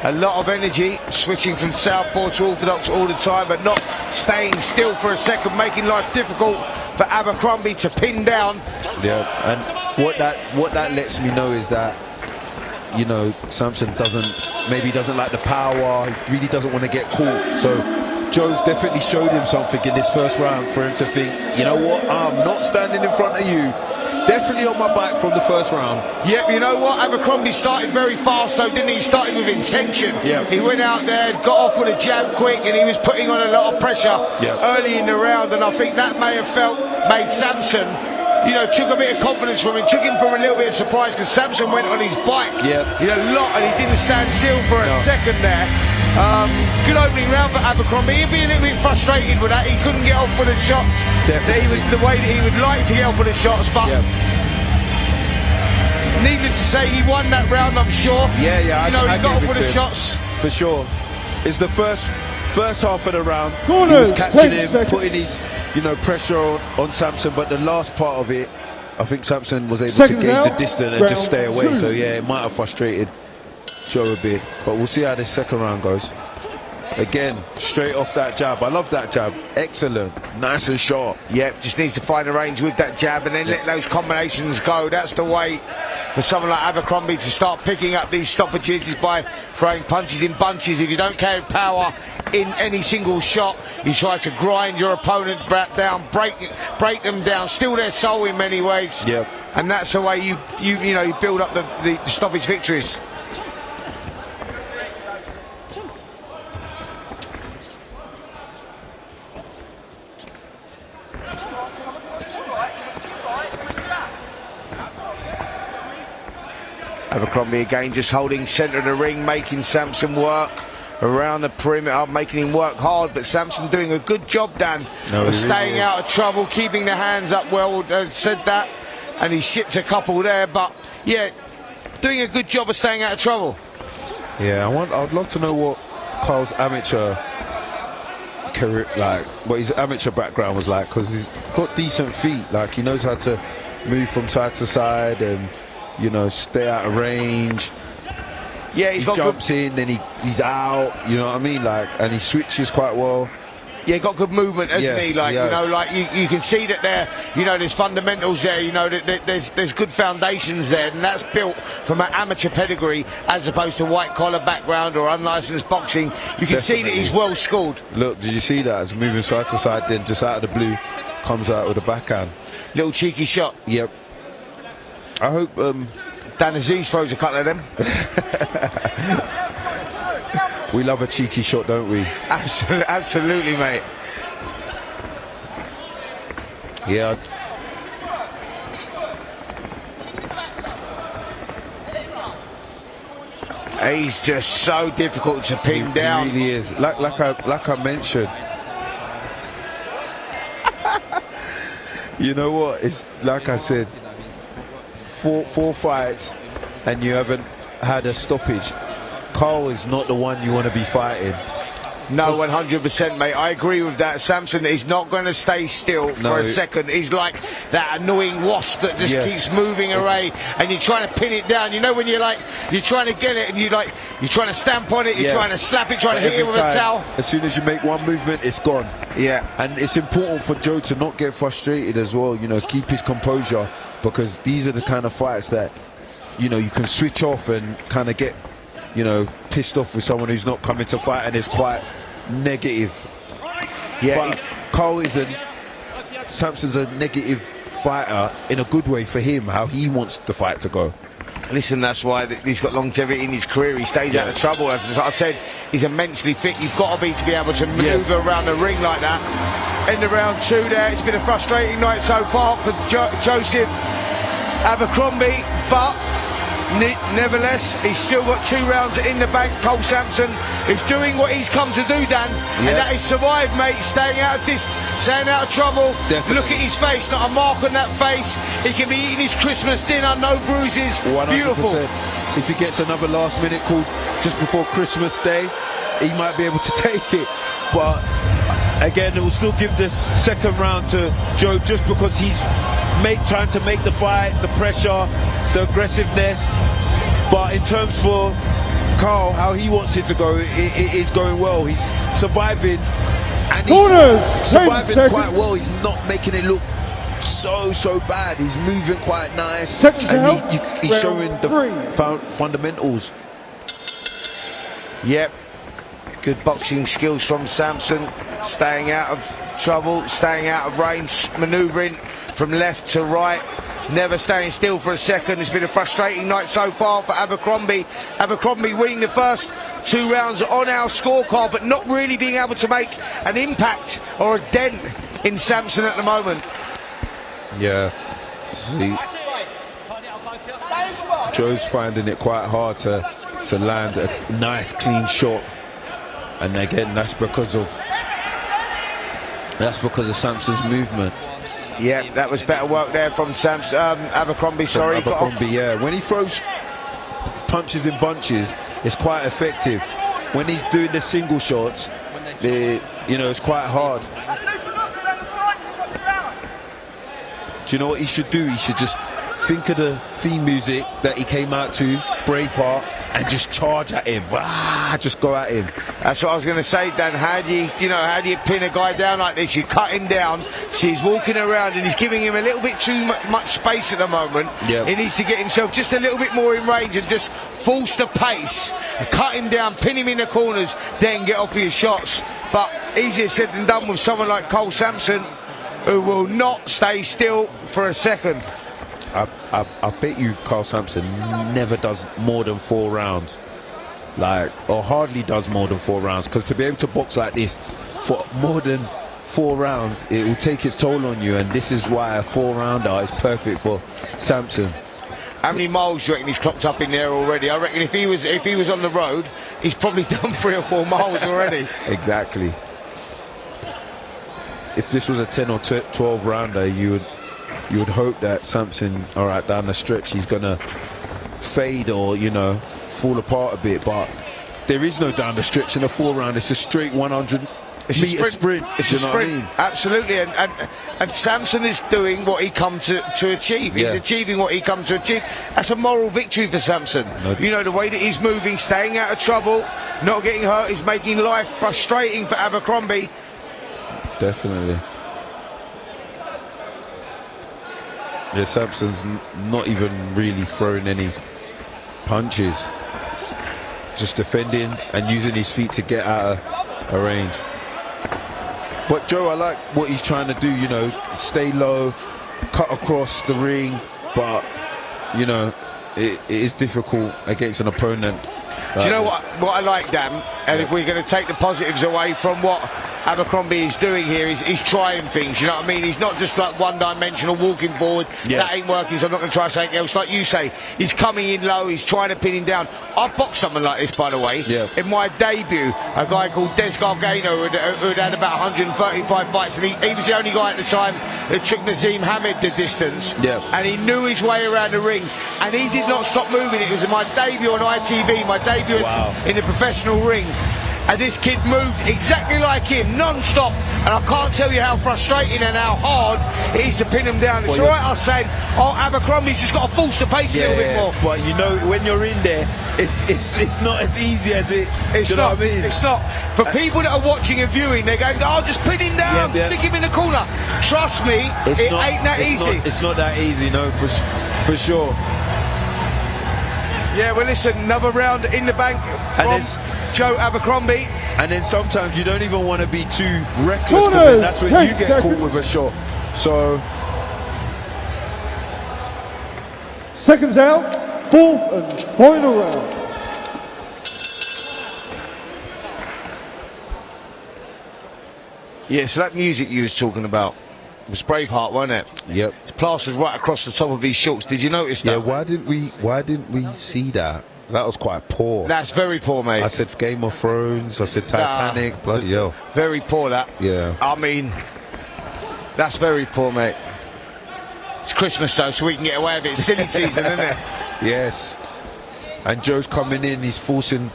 a lot of energy, switching from southpaw to orthodox all the time, but not staying still for a second, making life difficult for Abercrombie to pin down. Yeah, and what that lets me know is that, you know, Sampson maybe doesn't like the power, he really doesn't want to get caught. So Joe's definitely showed him something in this first round for him to think, you know what, I'm not standing in front of you. Definitely on my back from the first round. Yep, you know what? Abercrombie started very fast, though, didn't he? He started with intention. Yeah. He went out there, got off with a jab quick, and he was putting on a lot of pressure early in the round. And I think that may have made Sampson, you know, took a bit of confidence from him, took him from a little bit of surprise because Sampson went on his bike, you know, a lot, and he didn't stand still for a second there. Good opening round for Abercrombie. He'd be a little bit frustrated with that. He couldn't get off with the shots the way that he would like to get off with the shots, but needless to say, he won that round, I'm sure. Yeah, you know, he got off with the shots for sure. It's the first half of the round. Corners, he was catching him, 10 seconds. putting his, you know, pressure on Sampson, but the last part of it, I think Sampson was able to gauge the distance and just stay away. 2. So yeah, it might have frustrated Joe a bit, but we'll see how this second round goes. Again, straight off that jab. I love that jab. Excellent, nice and sharp. Yep, just needs to find a range with that jab and then let those combinations go. That's the way for someone like Abercrombie to start picking up these stoppages, is by throwing punches in bunches. If you don't carry power in any single shot, you try to grind your opponent down, break them down, steal their soul in many ways. Yep. And that's the way you build up the stoppage victories. Abercrombie again just holding centre of the ring, making Sampson work around the perimeter, making him work hard, but Sampson doing a good job, Dan, of staying out of trouble, keeping the hands up well. Said that, and he shipped a couple there, but yeah, doing a good job of staying out of trouble. Yeah, I'd love to know what Karl's amateur career, like what his amateur background was like, because he's got decent feet. Like, he knows how to move from side to side and, you know, stay out of range. Yeah, he jumps in, then he's out, you know what I mean? Like, and he switches quite well. Yeah, got good movement, hasn't he? Like, you know, like you can see that there, you know, there's fundamentals there, you know, that there's good foundations there, and that's built from an amateur pedigree as opposed to white collar background or unlicensed boxing. You can see that he's well schooled. Look, did you see that? It's moving side to side, then just out of the blue comes out with a backhand. Little cheeky shot. Yep. I hope Dan Aziz throws a couple of them. We love a cheeky shot, don't we? Absolutely, mate. Yeah. He's just so difficult to pin down. He really is. Like I mentioned. You know what? It's like I said, four fights, and you haven't had a stoppage. Karl is not the one you want to be fighting. No, 100%, mate. I agree with that. Sampson is not going to stay still for a second. He's like that annoying wasp that just keeps moving away, and you're trying to pin it down. You know when you're trying to get it, and you're trying to stamp on it, you're trying to slap it, trying to hit it with a towel. As soon as you make one movement, it's gone. Yeah. And it's important for Joe to not get frustrated as well. You know, keep his composure, because these are the kind of fights that, you know, you can switch off and kind of get, you know, pissed off with someone who's not coming to fight and is quite negative. Yeah, but Karl Sampson's a negative fighter in a good way for him, how he wants the fight to go. Listen, that's why he's got longevity in his career. He stays out of trouble. As I said, he's immensely fit. You've got to be able to manoeuvre around the ring like that. End of round 2 there. It's been a frustrating night so far for Joseph Abercrombie, but nevertheless, he's still got 2 rounds in the bank. Karl Sampson is doing what he's come to do, Dan, and that is survive, mate. Staying out of trouble. Definitely. Look at his face, not a mark on that face. He can be eating his Christmas dinner, no bruises. 100%. Beautiful. If he gets another last-minute call just before Christmas Day, he might be able to take it. But again, it will still give this second round to Joe, just because he's trying to make the fight, the pressure, the aggressiveness. But in terms for Karl, how he wants it to go, it is going well. He's surviving, and he's surviving quite well. He's not making it look so bad. He's moving quite nice, and he's showing the fundamentals. Yep, good boxing skills from Sampson, staying out of trouble, staying out of range, manoeuvring from left to right, never staying still for a second. It's been a frustrating night so far for Abercrombie. Abercrombie winning the first 2 rounds on our scorecard, but not really being able to make an impact or a dent in Sampson at the moment. Yeah, see, Joe's finding it quite hard to land a nice clean shot, and again that's because of Sampson's movement. Yeah, that was better work there from Abercrombie. Sorry, Abercrombie. Yeah, when he throws punches in bunches, it's quite effective. When he's doing the single shots, you know, it's quite hard. Do you know what he should do? He should just think of the theme music that he came out to, Braveheart, and just charge at him. Just go at him. That's what I was going to say, Dan. How do you pin a guy down like this? You cut him down. So he's walking around and he's giving him a little bit too much space at the moment. Yep. He needs to get himself just a little bit more in range and just force the pace, cut him down, pin him in the corners, then get off his shots. But easier said than done with someone like Karl Sampson, who will not stay still for a second. I bet you Karl Sampson never does more than 4 rounds, or hardly does more than 4 rounds, because to be able to box like this for more than 4 rounds, it will take its toll on you, and this is why a 4-rounder is perfect for Sampson. How many miles do you reckon he's clocked up in there already? I reckon if he was on the road, he's probably done 3 or 4 miles already. Exactly. If this was a 10 or 12 rounder, you would hope that Sampson, all right, down the stretch, he's gonna fade or, you know, fall apart a bit. But there is no down the stretch in a 4-round. It's a straight 100-meter sprint. It's a sprint. What I mean? Absolutely. And Sampson is doing what he come to achieve. He's achieving what he come to achieve. That's a moral victory for Sampson. You know, the way that he's moving, staying out of trouble, not getting hurt, is making life frustrating for Abercrombie. Definitely. Yeah, Sampson's not even really throwing any punches, just defending and using his feet to get out of range. But Joe, I like what he's trying to do, you know, stay low, cut across the ring, but, you know, it is difficult against an opponent. Do you know what I like, Dan? And if we're going to take the positives away from what Abercrombie is doing here is he's trying things, you know what I mean? He's not just like one-dimensional walking forward. That ain't working, so I'm not going to try something else. Like you say, he's coming in low, he's trying to pin him down. I've boxed someone like this, by the way. In my debut, a guy called Edgars who had about 135 fights, and he was the only guy at the time that took Naeem the distance. And he knew his way around the ring, and he did not stop moving. It was my debut on ITV, my debut in the professional ring. And this kid moved exactly like him, non-stop. And I can't tell you how frustrating and how hard it is to pin him down. It's all right, I was saying, oh, Abercrombie's just got to force the pace a little bit more. But you know, when you're in there, it's not as easy as it. You know what I mean? It's not. For people that are watching and viewing, they're going, oh, just pin him down, stick him in the corner. Trust me, it ain't that easy. It's not that easy, no, for sure. Yeah, well, listen, another round in the bank from Joe Abercrombie. And then sometimes you don't even want to be too reckless, because that's when you get caught with a shot. So, seconds out, fourth and final round. Yeah, so that music you was talking about was Braveheart, wasn't it? Yep. It's plastered right across the top of his shorts. Did you notice that? Yeah, why didn't we see that? That was quite poor. That's very poor, mate. I said Game of Thrones, I said Titanic, bloody hell. Very poor, that. Yeah. I mean, that's very poor, mate. It's Christmas, though, so we can get away with it. It's silly season, isn't it? Yes. And Joe's coming in, he's forcing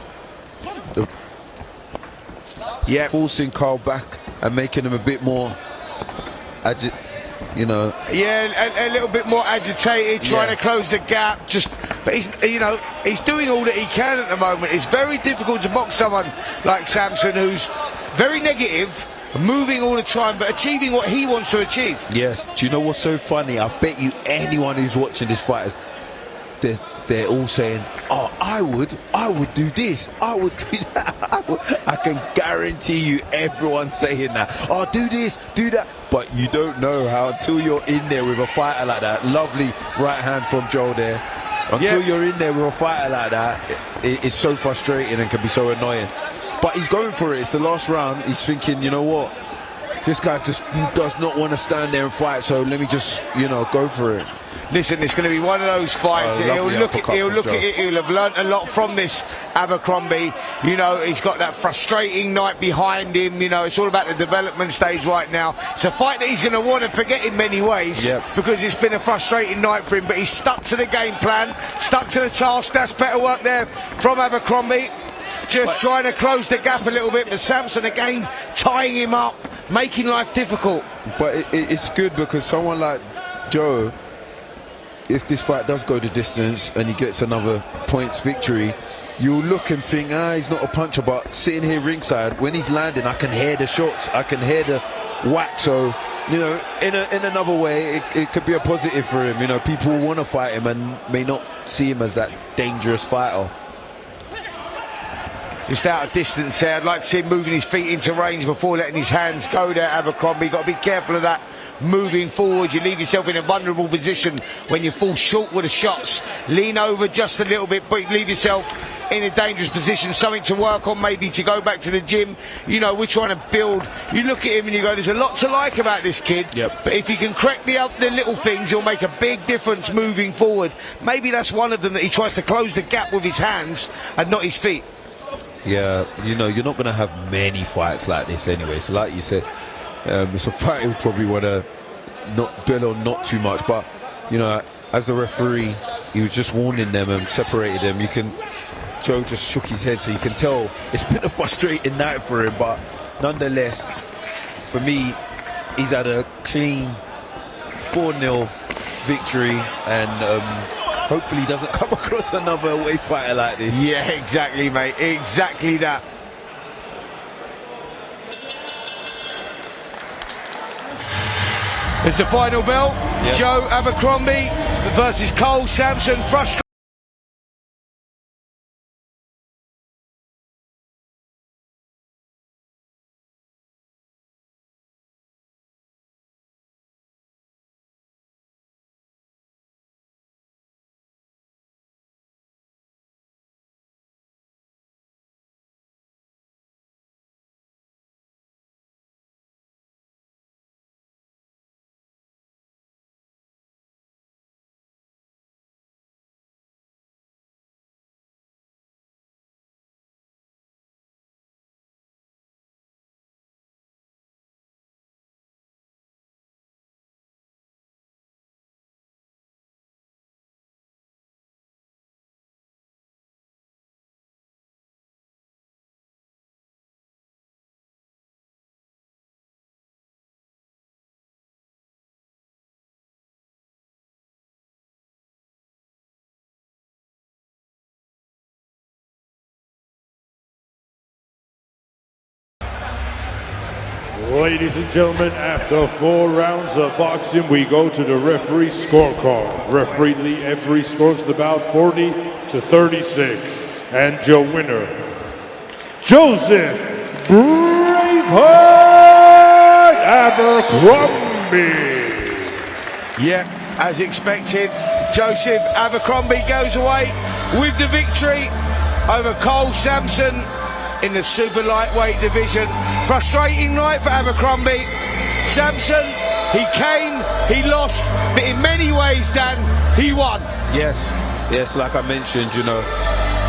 forcing Karl back and making him a bit more you know. Yeah, a little bit more agitated, trying to close the gap. But he's doing all that he can at the moment. It's very difficult to box someone like Sampson, who's very negative, moving all the time, but achieving what he wants to achieve. Yes. Do you know what's so funny? I bet you anyone who's watching this fight they're all saying, oh, I would do this, I would do that. I can guarantee you everyone's saying that. Oh, do this, do that. But you don't know how until you're in there with a fighter like that. Lovely right hand from Joe there. Until you're in there with a fighter like that, it's so frustrating and can be so annoying. But he's going for it. It's the last round. He's thinking, you know what? This guy just does not want to stand there and fight, so let me just, go for it. Listen, it's going to be one of those fights. He'll look at it. He'll have learnt a lot from this Abercrombie. He's got that frustrating night behind him. It's all about the development stage right now. It's a fight that he's going to want to forget in many ways because it's been a frustrating night for him. But he's stuck to the game plan, stuck to the task. That's better work there from Abercrombie. Just trying to close the gap a little bit. But Sampson again tying him up, making life difficult. But it's good because someone like Joe, if this fight does go the distance and he gets another points victory, you'll look and think, he's not a puncher. But sitting here ringside, when he's landing, I can hear the shots, I can hear the whack. So, in another way, it could be a positive for him. People will want to fight him and may not see him as that dangerous fighter. Just out of distance there. I'd like to see him moving his feet into range before letting his hands go there, Abercrombie. Got to be careful of that. Moving forward, you leave yourself in a vulnerable position when you fall short with the shots. Lean over just a little bit, but you leave yourself in a dangerous position. Something to work on, maybe to go back to the gym. We're trying to build. You look at him and you go, there's a lot to like about this kid. But if he can correct the little things, he'll make a big difference moving forward. Maybe that's one of them, that he tries to close the gap with his hands and not his feet. Yeah, you're not going to have many fights like this anyway. So like you said, it's a fight he'll probably want to not dwell on not too much. But, as the referee, he was just warning them and separated them. Joe just shook his head, so you can tell it's been a frustrating night for him. But nonetheless, for me, he's had a clean 4-0 victory, and hopefully he doesn't come across another away fighter like this. Yeah, exactly, mate. Exactly that. It's the final bell. Joe Abercrombie versus Karl Sampson. Frustrating. Ladies and gentlemen, after 4 rounds of boxing, we go to the referee scorecard. Referee Lee Every scores the bout 40-36. And your winner, Joseph Braveheart Abercrombie. Yeah, as expected, Joseph Abercrombie goes away with the victory over Karl Sampson in the super lightweight division. Frustrating night for Abercrombie. Sampson, he came, he lost, but in many ways, Dan, he won. Yes, like I mentioned, you know,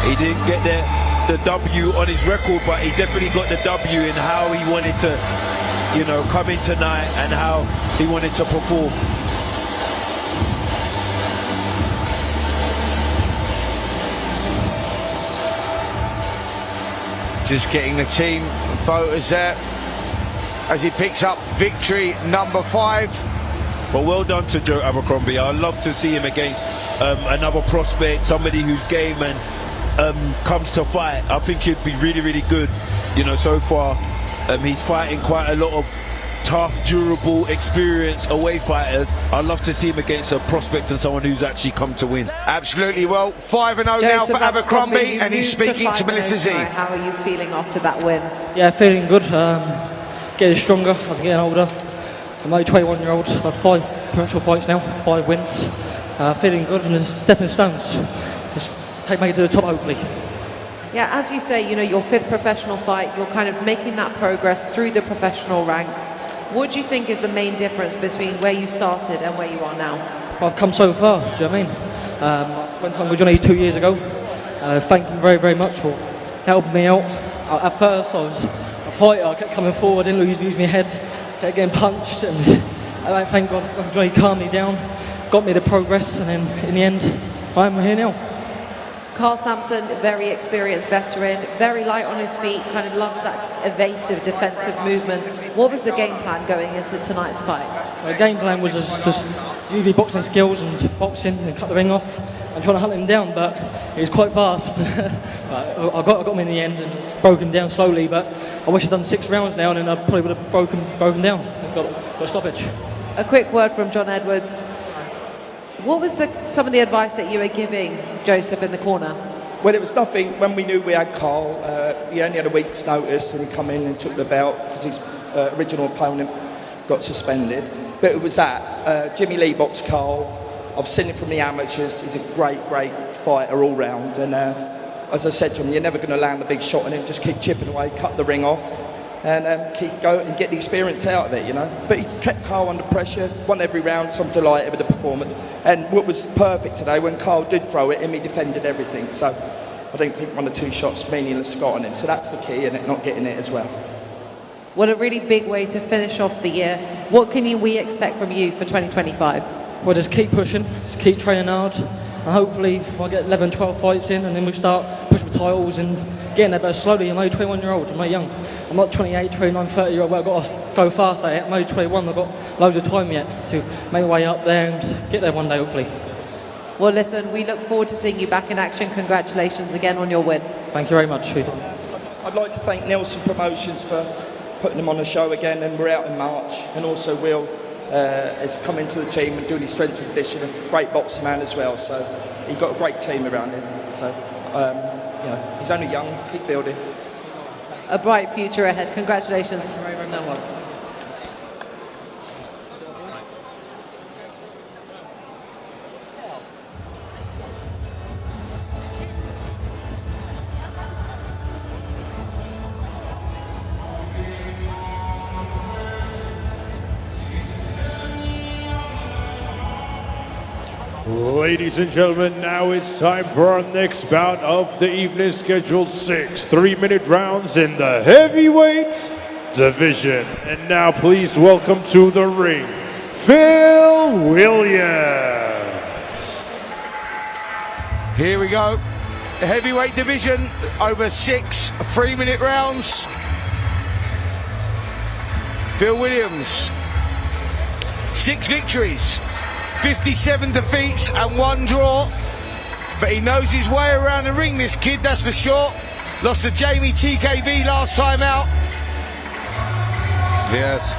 he didn't get the W on his record, but he definitely got the W in how he wanted to, you know, come in tonight and how he wanted to perform. Just getting the team photos there as he picks up victory number 5. But well done to Joe Abercrombie. I'd love to see him against another prospect, somebody who's game and comes to fight. I think he'd be really, really good. You know, so far he's fighting quite a lot of tough, durable, experienced away fighters. I'd love to see him against a prospect and someone who's actually come to win. Absolutely. Well, 5-0 now for Abercrombie, and he's speaking to Melissa Z. How are you feeling after that win? Yeah, feeling good. Getting stronger as I'm getting older. I'm only 21-year-old. I've had 5 professional fights now, 5 wins. Feeling good, and just stepping stones. Just make it to the top, hopefully. Yeah, as you say, you know, your 5th professional fight, you're kind of making that progress through the professional ranks. What do you think is the main difference between where you started and where you are now? Well, I've come so far, do you know what I mean? I went home with Johnny 2 years ago. Thank him very, very much for helping me out. At first, I was a fighter. I kept coming forward, didn't use my head, kept getting punched, and thank God Johnny calmed me down, got me the progress, and then in the end, I'm here now. Karl Sampson, very experienced veteran, very light on his feet, kind of loves that evasive defensive movement. What was the game plan going into tonight's fight? The game plan was just use my boxing skills and boxing and cut the ring off and trying to hunt him down, but he was quite fast. But I got him in the end and broke him down slowly, but I wish I'd done 6 rounds now and then I probably would have broken down. Got a stoppage. A quick word from John Edwards. What was some of the advice that you were giving Joseph in the corner? Well, it was nothing. When we knew we had Karl, he only had a week's notice and he come in and took the belt because his original opponent got suspended. But it was that. Jimmy Lee boxed Karl. I've seen him from the amateurs. He's a great fighter all round. And as I said to him, you're never going to land a big shot on him. Just keep chipping away, cut the ring off. And keep going and get the experience out of it, you know. But he kept Karl under pressure, won every round, so I'm delighted with the performance. And what was perfect today, when Karl did throw it, he defended everything. So I don't think 1 or 2 shots meaningless got on him. So that's the key, and not getting it as well. What a really big way to finish off the year. What can we expect from you for 2025? Well, just keep pushing, just keep training hard. And hopefully I'll get 11, 12 fights in and then we'll start pushing for titles and getting there, but slowly. I'm only 21-year-old, I'm not young. I'm not 28, 29, 30-year-old, I've got to go fast at it. I'm only 21, I've got loads of time yet to make my way up there and get there one day, hopefully. Well, listen, we look forward to seeing you back in action. Congratulations again on your win. Thank you very much. I'd like to thank Nelson Promotions for putting him on the show again, and we're out in March. And also Will has come into the team and doing his strength and conditioning. A great boxing man as well, so he's got a great team around him. So, you know, he's only young, keep building. A bright future ahead. Congratulations. No worries. Ladies and gentlemen, now it's time for our next bout of the evening, scheduled 6 3-minute rounds in the heavyweight division. And now please welcome to the ring, Phil Williams. Here we go. The heavyweight division over 6 3-minute rounds. Phil Williams, 6 victories, 57 defeats and 1 draw, but he knows his way around the ring, this kid, that's for sure. Lost to Jamie TKB last time out. Yes.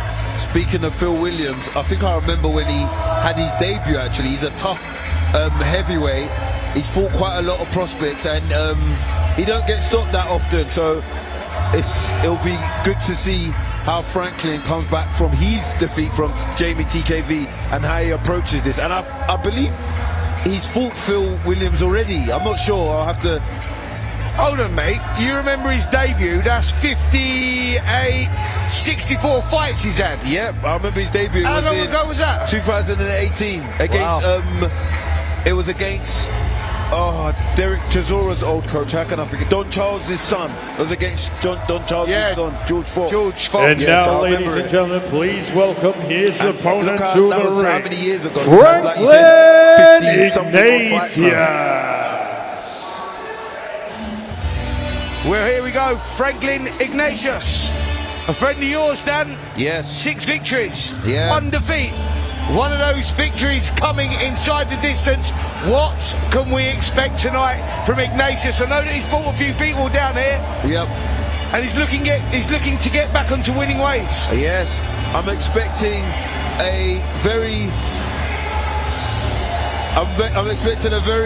Speaking of Phil Williams, I think I remember when he had his debut. Actually, he's a tough heavyweight. He's fought quite a lot of prospects, and he don't get stopped that often. So it'll be good to see how Franklin comes back from his defeat from Jamie TKV and how he approaches this. And I believe he's fought Phil Williams already. I'm not sure. I'll have to. Hold on, mate. You remember his debut? That's 58, 64 fights he's had. Yep, I remember his debut. How long ago was that? 2018 against. It was against. Derek Chisora's old coach. How can I forget? Don Charles' son. It was against Don Charles' son, George Fox. And now, ladies and gentlemen, please welcome his opponent to the ring. How many years ago? Franklin like you said, Ignatius. Well, here we go. Franklin Ignatius. A friend of yours, Dan. Yes. 6 victories. Yeah. 1 defeat. One of those victories coming inside the distance. What can we expect tonight from Ignatius? I know that he's fought a few people down here. Yep. And he's looking to get back onto winning ways. Yes. I'm expecting a very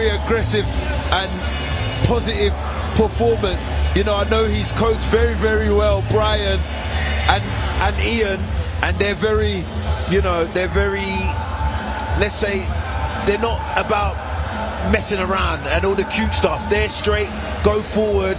aggressive and positive performance. You know, I know he's coached very, very well, Brian and Ian, and they're very, let's say, they're not about messing around and all the cute stuff. They're straight, go forward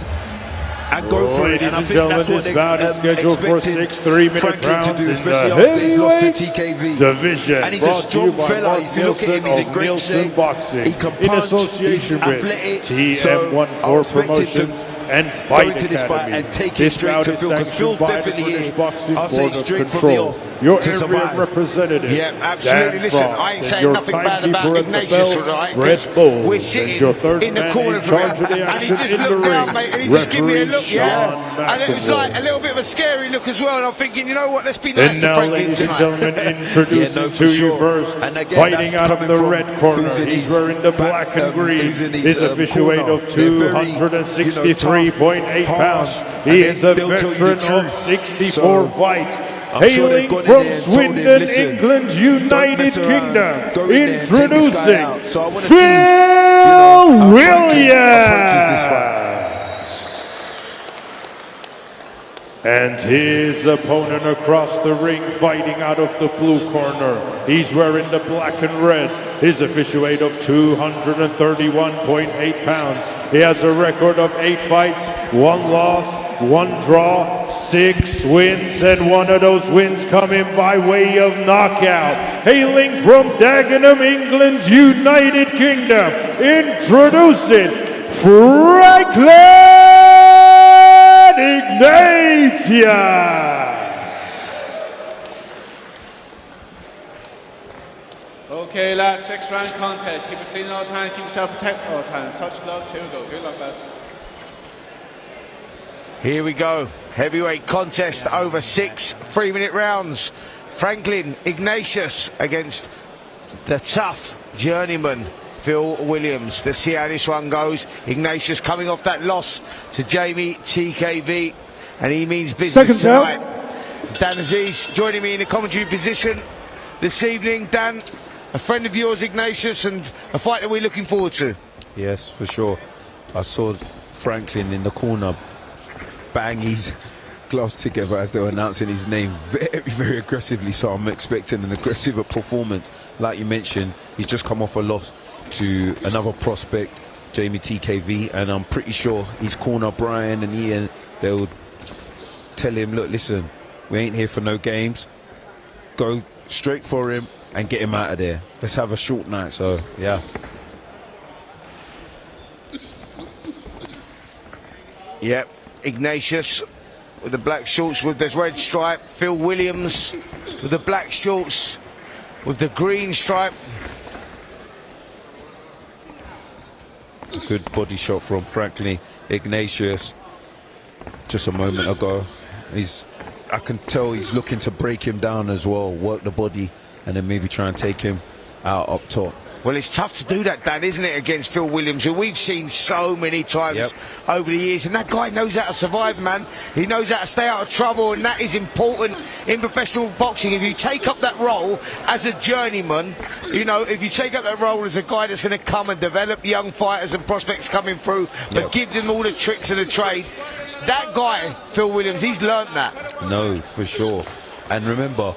and go for it. And I think that's what they're expecting 3-minute rounds to do, in especially the after he's lost to heavyweight TKV. division. And he's a strong fella. If you look at him, he's in great shape. He can punch, in association he's with athletic. TM14 Promotions and Fight into this fight Academy. and take it straight to Phil, because Phil definitely is, I'll say, straight from the off your to area survive. representative. Yeah, absolutely. Listen, I ain't saying nothing bad about Ignatius tonight. We're sitting in the corner for him, and he just looked down, mate, and he just gave me a look, and it was like a little bit of a scary look as well, and I'm thinking, you know what, let's be nice and to now, Franklin ladies and tonight. gentlemen, introducing to you first, fighting out of the red corner, he's wearing the black and green, his official weight of 263.8 pounds. He is a veteran of 64 fights. Hailing from Swindon, England, United Kingdom, introducing Phil Williams. And his opponent across the ring, fighting out of the blue corner. He's wearing the black and red. His official weight of 231.8 pounds. He has a record of 8 fights, 1 loss, 1 draw, 6 wins, and 1 of those wins coming by way of knockout. Hailing from Dagenham, England, United Kingdom, introducing Franklin Ignatius. Okay, lads, 6-round contest. Keep it clean at all times, keep yourself protected at all times. Touch gloves, here we go. Good luck, lads. Here we go. Heavyweight contest over 6 3-minute rounds. Franklin Ignatius against the tough journeyman Phil Williams. Let's see how this one goes. Ignatius coming off that loss to Jamie TKV, and he means business tonight. Dan Aziz joining me in the commentary position this evening. Dan, a friend of yours, Ignatius, and a fight that we're looking forward to. Yes, for sure. I saw Franklin in the corner bang his gloves together as they were announcing his name very, very aggressively, so I'm expecting an aggressive performance. Like you mentioned, he's just come off a loss to another prospect, Jamie TKV, and I'm pretty sure his corner, Brian and Ian, they'll tell him, look, listen, we ain't here for no games, go straight for him and get him out of there. Let's have a short night. So yeah. Yep, Ignatius with the black shorts with the red stripe. Phil Williams with the black shorts with the green stripe. Good body shot from Franklin Ignatius just a moment ago. I can tell he's looking to break him down as well, work the body, and then maybe try and take him out up top. Well, it's tough to do that, Dan, isn't it, against Phil Williams, who we've seen so many times over the years. And that guy knows how to survive, man. He knows how to stay out of trouble, and that is important in professional boxing. If you take up that role as a journeyman, you know, if you take up that role as a guy that's going to come and develop young fighters and prospects coming through, but give them all the tricks of the trade, that guy, Phil Williams, he's learnt that. No, for sure. And remember,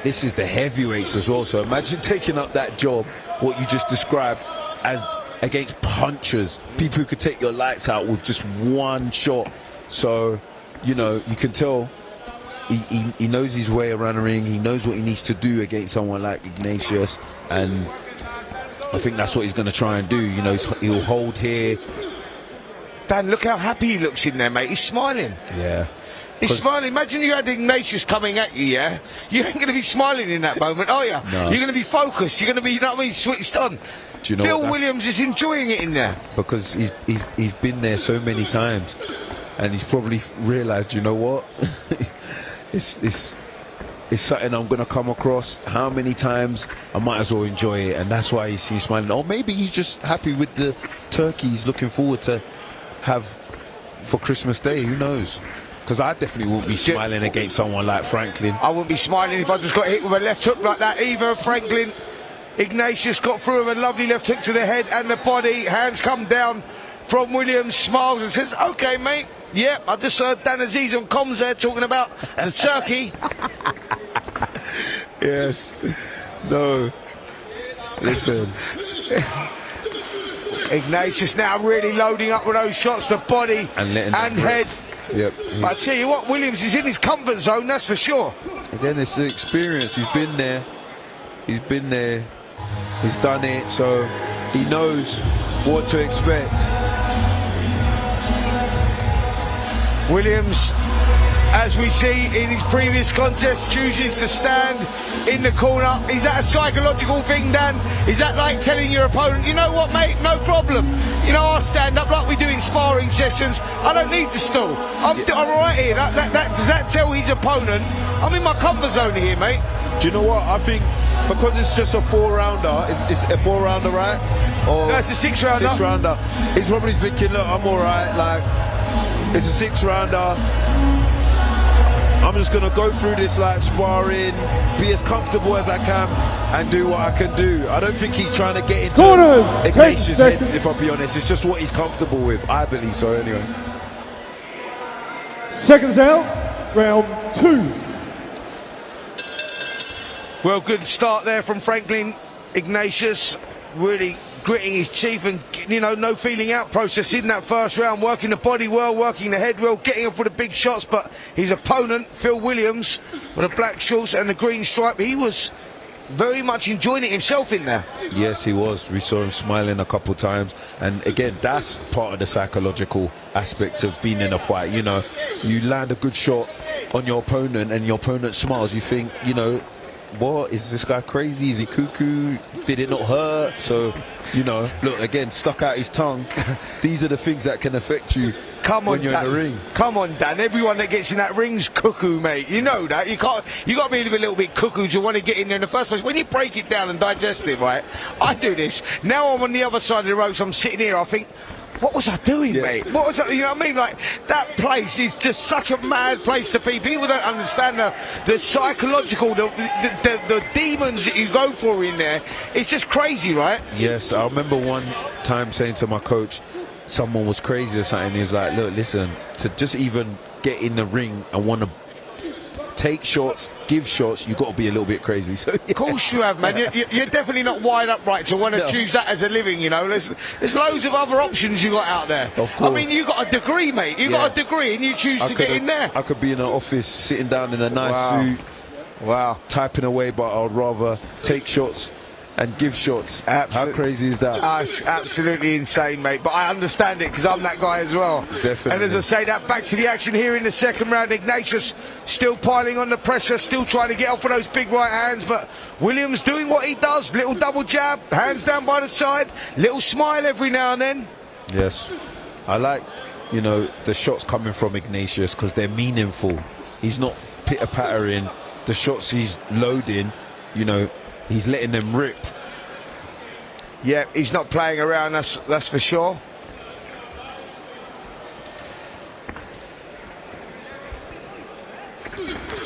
this is the heavyweights as well, so imagine taking up that job, what you just described, as against punchers, people who could take your lights out with just one shot. So, you know, you can tell he knows his way around the ring. He knows what he needs to do against someone like Ignatius, and I think that's what he's going to try and do. You know, he'll hold here. Dan, look how happy he looks in there, mate. He's smiling. Yeah. He's smiling. Imagine you had Ignatius coming at you, yeah? You ain't going to be smiling in that moment, are you? No. You're going to be focused. You're going to be, you know what I mean, switched on. Do you know Phil Williams is enjoying it in there. Because he's been there so many times, and he's probably realised, you know what? it's something I'm going to come across. How many times? I might as well enjoy it, and that's why he seems smiling. Or maybe he's just happy with the turkey he's looking forward to have for Christmas Day. Who knows? Because I definitely wouldn't be smiling against someone like Franklin. I wouldn't be smiling if I just got hit with a left hook like that either. Franklin, Ignatius got through with a lovely left hook to the head and the body. Hands come down from Williams, smiles and says, okay, mate. Yep, I just heard Dan Aziz on comms there talking about the turkey. Yes. No. Listen. Ignatius now really loading up with those shots to body and head. Yep. But I tell you what, Williams is in his comfort zone, that's for sure. Again, it's the experience. He's been there. He's been there. He's done it, so he knows what to expect. Williams, as we see in his previous contest, chooses to stand in the corner. Is that a psychological thing, Dan? Is that like telling your opponent, you know what, mate, no problem. You know, I'll stand up like we do in sparring sessions. I don't need the stool. I'm right here. Does that tell his opponent, I'm in my comfort zone here, mate? Do you know what? I think because it's just a 4-rounder, it's a 4-rounder, right? Or no, it's a 6-rounder. 6-rounder. He's probably thinking, look, I'm all right. Like, it's a 6-rounder. I'm just going to go through this like sparring, be as comfortable as I can, and do what I can do. I don't think he's trying to get into Ignatius' head, if I'll be honest. It's just what he's comfortable with. I believe so, anyway. Seconds out, round 2. Well, good start there from Franklin. Ignatius really gritting his teeth and, you know, no feeling out process in that first round, working the body well, working the head well, getting up for the big shots. But his opponent, Phil Williams, with the black shorts and the green stripe, he was very much enjoying it himself in there. Yes, he was. We saw him smiling a couple times, and again, that's part of the psychological aspect of being in a fight. You know, you land a good shot on your opponent and your opponent smiles, you think, you know, what, is this guy crazy? Is he cuckoo? Did it not hurt? So, you know, look, again, stuck out his tongue. These are the things that can affect you when you're in the ring. Come on, Dan. Everyone that gets in that ring's cuckoo, mate. You know that. You got to be a little bit cuckoo to want to get in there in the first place. When you break it down and digest it, right? I do this. Now I'm on the other side of the ropes. I'm sitting here. I think, what was I doing, mate? What was I, you know what I mean? Like, that place is just such a mad place to be. People don't understand the psychological, the demons that you go for in there. It's just crazy, right? Yes, I remember one time saying to my coach, someone was crazy or something. He was like, look, listen, to just even get in the ring and want to take shots, give shots, you've got to be a little bit crazy. So, Of course you have, man. You're definitely not wide upright to want to choose that as a living, you know. There's loads of other options you got out there. Of course. I mean, you got a degree, mate. You got a degree and you choose to get in there. I could be in an office sitting down in a nice suit, typing away, but I'd rather take shots and give shots. How crazy is that? Absolutely insane, mate. But I understand it because I'm that guy as well. Definitely. And as I say, that back to the action here in the second round. Ignatius still piling on the pressure, still trying to get off of those big right hands. But Williams doing what he does. Little double jab, hands down by the side, little smile every now and then. Yes. I like, you know, the shots coming from Ignatius because they're meaningful. He's not pitter-pattering. The shots he's loading, you know, he's letting them rip. Yeah, he's not playing around, that's for sure.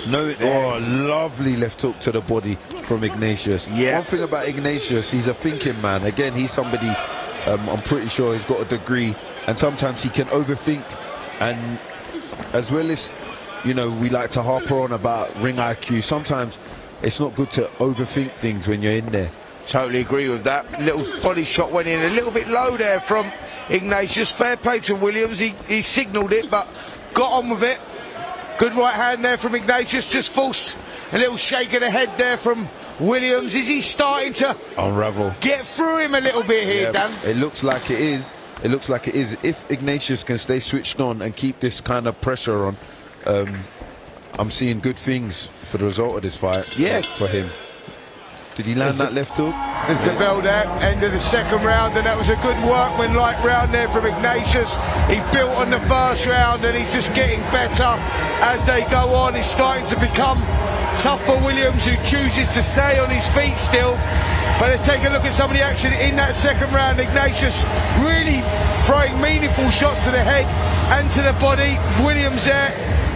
No, oh, lovely left hook to the body from Ignatius. Yeah. One thing about Ignatius, he's a thinking man. Again, he's somebody, I'm pretty sure he's got a degree, and sometimes he can overthink. And as well as, you know, we like to harp on about ring IQ, sometimes it's not good to overthink things when you're in there. Totally agree with that. Little body shot went in a little bit low there from Ignatius. Fair play to Williams. He signalled it, but got on with it. Good right hand there from Ignatius. Just forced a little shake of the head there from Williams. Is he starting to unravel? Get through him a little bit here, Dan? It looks like it is. It looks like it is. If Ignatius can stay switched on and keep this kind of pressure on, I'm seeing good things for the result of this fight. Yeah. For him. Did he land that left hook? There's the bell there, end of the second round, and that was a good workman-like round there from Ignatius. He built on the first round, and he's just getting better as they go on. He's starting to become tough for Williams, who chooses to stay on his feet still. But let's take a look at some of the action in that second round. Ignatius really throwing meaningful shots to the head and to the body. Williams there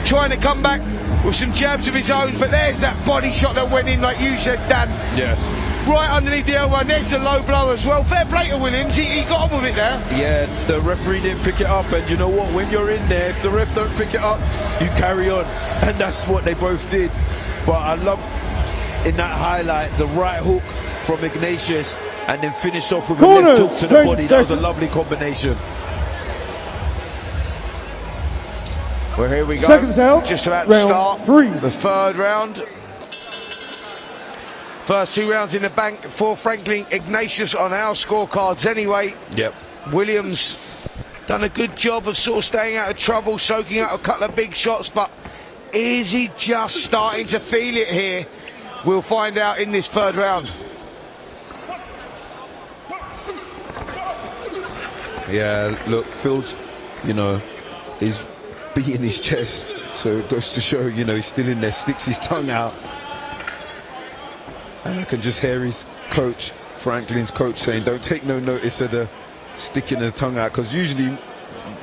trying to come back with some jabs of his own, but there's that body shot that went in, like you said, Dan. Yes. Right underneath the elbow, and there's the low blow as well. Fair play to Williams, he got on with it there. Yeah, the referee didn't pick it up, and you know what, when you're in there, if the ref don't pick it up, you carry on, and that's what they both did. But I love in that highlight the right hook from Ignatius, and then finished off with a left hook to the body. That was a lovely combination. Well, here we go. Seconds out. Just about to start the third round. First two rounds in the bank for Franklin Ignatius on our scorecards anyway. Yep. Williams done a good job of sort of staying out of trouble, soaking out a couple of big shots, but is he just starting to feel it here? We'll find out in this third round. Yeah, look, Phil's, you know, he's beating his chest, so it goes to show, you know, he's still in there, sticks his tongue out. And I can just hear his coach, Franklin's coach, saying, don't take no notice of the sticking the tongue out, because usually,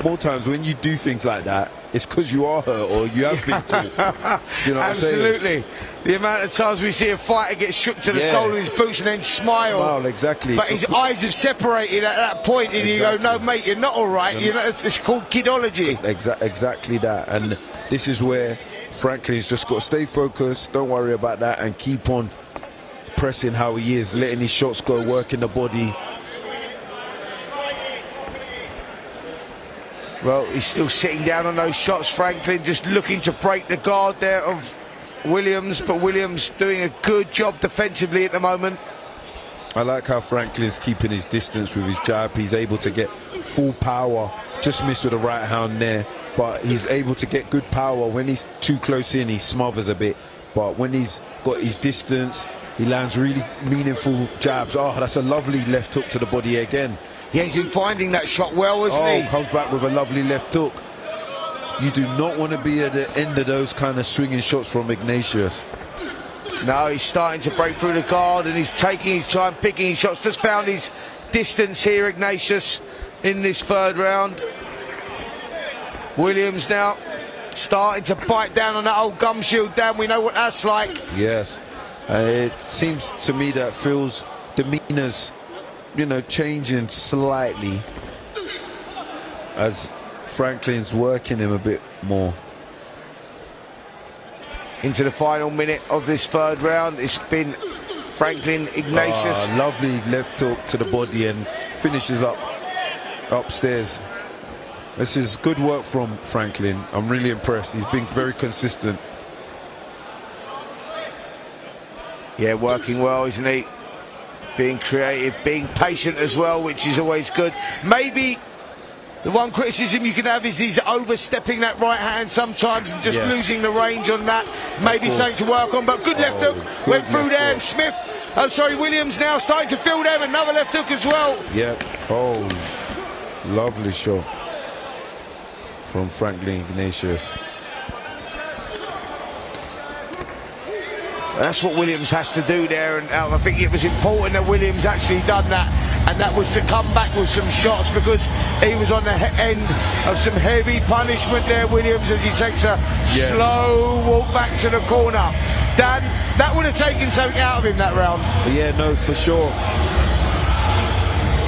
more times when you do things like that, it's because you are hurt or you have been pulled. Do you know what I'm saying? Absolutely. The amount of times we see a fighter get shook to the sole of his boots and then smile. Exactly. But his eyes have separated at that point, and you go, no, mate, you're not all right. You know, it's called kidology. Exactly that. And this is where Franklin's just got to stay focused, don't worry about that, and keep on pressing how he is, letting his shots go, working the body. Well, he's still sitting down on those shots, Franklin, just looking to break the guard there of Williams, but Williams doing a good job defensively at the moment. I like how Franklin's keeping his distance with his jab. He's able to get full power, just missed with a right hand there, but he's able to get good power. When he's too close in, he smothers a bit, but when he's got his distance, he lands really meaningful jabs. Oh, that's a lovely left hook to the body again. Yeah, he's been finding that shot well, hasn't he? Comes back with a lovely left hook. You do not want to be at the end of those kind of swinging shots from Ignatius. No, he's starting to break through the guard, and he's taking his time, picking his shots. Just found his distance here, Ignatius, in this third round. Williams now starting to bite down on that old gum shield. Dan, we know what that's like. Yes. It seems to me that Phil's demeanor's, you know, changing slightly as Franklin's working him a bit more. Into the final minute of this third round, it's been Franklin Ignatius. Lovely left hook to the body and finishes up upstairs. This is good work from Franklin. I'm really impressed. He's been very consistent. Yeah, working well, isn't he? Being creative, being patient as well, which is always good. Maybe the one criticism you can have is he's overstepping that right hand sometimes and just losing the range on that. Maybe something to work on, but good left hook. Went through there, and Williams now starting to fill them. Another left hook as well. Yep. Oh, lovely shot from Franklin Ignatius. That's what Williams has to do there, and I think it was important that Williams actually done that. and that was to come back with some shots because he was on the end of some heavy punishment there, Williams, as he takes a slow walk back to the corner. Dan, that would have taken something out of him that round. Yeah, no, for sure.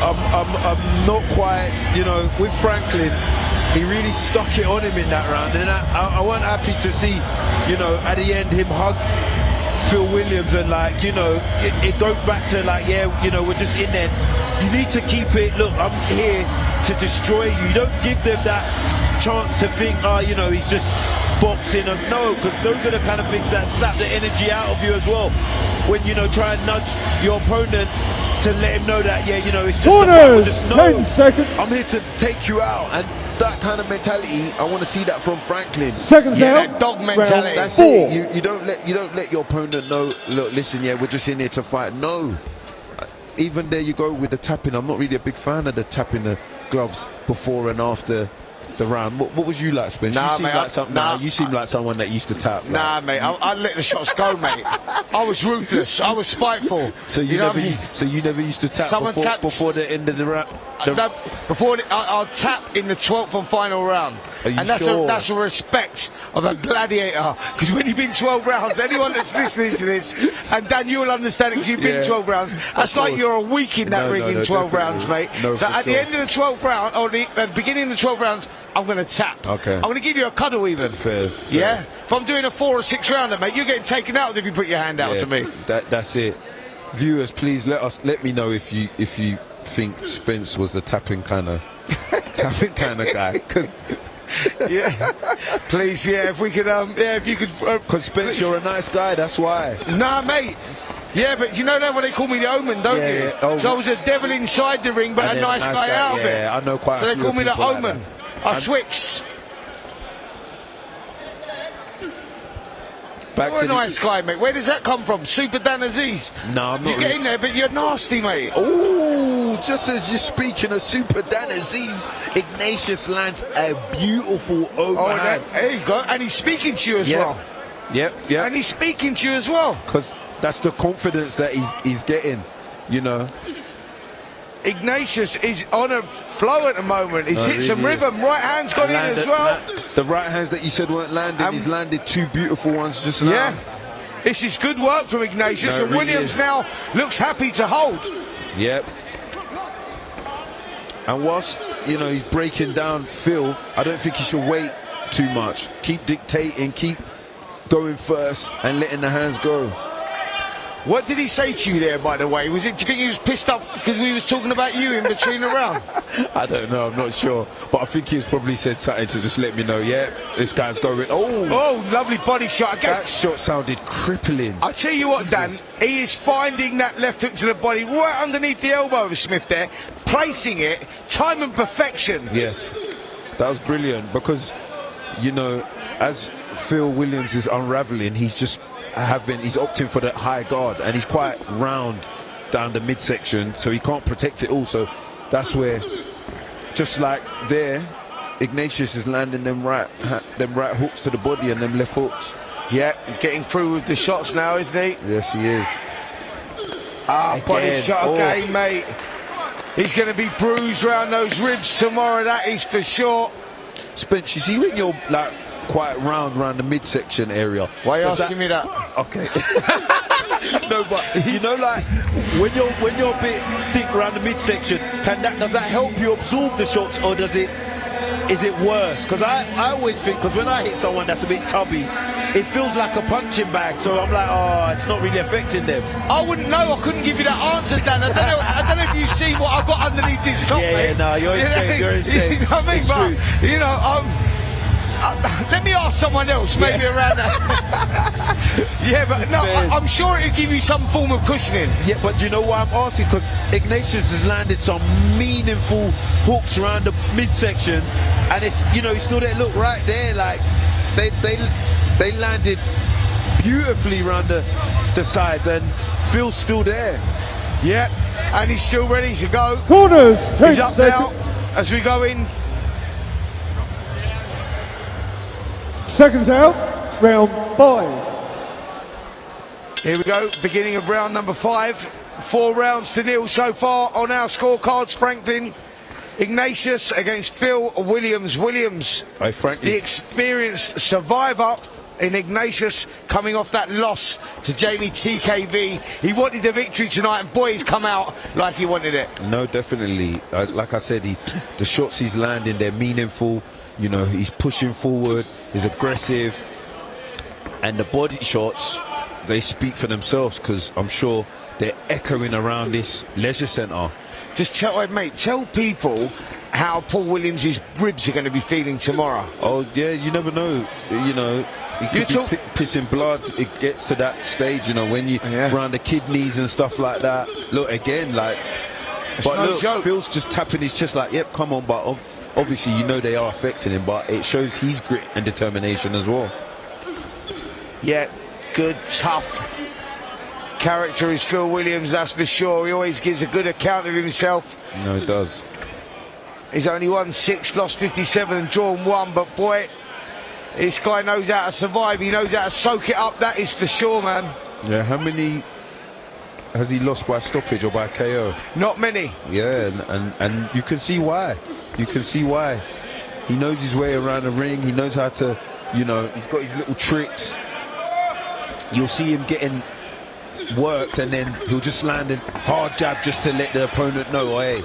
I'm not quite, you know, with Franklin, he really stuck it on him in that round, and I wasn't happy to see, you know, at the end him hug Phil Williams, and like, you know, it goes back to like, yeah, you know, we're just in there. You need to keep it, look, I'm here to destroy you. You don't give them that chance to think, oh, you know, he's just boxing. And no, because those are the kind of things that sap the energy out of you as well. When, you know, try and nudge your opponent to let him know that, yeah, you know, it's just Corners, just, 10 seconds. I'm here to take you out. And that kind of mentality, I want to see that from Franklin. Seconds out. That dog mentality. That's 4. it. You don't let your opponent know, look, listen, yeah, we're just in here to fight. No. Even there you go with the tapping. I'm not really a big fan of the tapping the gloves before and after the round. What was you like, Spence? Nah, you seem mate, like you seem like someone that used to tap. Like. Nah, mate, I let the shots go, mate. I was ruthless. I was spiteful. So you never used to tap before the end of the round. No, I'll tap in the 12th and final round. And that's a respect of a gladiator. Because when you've been 12 rounds, anyone that's listening to this, and Dan, you will understand it because you've been 12 rounds, that's like you're a week in that ring in 12 rounds, mate. No, so at the end of the 12th round, or the beginning of the 12 rounds, I'm going to tap. Okay. I'm going to give you a cuddle even. Fairs. Yeah? If I'm doing a 4 or 6 rounder, mate, you're getting taken out if you put your hand out to me. That's it. Viewers, please let me know if you think Spence was the tapping kind of guy, because please, if we could, if you could, because Spence, you're a nice guy, that's why. Nah, mate. Yeah, but you know that when they call me the Omen, don't you? Yeah. Oh. So I was a devil inside the ring, but a nice guy out of it. Yeah, I know quite. So a they few call me the people like Omen. that. I switched. You're a nice guy, mate. Where does that come from? Super Dan Aziz? No, I'm not. You get in there, but you're nasty, mate. Oh, just as you're speaking of Super Dan Aziz, Ignatius lands a beautiful overhand. There you go. And he's speaking to you as well. Yep. And he's speaking to you as well. Because that's the confidence that he's getting, you know. Ignatius is on a flow at the moment. He's hit some rhythm. Right hand's gone in as well. The right hands that you said weren't landing, he's landed 2 beautiful ones just now. Yeah. This is good work from Ignatius, and Williams now looks happy to hold. Yep. And whilst, you know, he's breaking down Phil, I don't think he should wait too much. Keep dictating, keep going first and letting the hands go. What did he say to you there, by the way? Do you think he was pissed off because we was talking about you in between the round? I don't know, I'm not sure. But I think he's probably said something to just let me know, yeah, this guy's going. Oh, lovely body shot. That shot sounded crippling. I tell you what, Dan, he is finding that left hook to the body right underneath the elbow of Smith there, placing it, time and perfection. Yes, that was brilliant because, you know, as Phil Williams is unraveling, he's opting for the high guard, and he's quite round down the midsection, so he can't protect it all. So that's where, just like there, Ignatius is landing them right hooks to the body and them left hooks. Yeah, getting through with the shots now, isn't he? Yes, he is. Body shot again, mate. He's going to be bruised around those ribs tomorrow, that is for sure. Spence, you see when you're like quite round around the midsection area. Why are you asking me that? Okay. No, but you know, like when you're a bit thick around the midsection, does that help you absorb the shots, or is it worse? Because I always think, because when I hit someone that's a bit tubby, it feels like a punching bag, so I'm like, oh, it's not really affecting them. I wouldn't know. I couldn't give you that answer, Dan. I don't know if you see what I've got underneath this top. No, you're insane. You're insane. You know what I mean? But, you know, let me ask someone else, maybe around that. Yeah, but no, I'm sure it'll give you some form of cushioning. Yeah, but you know why I'm asking? Because Ignatius has landed some meaningful hooks around the midsection, and it's, you know, it's still there. Look right there, like they landed beautifully around the sides, and Phil's still there. Yeah, and he's still ready to go. Corners, 10 he's up seconds. now as we go in. Seconds out, round 5. Here we go, beginning of round number 5. 4 rounds to nil so far on our scorecards. Franklin Ignatius against Phil Williams. Williams, the experienced survivor in Ignatius, coming off that loss to Jamie TKV. He wanted the victory tonight, and boy, he's come out like he wanted it. No, definitely. Like I said, the shots he's landing, they're meaningful. You know, he's pushing forward, he's aggressive, and the body shots, they speak for themselves, because I'm sure they're echoing around this leisure centre. Just tell people how Paul Williams' ribs are going to be feeling tomorrow. Oh yeah, you never know. You know, he could be pissing blood. It gets to that stage, you know, when you around the kidneys and stuff like that. Look again, like, but look, joke. Phil's just tapping his chest like, yep, come on. But obviously, you know, they are affecting him, but it shows his grit and determination as well. Yeah, good, tough character is Phil Williams, that's for sure. He always gives a good account of himself. No, he does. He's only won 6, lost 57 and drawn 1, but boy, this guy knows how to survive. He knows how to soak it up, that is for sure, man. Yeah, how many has he lost by stoppage or by KO? Not many. Yeah, and you can see why. You can see why. He knows his way around the ring. He knows how to, you know, he's got his little tricks. You'll see him getting worked, and then he'll just land a hard jab just to let the opponent know, hey.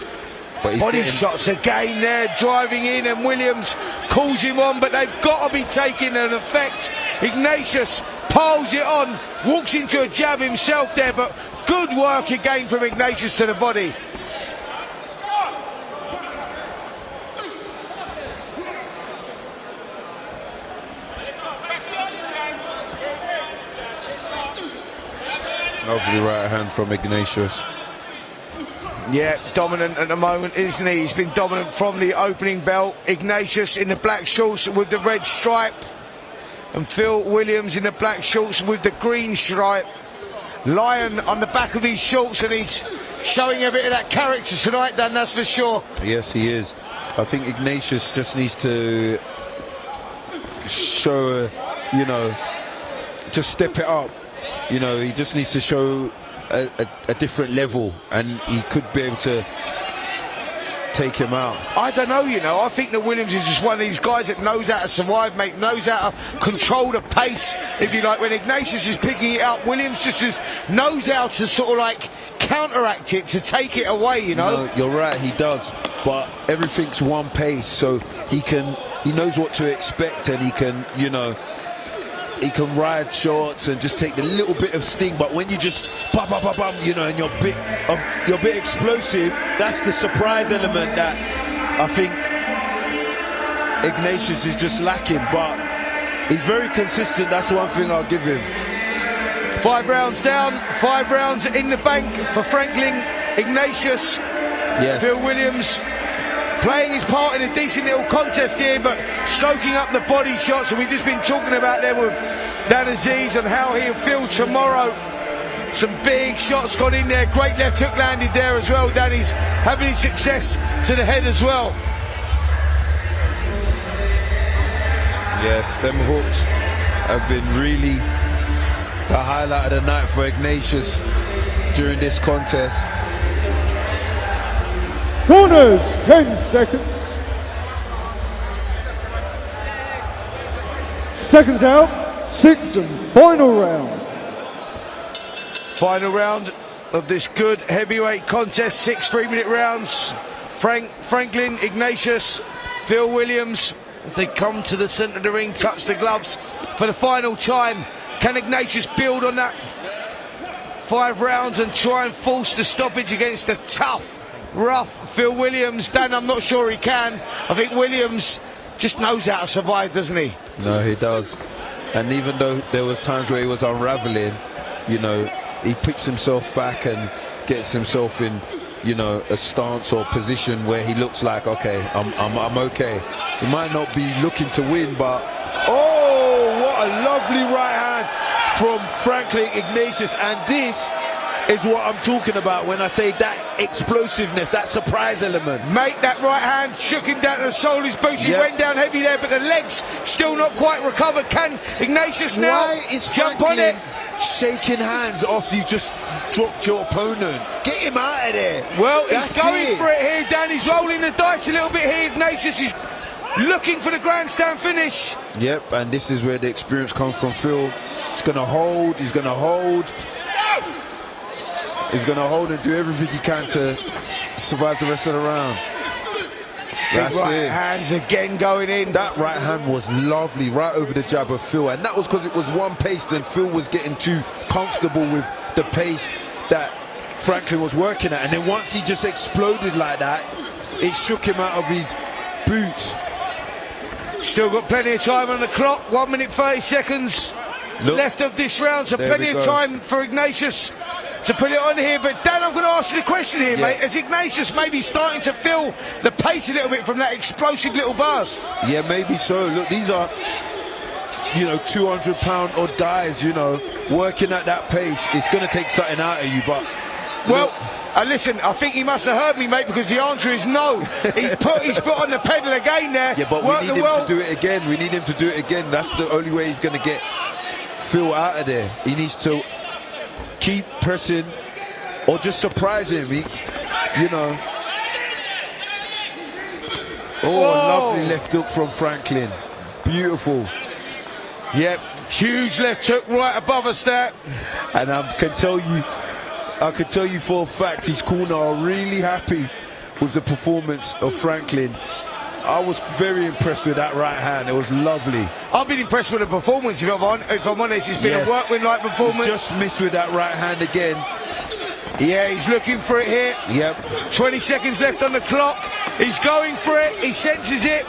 But he's body shots again there, driving in, and Williams calls him on, but they've got to be taking an effect. Ignatius piles it on, walks into a jab himself there, but good work again from Ignatius to the body. Lovely right hand from Ignatius. Yeah, dominant at the moment, isn't he? He's been dominant from the opening bell. Ignatius in the black shorts with the red stripe, and Phil Williams in the black shorts with the green stripe. Lion on the back of his shorts, and he's showing a bit of that character tonight, Dan, that's for sure. Yes, he is. I think Ignatius just needs to show, you know, just step it up. You know, he just needs to show a different level, and he could be able to take him out. I don't know, you know, I think that Williams is just one of these guys that knows how to survive, mate, knows how to control the pace, if you like. When Ignatius is picking it up, Williams just knows how to sort of like counteract it, to take it away, you know. No, you're right, he does, but everything's one pace, so he knows what to expect, and he can, you know, he can ride shorts and just take the little bit of sting. But when you just bam, bam, bam, bam, you know, and you're a bit explosive, that's the surprise element that I think Ignatius is just lacking. But he's very consistent. That's one thing I'll give him. 5 rounds down, 5 rounds in the bank for Franklin Ignatius. Yes. Phil Williams playing his part in a decent little contest here, but soaking up the body shots, and we've just been talking about them with Dan Aziz and how he'll feel tomorrow. Some big shots got in there, great left hook landed there as well. Danny's having his success to the head as well. Yes, them hooks have been really the highlight of the night for Ignatius during this contest. Corners, 10 seconds. Seconds out, 6th and final round. Final round of this good heavyweight contest, 6 3-minute rounds. Franklin Ignatius, Phil Williams, as they come to the centre of the ring, touch the gloves for the final time. Can Ignatius build on that 5 rounds and try and force the stoppage against the tough, rough Phil Williams? Dan, I'm not sure he can. I think Williams just knows how to survive, doesn't he? No, he does. And even though there was times where he was unraveling, you know, he picks himself back and gets himself in, you know, a stance or position where he looks like, okay, I'm okay. He might not be looking to win, but oh, what a lovely right hand from Franklin Ignatius. And this is what I'm talking about when I say that explosiveness, that surprise element. Mate, that right hand shook him down to the sole of his boots. He went down heavy there, but the legs still not quite recovered. Can Ignatius now Why is jump on it? Shaking hands after you just dropped your opponent? Get him out of there. Well, he's going for it here, Dan. He's rolling the dice a little bit here. Ignatius is looking for the grandstand finish. Yep, and this is where the experience comes from. Phil, he's going to hold, he's going to hold. He's going to hold and do everything he can to survive the rest of the round. That's right it. Hands again going in. That right hand was lovely, right over the jab of Phil, and that was because it was one pace. Then Phil was getting too comfortable with the pace that Franklin was working at, and then once he just exploded like that, it shook him out of his boots. Still got plenty of time on the clock. 1 minute 30 seconds left of this round, so plenty of time for Ignatius to put it on here. But Dan, I'm going to ask you the question here, mate. Is Ignatius maybe starting to feel the pace a little bit from that explosive little burst? Yeah, maybe so. Look, these are, you know, 200-pound odd guys, you know, working at that pace. It's going to take something out of you, but... Well, listen, I think he must have heard me, mate, because the answer is no. He's put his foot on the pedal again there. Yeah, but we need him to do it again. We need him to do it again. That's the only way he's going to get Phil out of there. He needs to keep pressing or just surprise him. You know. Oh, lovely left hook from Franklin. Beautiful. Yep, huge left hook right above us there. And I can tell you for a fact his corner are really happy with the performance of Franklin. I was very impressed with that right hand. It was lovely. I've been impressed with the performance, if I'm honest. It's been a workman-like performance. He just missed with that right hand again. Yeah, he's looking for it here. Yep. 20 seconds left on the clock. He's going for it. He senses it.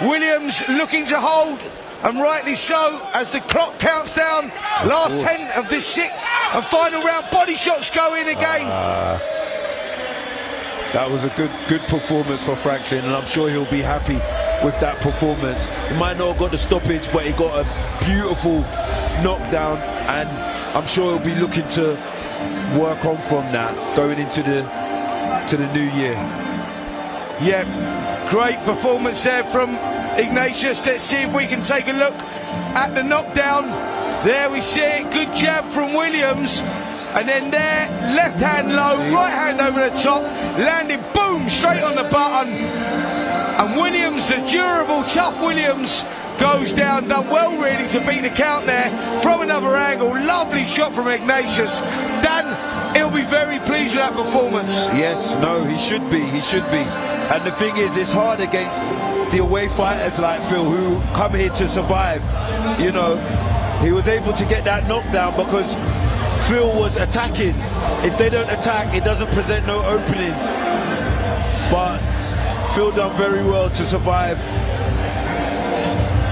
Williams looking to hold, and rightly so, as the clock counts down. Last 10 of this sixth and final round. Body shots go in again. That was a good performance for Franklin, and I'm sure he'll be happy with that performance. He might not have got the stoppage, but he got a beautiful knockdown, and I'm sure he'll be looking to work on from that going into the new year. Yeah, great performance there from Ignatius. Let's see if we can take a look at the knockdown. There we see it. Good jab from Williams. And then there, left hand low, right hand over the top, landing, boom, straight on the button. And Williams, the durable, tough Williams, goes down. Done well, really, to beat the count there from another angle. Lovely shot from Ignatius. Dan, he'll be very pleased with that performance. Yes, no, he should be. And the thing is, it's hard against the away fighters like Phil, who come here to survive. You know, he was able to get that knockdown because Phil was attacking. If they don't attack, it doesn't present no openings. But Phil done very well to survive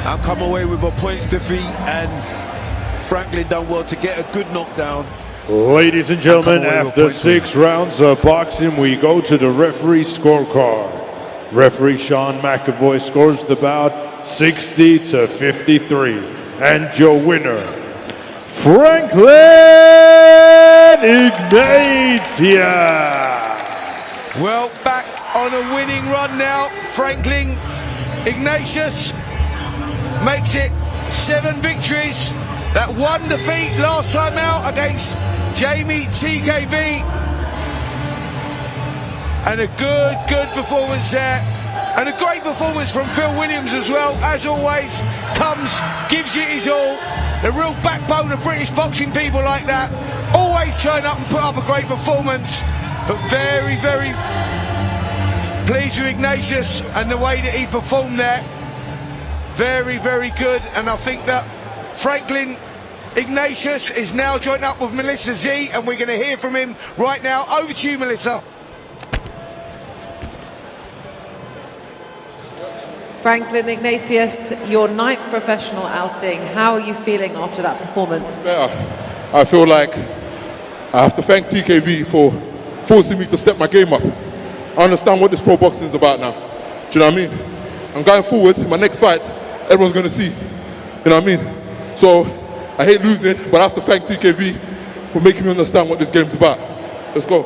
and come away with a points defeat, and Franklin done well to get a good knockdown. Ladies and gentlemen, after 6 rounds of boxing, we go to the referee scorecard. Referee Sean McAvoy scores the bout 60-53. And your winner, Franklin Ignatius. Well, back on a winning run now. Franklin Ignatius makes it 7 victories. That 1 defeat last time out against Jamie TKB. And a good performance there. And a great performance from Phil Williams as well. As always, gives it his all. The real backbone of British boxing, people like that. Always turn up and put up a great performance. But very pleased with Ignatius and the way that he performed there. Very good. And I think that Franklin Ignatius is now joined up with Melissa Z, and we're going to hear from him right now. Over to you, Melissa. Franklin Ignatius, your 9th professional outing. How are you feeling after that performance? I feel like I have to thank TKB for forcing me to step my game up. I understand what this pro boxing is about now. Do you know what I mean? I'm going forward in my next fight. Everyone's going to see. You know what I mean? So I hate losing, but I have to thank TKB for making me understand what this game's about. Let's go.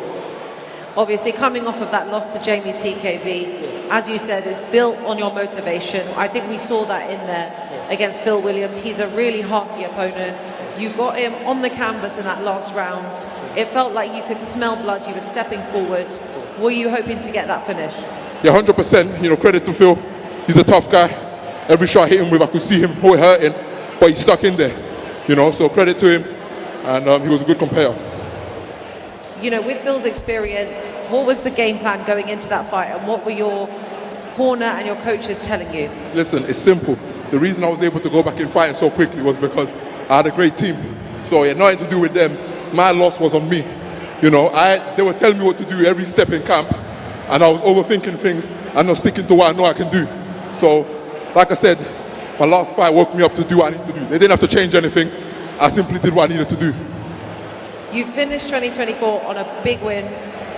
Obviously, coming off of that loss to Jamie TKV, as you said, it's built on your motivation. I think we saw that in there against Phil Williams. He's a really hearty opponent. You got him on the canvas in that last round. It felt like you could smell blood. You were stepping forward. Were you hoping to get that finish? Yeah, 100%. You know, credit to Phil. He's a tough guy. Every shot I hit him with, I could see him hurting, but he stuck in there. You know, so credit to him, and he was a good competitor. You know, with Phil's experience, what was the game plan going into that fight, and what were your corner and your coaches telling you? Listen, it's simple. The reason I was able to go back and fight so quickly was because I had a great team. So it had nothing to do with them. My loss was on me. You know, they were telling me what to do every step in camp, and I was overthinking things and not sticking to what I know I can do. So, like I said, my last fight woke me up to do what I need to do. They didn't have to change anything. I simply did what I needed to do. You finished 2024 on a big win.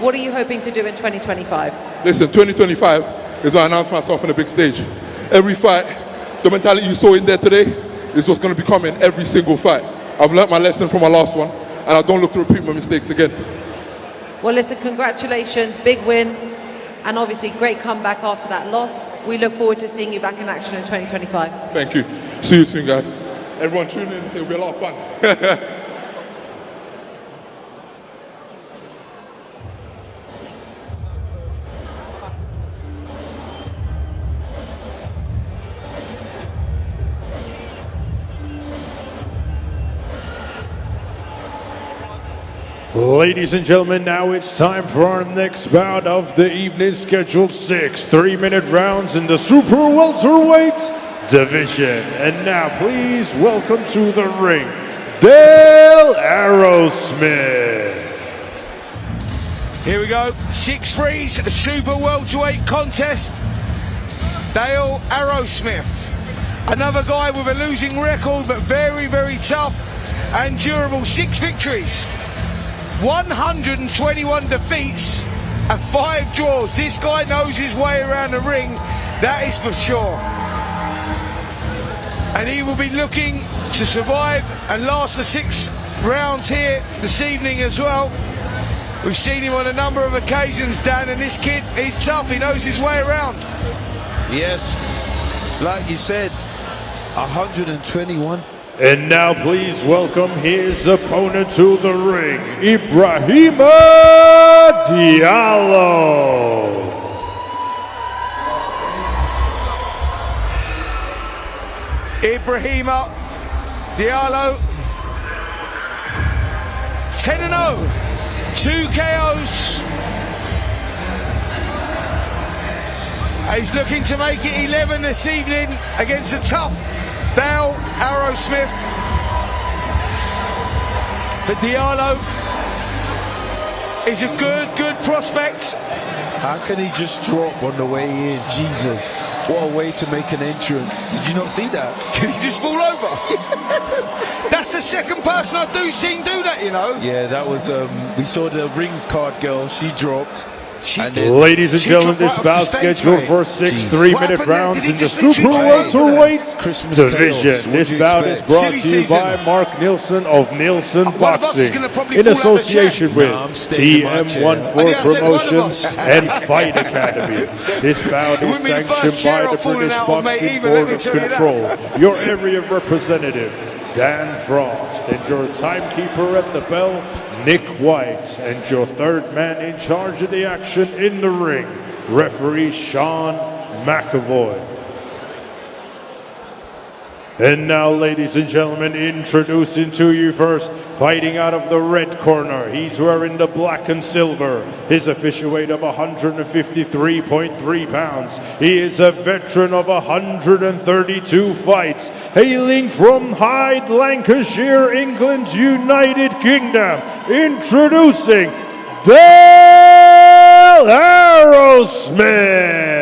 What are you hoping to do in 2025? Listen, 2025 is when I announce myself on a big stage. Every fight, the mentality you saw in there today is what's going to be coming every single fight. I've learnt my lesson from my last one, and I don't look to repeat my mistakes again. Well, listen, congratulations, big win, and obviously great comeback after that loss. We look forward to seeing you back in action in 2025. Thank you. See you soon, guys. Everyone tune in. It'll be a lot of fun. Ladies and gentlemen, now it's time for our next bout of the evening, scheduled 6 3-minute rounds in the Super Welterweight division. And now please welcome to the ring, Dale Arrowsmith. Here we go, 6-3s, Super Welterweight contest. Dale Arrowsmith, another guy with a losing record, but very, very tough and durable. 6 victories, 121 defeats and 5 draws. This guy knows his way around the ring, that is for sure. And he will be looking to survive and last the 6 rounds here this evening as well. We've seen him on a number of occasions, Dan, and this kid, he's tough, he knows his way around. Yes, like you said, 121. And now please welcome his opponent to the ring, Ibrahima Diallo. Ibrahima Diallo, 10-0, 2 KOs. He's looking to make it 11 this evening against a tough Dale Arrowsmith. But Diallo is a good prospect. How can he just drop on the way in? Jesus, what a way to make an entrance. Did you not see that? Did he just fall over? That's the second person I've seen do that, you know. Yeah, that was, we saw the ring card girl, she dropped. Ladies and gentlemen, this bout scheduled for 6 3-minute rounds in the Super Welterweight division. This bout is brought to you by Mark Nielsen of Nielsen Boxing in association with TM14 Promotions and Fight Academy. This bout is sanctioned by the British Boxing Board of Control. Your area representative, Dan Frost, and your timekeeper at the bell, Nick White, and your third man in charge of the action in the ring, referee Sean McAvoy. And now, ladies and gentlemen, introducing to you first, fighting out of the red corner, he's wearing the black and silver, his official weight of 153.3 pounds. He is a veteran of 132 fights, hailing from Hyde, Lancashire, England, United Kingdom. Introducing Dale Arrowsmith.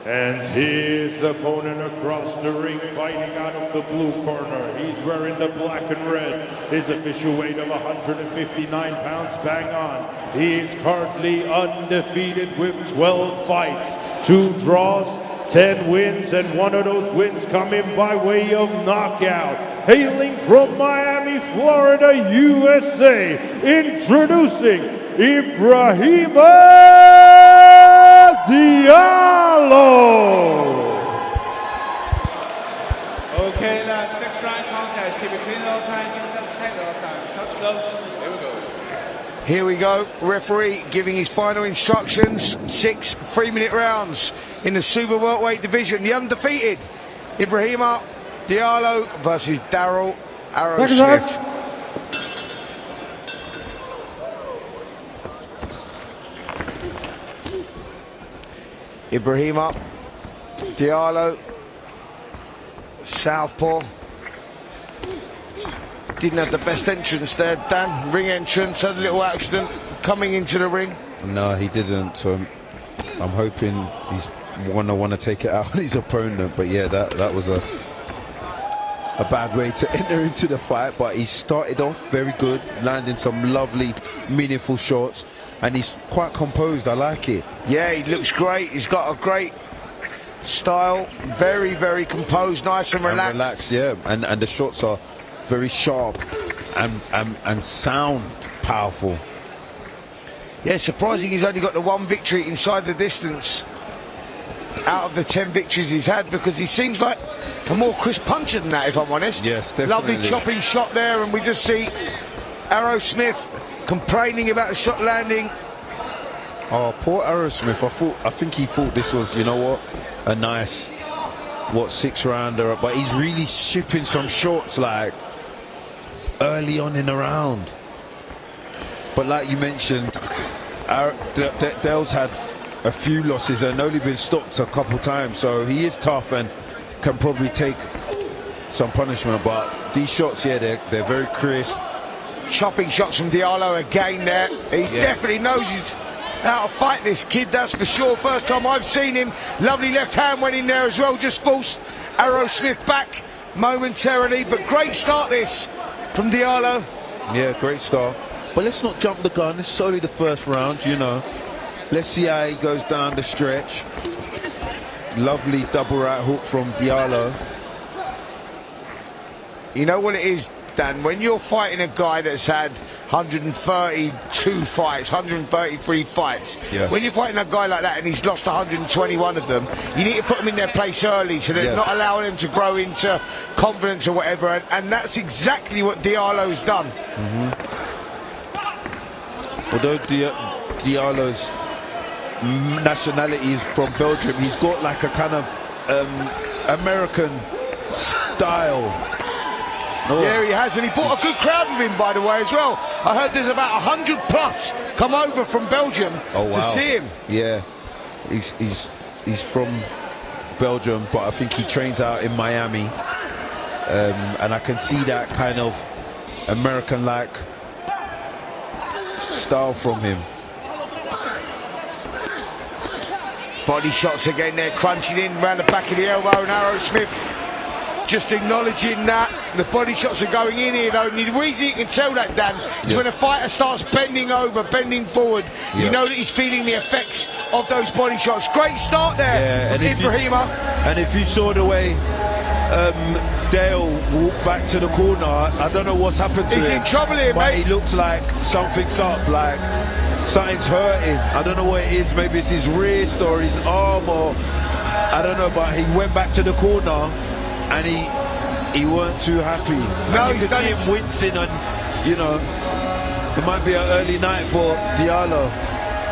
And his opponent across the ring, fighting out of the blue corner. He's wearing the black and red. His official weight of 159 pounds, bang on. He is currently undefeated with 12 fights, 2 draws, 10 wins, and one of those wins coming by way of knockout. Hailing from Miami, Florida, USA, introducing Ibrahima Diallo. Okay, lads, 6-round contest. Keep it clean at all times, keep yourself protected at all times. Touch gloves. Here we go. Here we go, referee giving his final instructions. 6 3-minute rounds in the super welterweight division. The undefeated Ibrahima Diallo versus Daryl Arrowsmith. Ibrahima Diallo, southpaw. Didn't have the best entrance there, Dan. Ring entrance, had a little accident coming into the ring. No, he didn't. So I'm hoping he's want to take it out on his opponent. But yeah, that was a bad way to enter into the fight. But he started off very good, landing some lovely, meaningful shots, and he's quite composed. I like it. Yeah, he looks great. He's got a great style. Very, very composed, nice and relaxed. Yeah, and the shots are very sharp and sound powerful. Yeah, surprising he's only got the 1 victory inside the distance out of the 10 victories he's had, because he seems like a more crisp puncher than that, if I'm honest. Yes, definitely. Lovely chopping shot there, and we just see Arrowsmith complaining about the shot landing. Oh, poor Arrowsmith. I think he thought this was, you know what, a nice 6-rounder, but he's really shipping some shots like early on in the round. But like you mentioned, Dale's had a few losses and only been stopped a couple times, so he is tough and can probably take some punishment. But these shots, yeah, they're very crisp. Chopping shots from Diallo again there. He definitely knows how to fight this kid, that's for sure. First time I've seen him. Lovely left hand went in there as well, just forced Arrowsmith back momentarily. But great start this from Diallo. Yeah, great start. But let's not jump the gun. It's only the first round, you know. Let's see how he goes down the stretch. Lovely double right hook from Diallo. You know what it is, Dan, when you're fighting a guy that's had 132 fights, 133 fights, when you're fighting a guy like that and he's lost 121 of them, you need to put them in their place early, so they're not allowing them to grow into confidence or whatever, and that's exactly what Diallo's done. Although Diallo's nationality is from Belgium, he's got like a kind of American style. Yeah, he has, and he brought a good crowd with him, by the way, as well. I heard there's about 100 plus come over from Belgium to see him. Yeah, he's from Belgium, but I think he trains out in Miami, and I can see that kind of American-like style from him. Body shots again there, crunching in around the back of the elbow, and Arrowsmith just acknowledging that. The body shots are going in here though, and the reason you can tell that, Dan, is when a fighter starts bending over, bending forward, you know that he's feeling the effects of those body shots. Great start there from Ibrahima. And if you saw the way Dale walked back to the corner, I don't know what's happened to him. He's in trouble here, but mate. he looks like something's up, like something's hurting. I don't know what it is, maybe it's his wrist or his arm, or I don't know, but he went back to the corner and he weren't too happy. No, and you can see him wincing, and you know, it might be an early night for Diallo.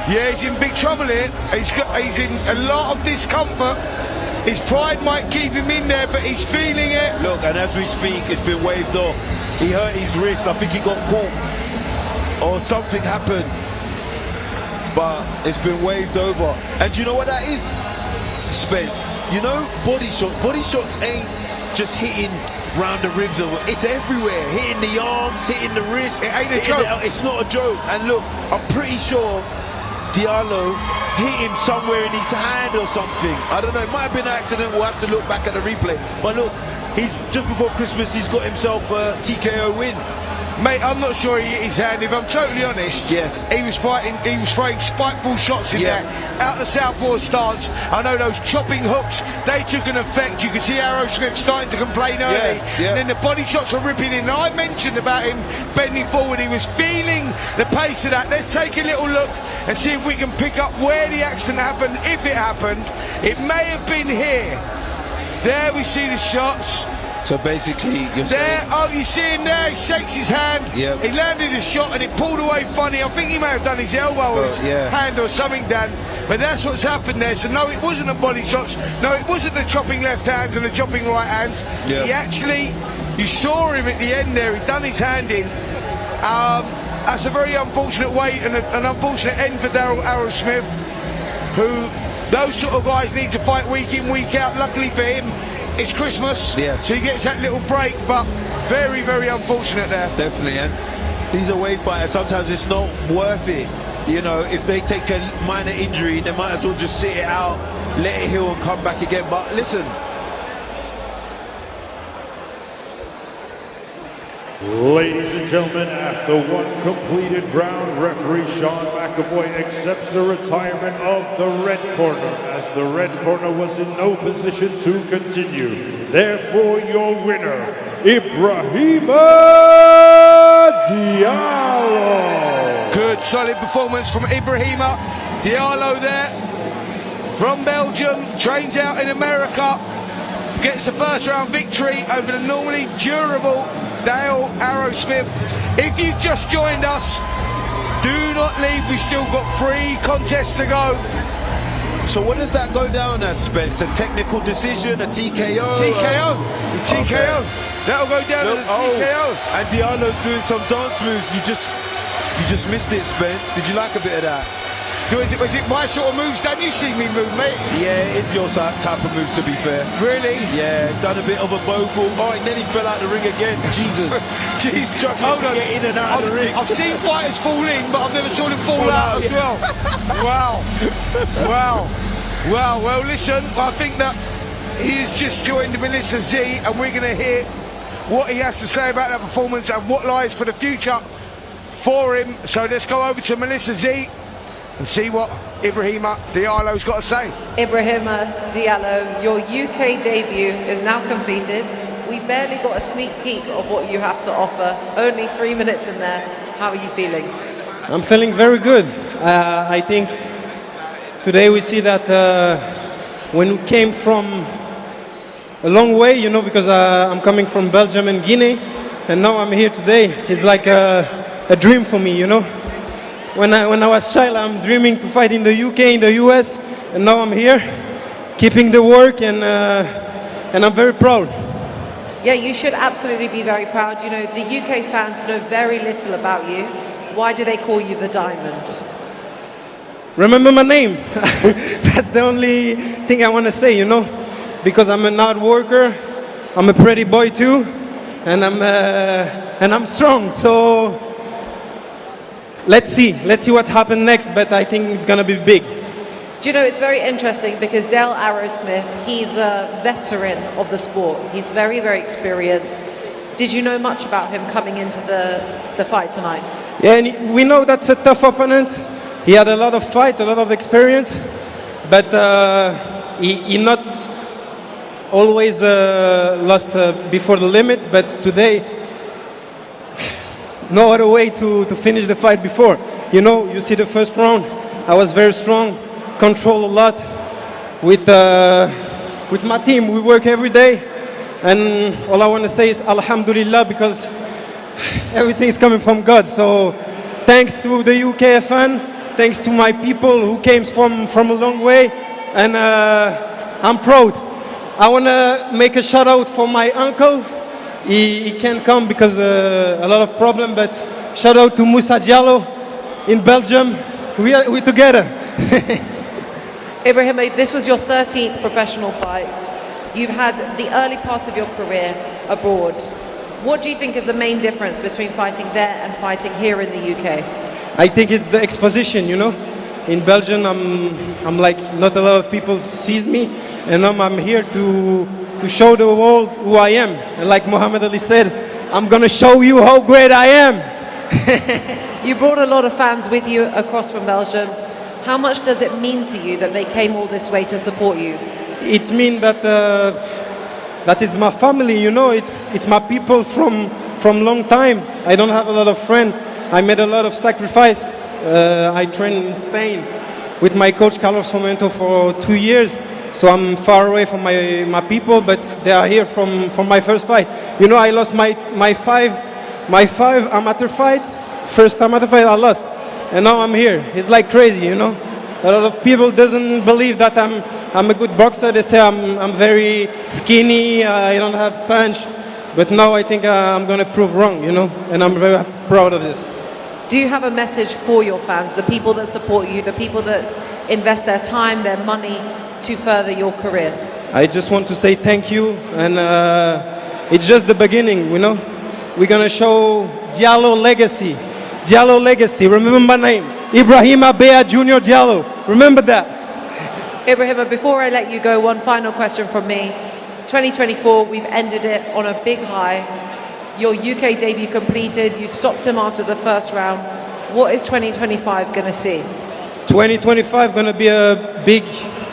Yeah, he's in big trouble here. He's in a lot of discomfort. His pride might keep him in there, but he's feeling it. Look, and as we speak, it's been waved off. He hurt his wrist. I think he got caught or something happened, but it's been waved over. And do you know what that is, Spence? You know, body shots. Body shots ain't just hitting round the ribs, it's everywhere, hitting the arms, hitting the wrist. It ain't a joke. It's not a joke. And look, I'm pretty sure Diallo hit him somewhere in his hand or something. I don't know, it might have been an accident. We'll have to look back at the replay. But look, he's just before Christmas, he's got himself a TKO win. Mate, I'm not sure he hit his hand. If I'm totally honest, yes, he was throwing spiteful shots in there, out the southpaw stance. I know those chopping hooks, they took an effect. You could see Arrowsmith starting to complain early, and then the body shots were ripping in. And I mentioned about him bending forward. He was feeling the pace of that. Let's take a little look and see if we can pick up where the accident happened, if it happened. It may have been here. There we see the shots. So basically, you're saying... Oh, you see him there, he shakes his hand, he landed a shot and it pulled away funny. I think he may have done his elbow or his hand or something, Dan, but that's what's happened there. So no, it wasn't the body shots, no, it wasn't the chopping left hands and the chopping right hands. He actually, you saw him at the end there, he'd done his hand in. That's a very unfortunate way and an unfortunate end for Arrowsmith, who those sort of guys need to fight week in, week out. Luckily for him, it's Christmas, so he gets that little break, but very, very unfortunate there. Definitely, and he's a weight fighter. Sometimes it's not worth it. You know, if they take a minor injury, they might as well just sit it out, let it heal and come back again. But listen. Ladies and gentlemen, after one completed round, referee Sean McAvoy accepts the retirement of the red corner, as the red corner was in no position to continue. Therefore, your winner, Ibrahima Diallo. Good, solid performance from Ibrahima Diallo there, from Belgium, trains out in America, gets the first round victory over the normally durable Dale Arrowsmith. If you've just joined us, do not leave, we still got 3 contests to go. So what does that go down as, Spence? A technical decision, a TKO? TKO, TKO. That'll go down as a TKO. And Diallo's doing some dance moves. You just missed it, Spence. Did you like a bit of that? Was it my sort of moves? Don't you see me move, mate? Yeah, it's your type of moves, to be fair. Really? Yeah, done a bit of a bogle. Oh, and then he fell out the ring again. Jesus. He's struggling to get in and out of the ring. I've seen fighters fall in, but I've never saw them fall out as well. Wow. Well, listen, I think that he's just joined Melissa Z, and we're going to hear what he has to say about that performance and what lies for the future for him. So let's go over to Melissa Z and see what Ibrahima Diallo's got to say. Ibrahima Diallo, your UK debut is now completed. We barely got a sneak peek of what you have to offer. Only 3 minutes in there. How are you feeling? I'm feeling very good. I think today we see that when we came from a long way, you know, because I'm coming from Belgium and Guinea, and now I'm here today. It's like a dream for me, you know. When I was child, I'm dreaming to fight in the UK, in the US, and now I'm here, keeping the work, and I'm very proud. Yeah, you should absolutely be very proud. You know, the UK fans know very little about you. Why do they call you the Diamond? Remember my name. That's the only thing I want to say, you know, because I'm an hard worker, I'm a pretty boy too, and I'm strong. So let's see what happens next, but I think it's gonna be big. Do you know, it's very interesting because Dale Arrowsmith, he's a veteran of the sport. He's very, very experienced. Did you know much about him coming into the fight tonight? Yeah, and we know that's a tough opponent. He had a lot of fight, a lot of experience, but he not always lost before the limit, but today no other way to finish the fight before. You know, you see the first round, I was very strong, control a lot with my team. We work every day, and all I want to say is Alhamdulillah, because everything is coming from God. So thanks to the UKFN, thanks to my people who came from a long way, and I'm proud. I want to make a shout out for my uncle. He can't come because a lot of problem, but shout out to Moussa Diallo in Belgium. We're together. Ibrahima, this was your 13th professional fight. You've had the early part of your career abroad. What do you think is the main difference between fighting there and fighting here in the UK? I think it's the exposition, you know. In Belgium, I'm like, not a lot of people sees me, and I'm here to show the world who I am. And like Muhammad Ali said, I'm going to show you how great I am. You brought a lot of fans with you across from Belgium. How much does it mean to you that they came all this way to support you? It means that that it's my family, you know. It's my people from long time. I don't have a lot of friends. I made a lot of sacrifice. I trained in Spain with my coach Karl for 2 years. So I'm far away from my people, but they are here from my first fight. You know, I lost my five amateur fight. First amateur fight I lost, and now I'm here. It's like crazy, you know. A lot of people doesn't believe that I'm a good boxer. They say I'm very skinny. I don't have punch, but now I think I'm gonna prove wrong, you know. And I'm very proud of this. Do you have a message for your fans, the people that support you, the people that invest their time, their money to further your career? I just want to say thank you, and it's just the beginning, you know. We're gonna show Diallo legacy. Diallo legacy. Remember my name, Ibrahima Bea Junior Diallo. Remember that. Ibrahima, before I let you go, one final question from me. 2024, we've ended it on a big high. Your UK debut completed. You stopped him after the first round. What is 2025 going to see? 2025 going to be a big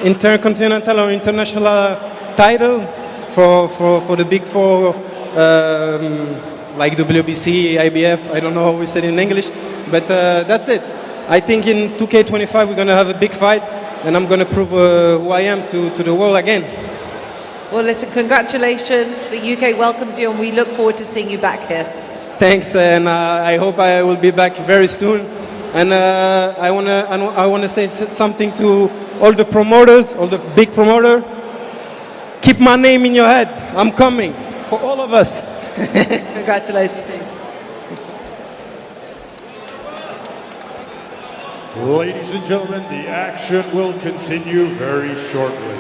intercontinental or international title for the big four, like WBC, IBF. I don't know how we say it in English, but that's it. I think in 2K25 we're going to have a big fight, and I'm going to prove who I am to the world again. Well, listen, congratulations. The UK welcomes you, and we look forward to seeing you back here. Thanks, and I hope I will be back very soon. And I wanna say something to all the promoters, all the big promoter. Keep my name in your head. I'm coming for all of us. Congratulations. Ladies and gentlemen, the action will continue very shortly.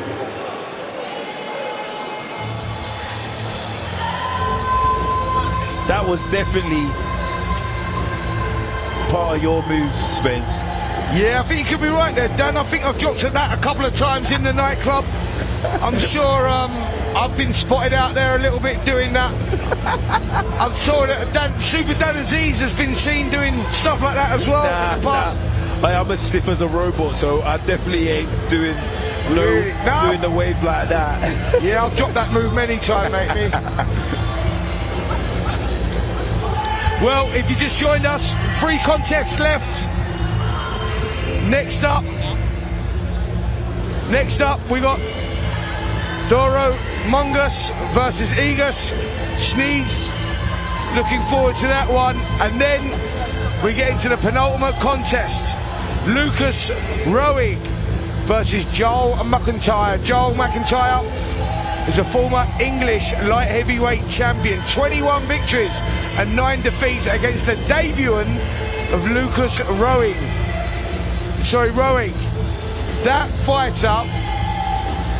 That was definitely part of your moves, Spence. Yeah, I think you could be right there, Dan. I think I've dropped at that a couple of times in the nightclub. I'm sure I've been spotted out there a little bit doing that. I'm sure that Super Dan Aziz has been seen doing stuff like that as well. Nah. I'm as stiff as a robot, so I definitely ain't doing doing the wave like that. Yeah, I've dropped that move many times, mate. Well, if you just joined us, 3 contests left. Next up, we got Doru Mogos versus Edgars. Sniedze. Looking forward to that one. And then we get into the penultimate contest. Roehrig versus Joel McIntyre. Joel McIntyre is a former English light heavyweight champion. 21 victories and 9 defeats against the debutant of Roehrig. That fighter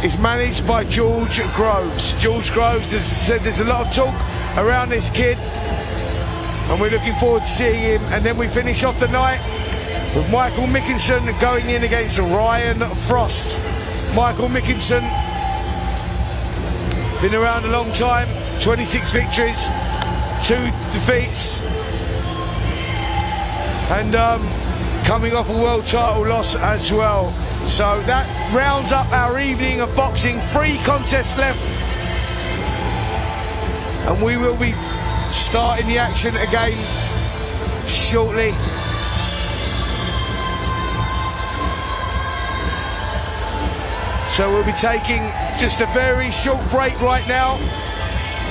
is managed by George Groves. George Groves has said there's a lot of talk around this kid, and we're looking forward to seeing him. And then we finish off the night with Michael McKinson going in against Ryan Frost. Michael McKinson, been around a long time, 26 victories, 2 defeats, and coming off a world title loss as well. So that rounds up our evening of boxing. 3 contests left, and we will be starting the action again shortly. So we'll be taking just a very short break right now.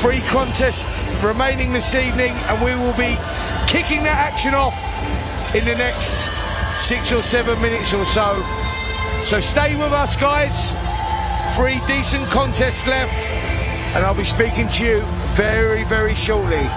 3 contests remaining this evening, and we will be kicking that action off in the next 6 or 7 minutes or so. So stay with us, guys. 3 decent contests left, and I'll be speaking to you very, very shortly.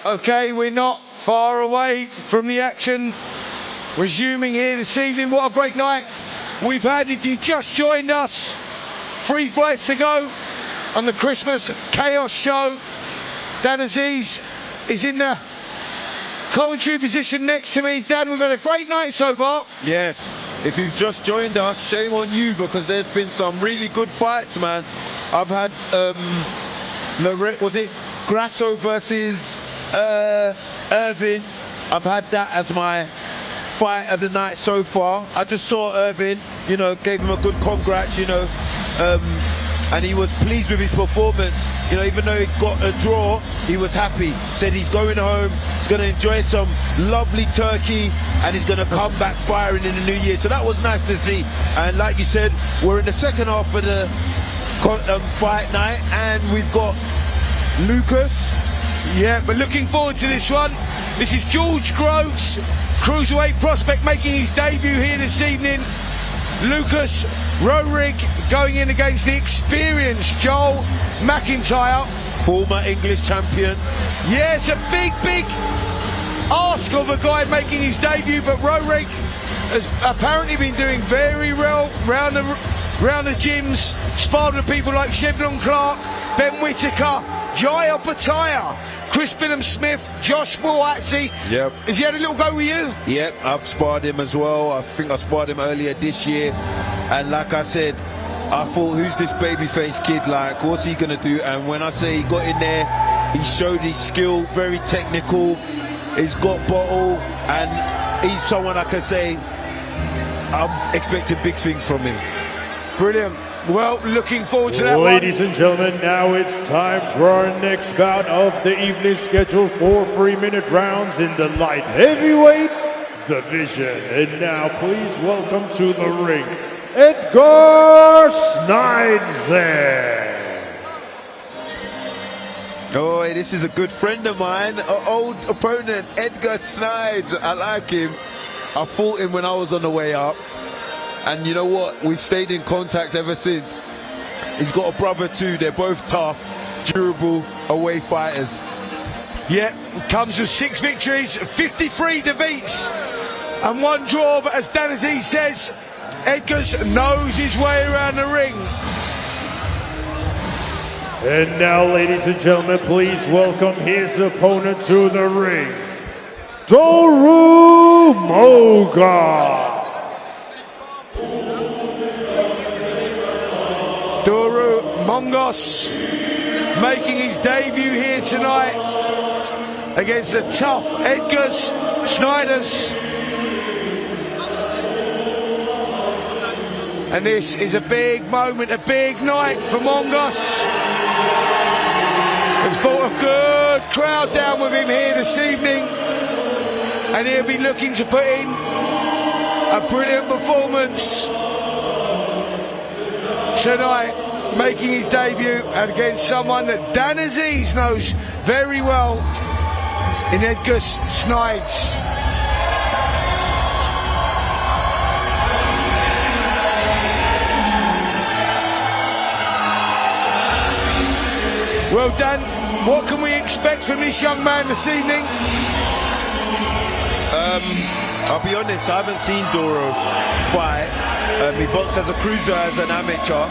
Okay, we're not far away from the action. Resuming here this evening. What a great night we've had. If you just joined us, 3 fights to go on the Christmas Chaos show. Dan Aziz is in the commentary position next to me. Dan, we've had a great night so far. Yes, if you've just joined us, shame on you, because there's been some really good fights, man. I've had was it Grasso versus Irving? I've had that as my fight of the night so far. I just saw Irving, you know, gave him a good congrats, you know, and he was pleased with his performance. You know, even though he got a draw, he was happy. Said he's going home, he's going to enjoy some lovely turkey, and he's going to come back firing in the new year. So that was nice to see. And like you said, we're in the second half of the fight night, and we've got Lucas. Yeah, we're looking forward to this one. This is George Groves, Cruiserweight prospect, making his debut here this evening. Lucas Roehrig going in against the experienced Joel McIntyre. Former English champion. Yes, a big ask of a guy making his debut, but Roehrig has apparently been doing very well round the gyms, sparred with people like Shebnon Clark, Ben Whittaker, Jaya Bataya, Chris Billam-Smith, Josh Boatsi. Yep. Has he had a little go with you? Yep, I've sparred him as well. I think I sparred him earlier this year. And like I said, I thought, who's this babyface kid like? What's he going to do? And when I say he got in there, he showed his skill, very technical. He's got bottle, and he's someone I can say I'm expecting big things from him. Brilliant. Well, looking forward to that one. Ladies and gentlemen, now it's time for our next bout of the evening, scheduled for 3-minute rounds in the light heavyweight division. And now please welcome to the ring, Edgars Sniedze. Oh, this is a good friend of mine, an old opponent, Edgars Sniedze. I like him. I fought him when I was on the way up. And you know what? We've stayed in contact ever since. He's got a brother too. They're both tough, durable away fighters. Yeah, comes with 6 victories, 53 defeats, and 1 draw. But as Dan Aziz says, Edgars knows his way around the ring. And now, ladies and gentlemen, please welcome his opponent to the ring, Doru Mogos. Doru Mogos making his debut here tonight against the tough Edgars Sniedze. And this is a big moment, a big night for Mogos. He's brought a good crowd down with him here this evening, and he'll be looking to put in a brilliant performance tonight, making his debut against someone that Dan Aziz knows very well in Edgars Sniedze. Well, Dan, what can we expect from this young man this evening? I'll be honest, I haven't seen Doru fight. He boxed as a cruiser, as an amateur.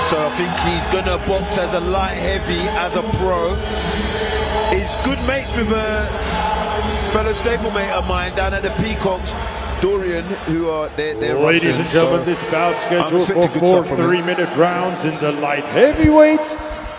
So I think he's gonna box as a light heavy, as a pro. He's good mates with a fellow stablemate of mine down at the Peacocks, Dorian, who are they're Ladies Russian, and gentlemen, so this bout scheduled I'm for 4 good 3-minute rounds in the light heavyweight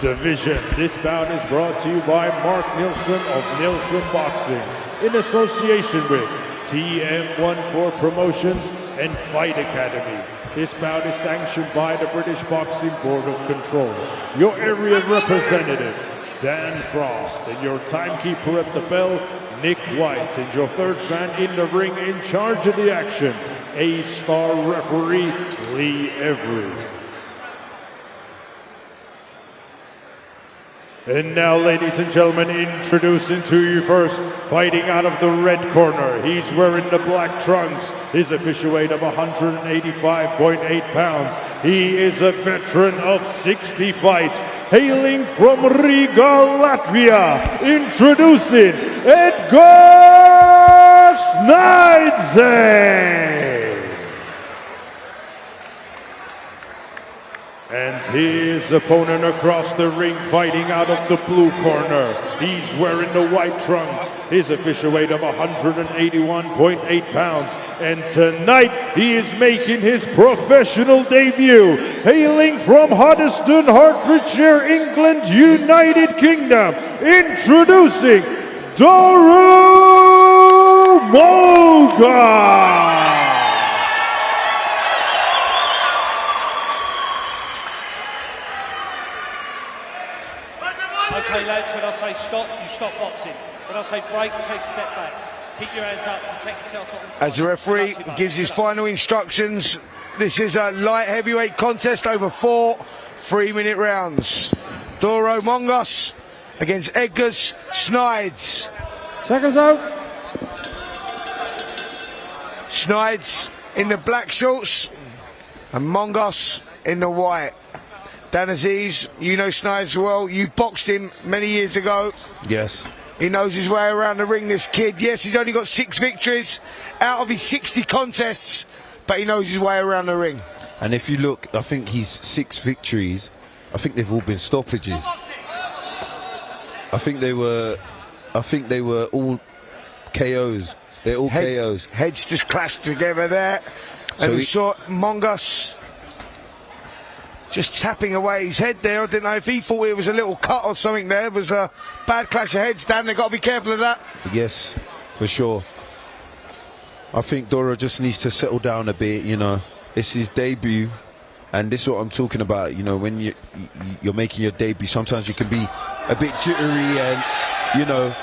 division. This bout is brought to you by Mark Nielsen of Nielsen Boxing in association with TM14 Promotions and Fight Academy. This bout is sanctioned by the British Boxing Board of Control. Your area representative, Dan Frost, and your timekeeper at the bell, Nick White, and your third man in the ring in charge of the action, A-star referee, Lee Every. And now, ladies and gentlemen, introducing to you first, fighting out of the red corner. He's wearing the black trunks. His official weight of 185.8 pounds. He is a veteran of 60 fights. Hailing from Riga, Latvia, introducing Edgars Sniedze. And his opponent across the ring, fighting out of the blue corner. He's wearing the white trunks. His official weight of 181.8 pounds. And tonight, he is making his professional debut. Hailing from Hoddesdon, Hertfordshire, England, United Kingdom. Introducing Doru Mogos. Okay, lads, when I say stop, you stop boxing. When I say break, take a step back. Keep your hands up, protect yourself. As the referee gives his final instructions, this is a light heavyweight contest over 4 3-minute rounds. Doru Mogos against Edgars Sniedze. Seconds out. Sniedze in the black shorts, And Mogos in the white. Dan Aziz, you know Sniedze well. You boxed him many years ago. Yes. He knows his way around the ring, this kid. Yes, he's only got 6 victories out of his 60 contests, but he knows his way around the ring. And if you look, I think he's 6 victories. I think they've all been stoppages. I think they were all KOs. They're all KOs. Heads just clashed together there. And So we saw Mogos just tapping away his head there. I didn't know if he thought it was a little cut or something there. It was a bad clash of heads, Dan. They've got to be careful of that. Yes, for sure. I think Doru just needs to settle down a bit, you know. It's his debut, and this is what I'm talking about, you know, when you're making your debut, sometimes you can be a bit jittery and, you know,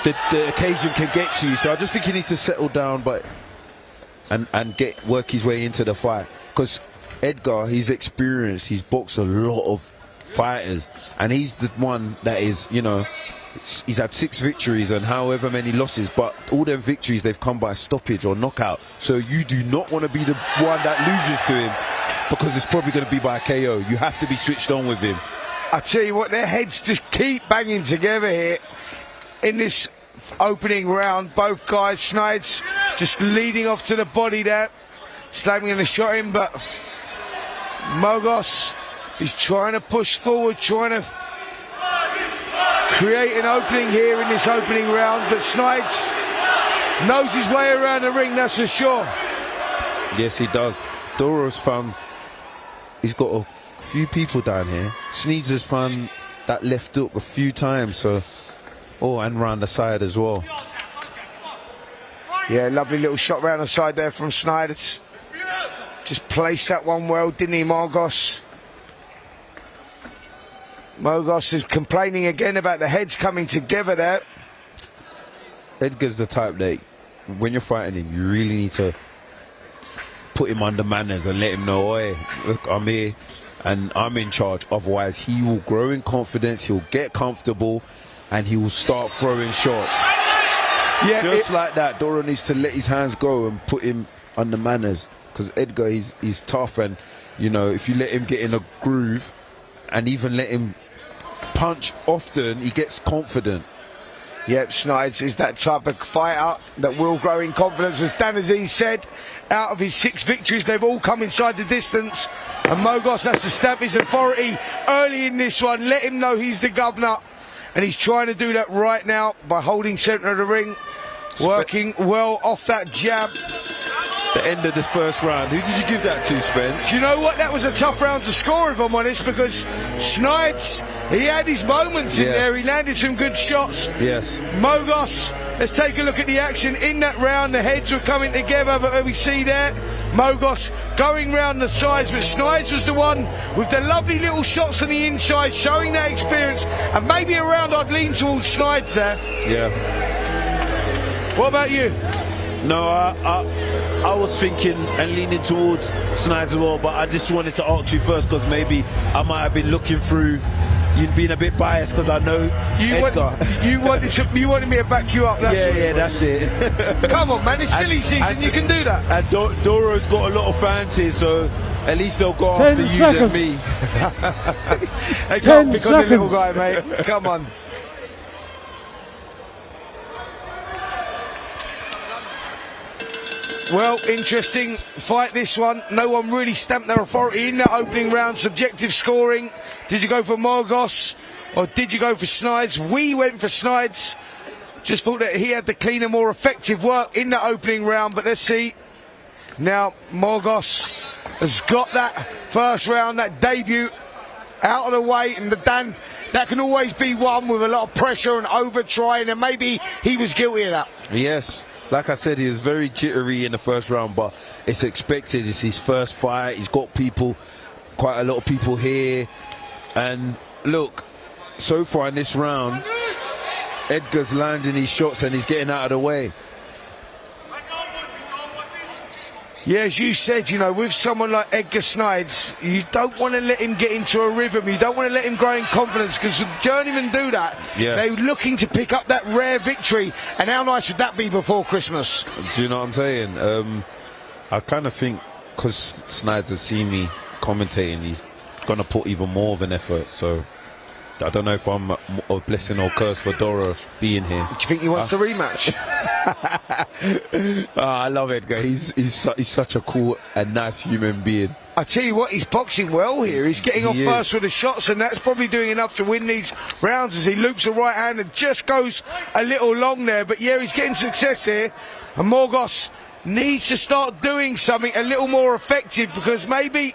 the occasion can get to you. So I just think he needs to settle down and work his way into the fight. Because Edgar, he's experienced, he's boxed a lot of fighters, and he's the one that is, you know, he's had 6 victories and however many losses, but all them victories, they've come by stoppage or knockout. So you do not want to be the one that loses to him, because it's probably going to be by a KO. You have to be switched on with him. I tell you what, their heads just keep banging together here in this opening round. Both guys, Sniedze just leading off to the body there, slamming the shot in, but Mogos is trying to push forward, trying to create an opening here in this opening round, but Sniedze knows his way around the ring, that's for sure. Yes, he does. Doru's found, he's got a few people down here. Sneedze's found that left hook a few times, so, and round the side as well. Yeah, lovely little shot round the side there from Sniedze. Just placed that one well, didn't he, Mogos? Mogos is complaining again about the heads coming together there. Edgar's the type that when you're fighting him, you really need to put him under manners and let him know, oi, look, I'm here and I'm in charge. Otherwise, he will grow in confidence, he'll get comfortable, and he will start throwing shots. Yeah, just like that. Doru needs to let his hands go and put him under manners, because Edgar, he's tough, and you know, if you let him get in a groove and even let him punch often, he gets confident. Yep, Sniedze is that type of fighter that will grow in confidence. As Dan Aziz said, out of his 6 victories, they've all come inside the distance, and Mogos has to stamp his authority early in this one, let him know he's the governor, and he's trying to do that right now by holding centre of the ring, working well off that jab. The end of the first round. Who did you give that to, Spence? Do you know what? That was a tough round to score, if I'm honest, because Sniedze, he had his moments in there. He landed some good shots. Yes. Mogos, let's take a look at the action in that round. The heads were coming together, but we see there, Mogos going round the sides, but Sniedze was the one with the lovely little shots on the inside, showing that experience. And maybe a round I'd lean towards Sniedze there. Yeah. What about you? No, I was thinking and leaning towards Sniedze as well, but I just wanted to ask you first, because maybe I might have been looking through, you'd been a bit biased, because I know Edgar. You wanted me to back you up, that's that's it. Come on, man, it's silly season, you can do that. And Doru's got a lot of fans here, so at least they'll go after you than me. They can't pick on the little guy, mate. Come on. Well, interesting fight, this one. No one really stamped their authority in that opening round. Subjective scoring. Did you go for Mogos or did you go for Sniedze? We went for Sniedze. Just thought that he had the cleaner, more effective work in that opening round. But let's see. Now, Mogos has got that first round, that debut, out of the way. And Dan, that can always be won with a lot of pressure and over-trying. And maybe he was guilty of that. Yes. Like I said, he was very jittery in the first round, but it's expected. It's his first fight. He's got people, quite a lot of people here. And look, so far in this round, Edgar's landing his shots and he's getting out of the way. Yeah, as you said, you know, with someone like Edgar Sniedze, you don't want to let him get into a rhythm. You don't want to let him grow in confidence, because the journeymen do that. Yes. They're looking to pick up that rare victory. And how nice would that be before Christmas? Do you know what I'm saying? I kind of think because Sniedze has seen me commentating, he's gonna put even more of an effort. So I don't know if I'm a blessing or curse for Doru being here. Do you think he wants the rematch? I love Edgar. He's such a cool and nice human being. I tell you what, he's boxing well here. He's getting off first with the shots, and that's probably doing enough to win these rounds as he loops the right hand and just goes a little long there. But yeah, he's getting success here. And Mogos needs to start doing something a little more effective, because maybe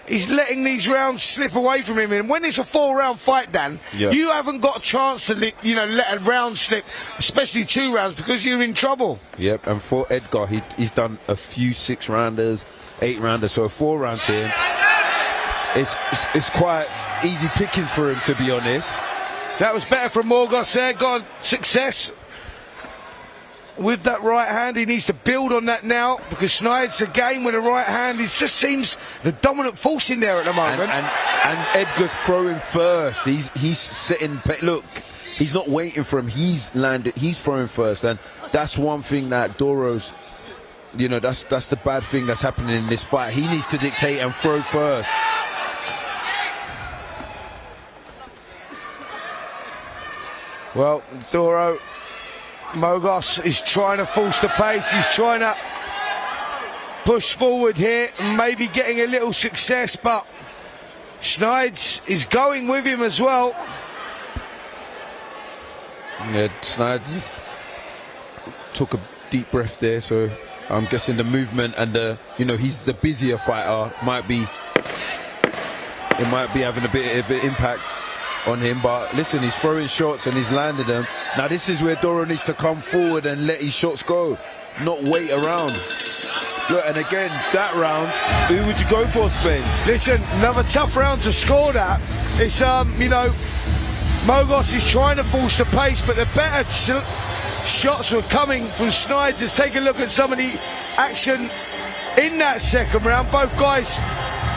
he's letting these rounds slip away from him. And when it's a 4-round fight, Dan, you haven't got a chance to let a round slip, especially 2 rounds, because you're in trouble. Yep, and for Edgar, he's done a few 6-rounders, 8-rounders, so a 4-round to him. It's quite easy pickings for him, to be honest. That was better from Mogos there. Got success with that right hand. He needs to build on that now, because Sniedze again with the right hand, it just seems the dominant force in there at the moment. And Edgar's throwing first. He's sitting. Look, he's not waiting for him. He's landed. He's throwing first, and that's one thing that Doru's. That's the bad thing that's happening in this fight. He needs to dictate and throw first. Well, Doru. Mogos is trying to force the pace. He's trying to push forward here and maybe getting a little success, but Sniedze is going with him as well. Yeah, Sniedze took a deep breath there, so I'm guessing the movement and he's the busier fighter, might be having a bit of an impact on him. But listen, he's throwing shots and he's landed them. Now this is where Doru needs to come forward and let his shots go, not wait around. Look, and again, that round, who would you go for, Spence? Listen, another tough round to score that. It's Mogos is trying to force the pace, but the better shots were coming from Sniedze. Just take a look at some of the action in that second round. Both guys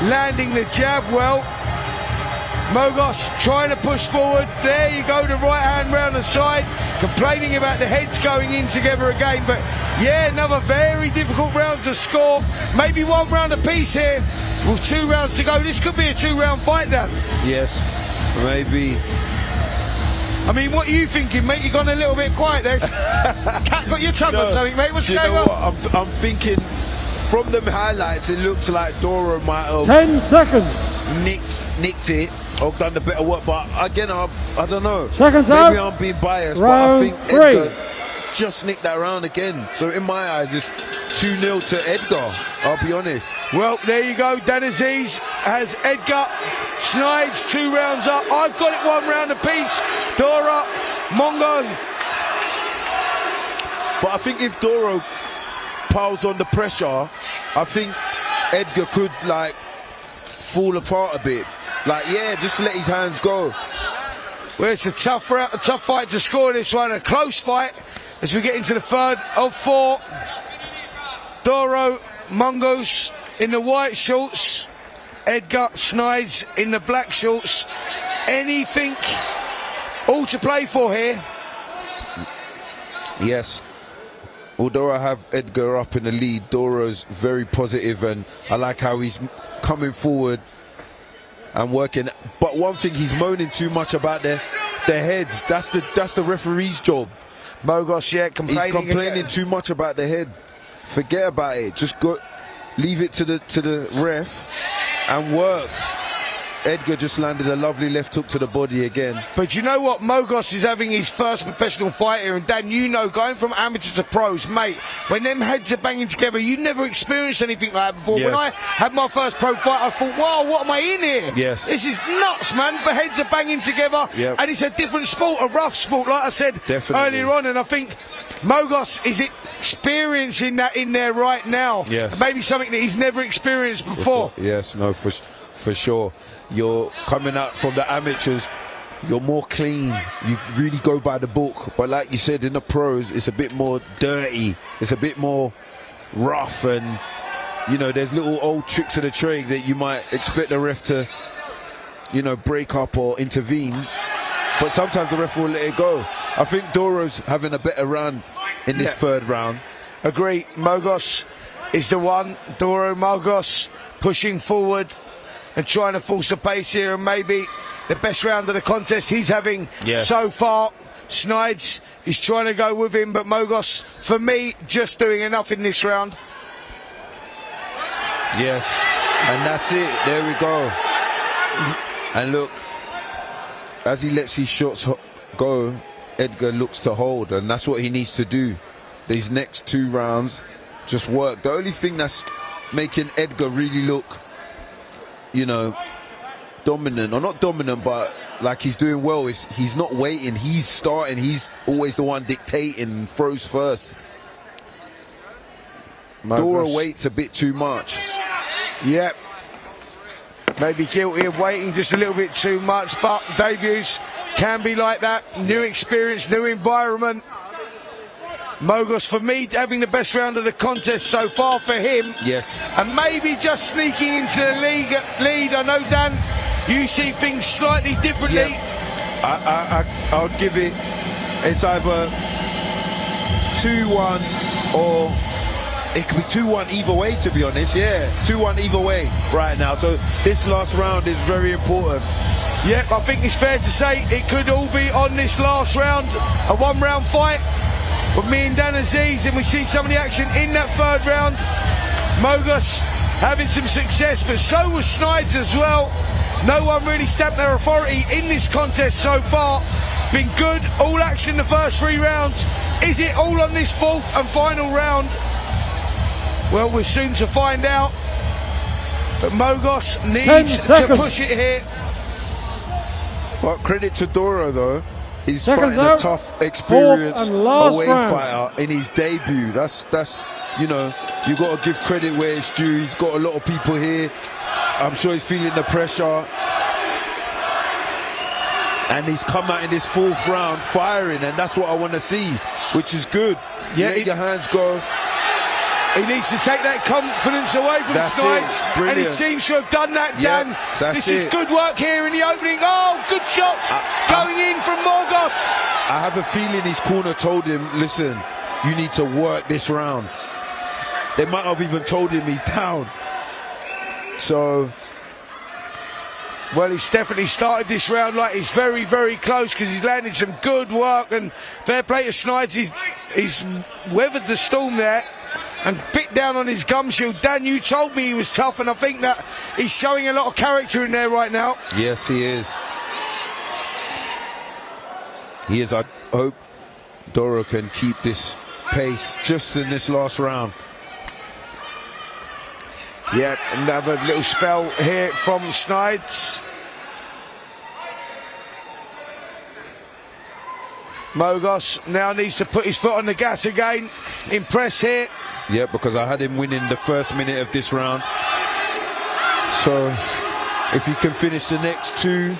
landing the jab well. Mogos trying to push forward. There you go, the right hand round the side, complaining about the heads going in together again. But yeah, another very difficult round to score. Maybe 1 round apiece here with 2 rounds to go. This could be a 2-round fight, Dan. Yes, maybe. I mean, what are you thinking, mate? You've gone a little bit quiet there. Cat got your tongue or something, mate? What's going on? I'm thinking, from the highlights, it looks like Doru might have 10 seconds. Nicked it or done the better work, but again, I don't know. Seconds Maybe out. I'm being biased, Round but I think 3. Edgar just nicked that round again. So in my eyes, it's 2-0 to Edgar, I'll be honest. Well, there you go. Dan Aziz has Edgar. Sniedze 2 rounds up. I've got it 1 round apiece. Doru, Mongo. But I think if Doru piles on the pressure, I think Edgar could fall apart a bit. Just let his hands go. Well, it's a tough fight to score this one. A close fight as we get into the 3rd of 4. Doru, Mongos in the white shorts. Edgar, Sniedze in the black shorts. Anything all to play for here? Yes. Although I have Edgar up in the lead, Doru's very positive, and I like how he's coming forward and working. But one thing, he's moaning too much about the heads. That's the referee's job. Mogos, complaining. He's complaining too much about the head. Forget about it. Just leave it to the ref and work. Edgar just landed a lovely left hook to the body again. But you know what? Mogos is having his first professional fight here, and Dan, going from amateur to pros, mate, when them heads are banging together, you never experienced anything like that before. Yes. When I had my first pro fight, I thought, wow, what am I in here? Yes. This is nuts, man. The heads are banging together, and it's a different sport, a rough sport, like I said earlier on, and I think Mogos is experiencing that in there right now. Yes. Maybe something that he's never experienced before. Yes, no, for sure. You're coming out from the amateurs, you're more clean, you really go by the book. But like you said, in the pros, it's a bit more dirty, it's a bit more rough, and there's little old tricks of the trade that you might expect the ref to break up or intervene, but sometimes the ref will let it go. I think Doru's having a better run in this 3rd round. Agree. Mogos is the one. Doru Mogos pushing forward and trying to force the pace here, and maybe the best round of the contest he's having so far. Sniedze is trying to go with him, but Mogos, for me, just doing enough in this round. Yes, and that's it. There we go. And look, as he lets his shots go, Edgar looks to hold, and that's what he needs to do. These next 2 rounds just work. The only thing that's making Edgar really look, you know, dominant, or not dominant, but like he's doing well, is he's not waiting, he's starting, he's always the one dictating, throws first. Doru waits a bit too much. Yep. Maybe guilty of waiting just a little bit too much, but debuts can be like that. New experience, new environment. Mogos, for me, having the best round of the contest so far for him. Yes. And maybe just sneaking into the lead. I know, Dan, you see things slightly differently. Yeah. I would give it, it's either 2-1 or it could be 2-1 either way, to be honest. 2-1 either way right now. So this last round is very important. Yep, I think it's fair to say it could all be on this last round. A 1-round fight with me and Dan Aziz, and we see some of the action in that 3rd round. Mogos having some success, but so was Sniedze as well. No one really stamped their authority in this contest so far. Been good, all action the first 3 rounds. Is it all on this 4th and final round? Well, we're soon to find out. But Mogos needs to push it here. Well, credit to Doru though. He's fighting a tough, experienced away fighter in his debut. That's you know, you got to give credit where it's due. He's got a lot of people here. I'm sure he's feeling the pressure. And he's come out in this 4th round firing, and that's what I want to see, which is good. Let your hands go. He needs to take that confidence away from Sniedze, and he seems to have done that, Dan. This is good work here in the opening. Oh, good shots going in from Mogos. I have a feeling his corner told him, listen, you need to work this round. They might have even told him he's down. So, well, he's definitely started this round like he's very, very close, because he's landed some good work, and fair play to Sniedze. He's weathered the storm there and bit down on his gum shield. Dan, you told me he was tough, and I think that he's showing a lot of character in there right now. Yes, he is. He is. I hope Doru can keep this pace just in this last round. Yeah, another little spell here from Sniedze. Mogos now needs to put his foot on the gas again. Impress here. Yeah, because I had him winning the 1st minute of this round. So if he can finish the next 2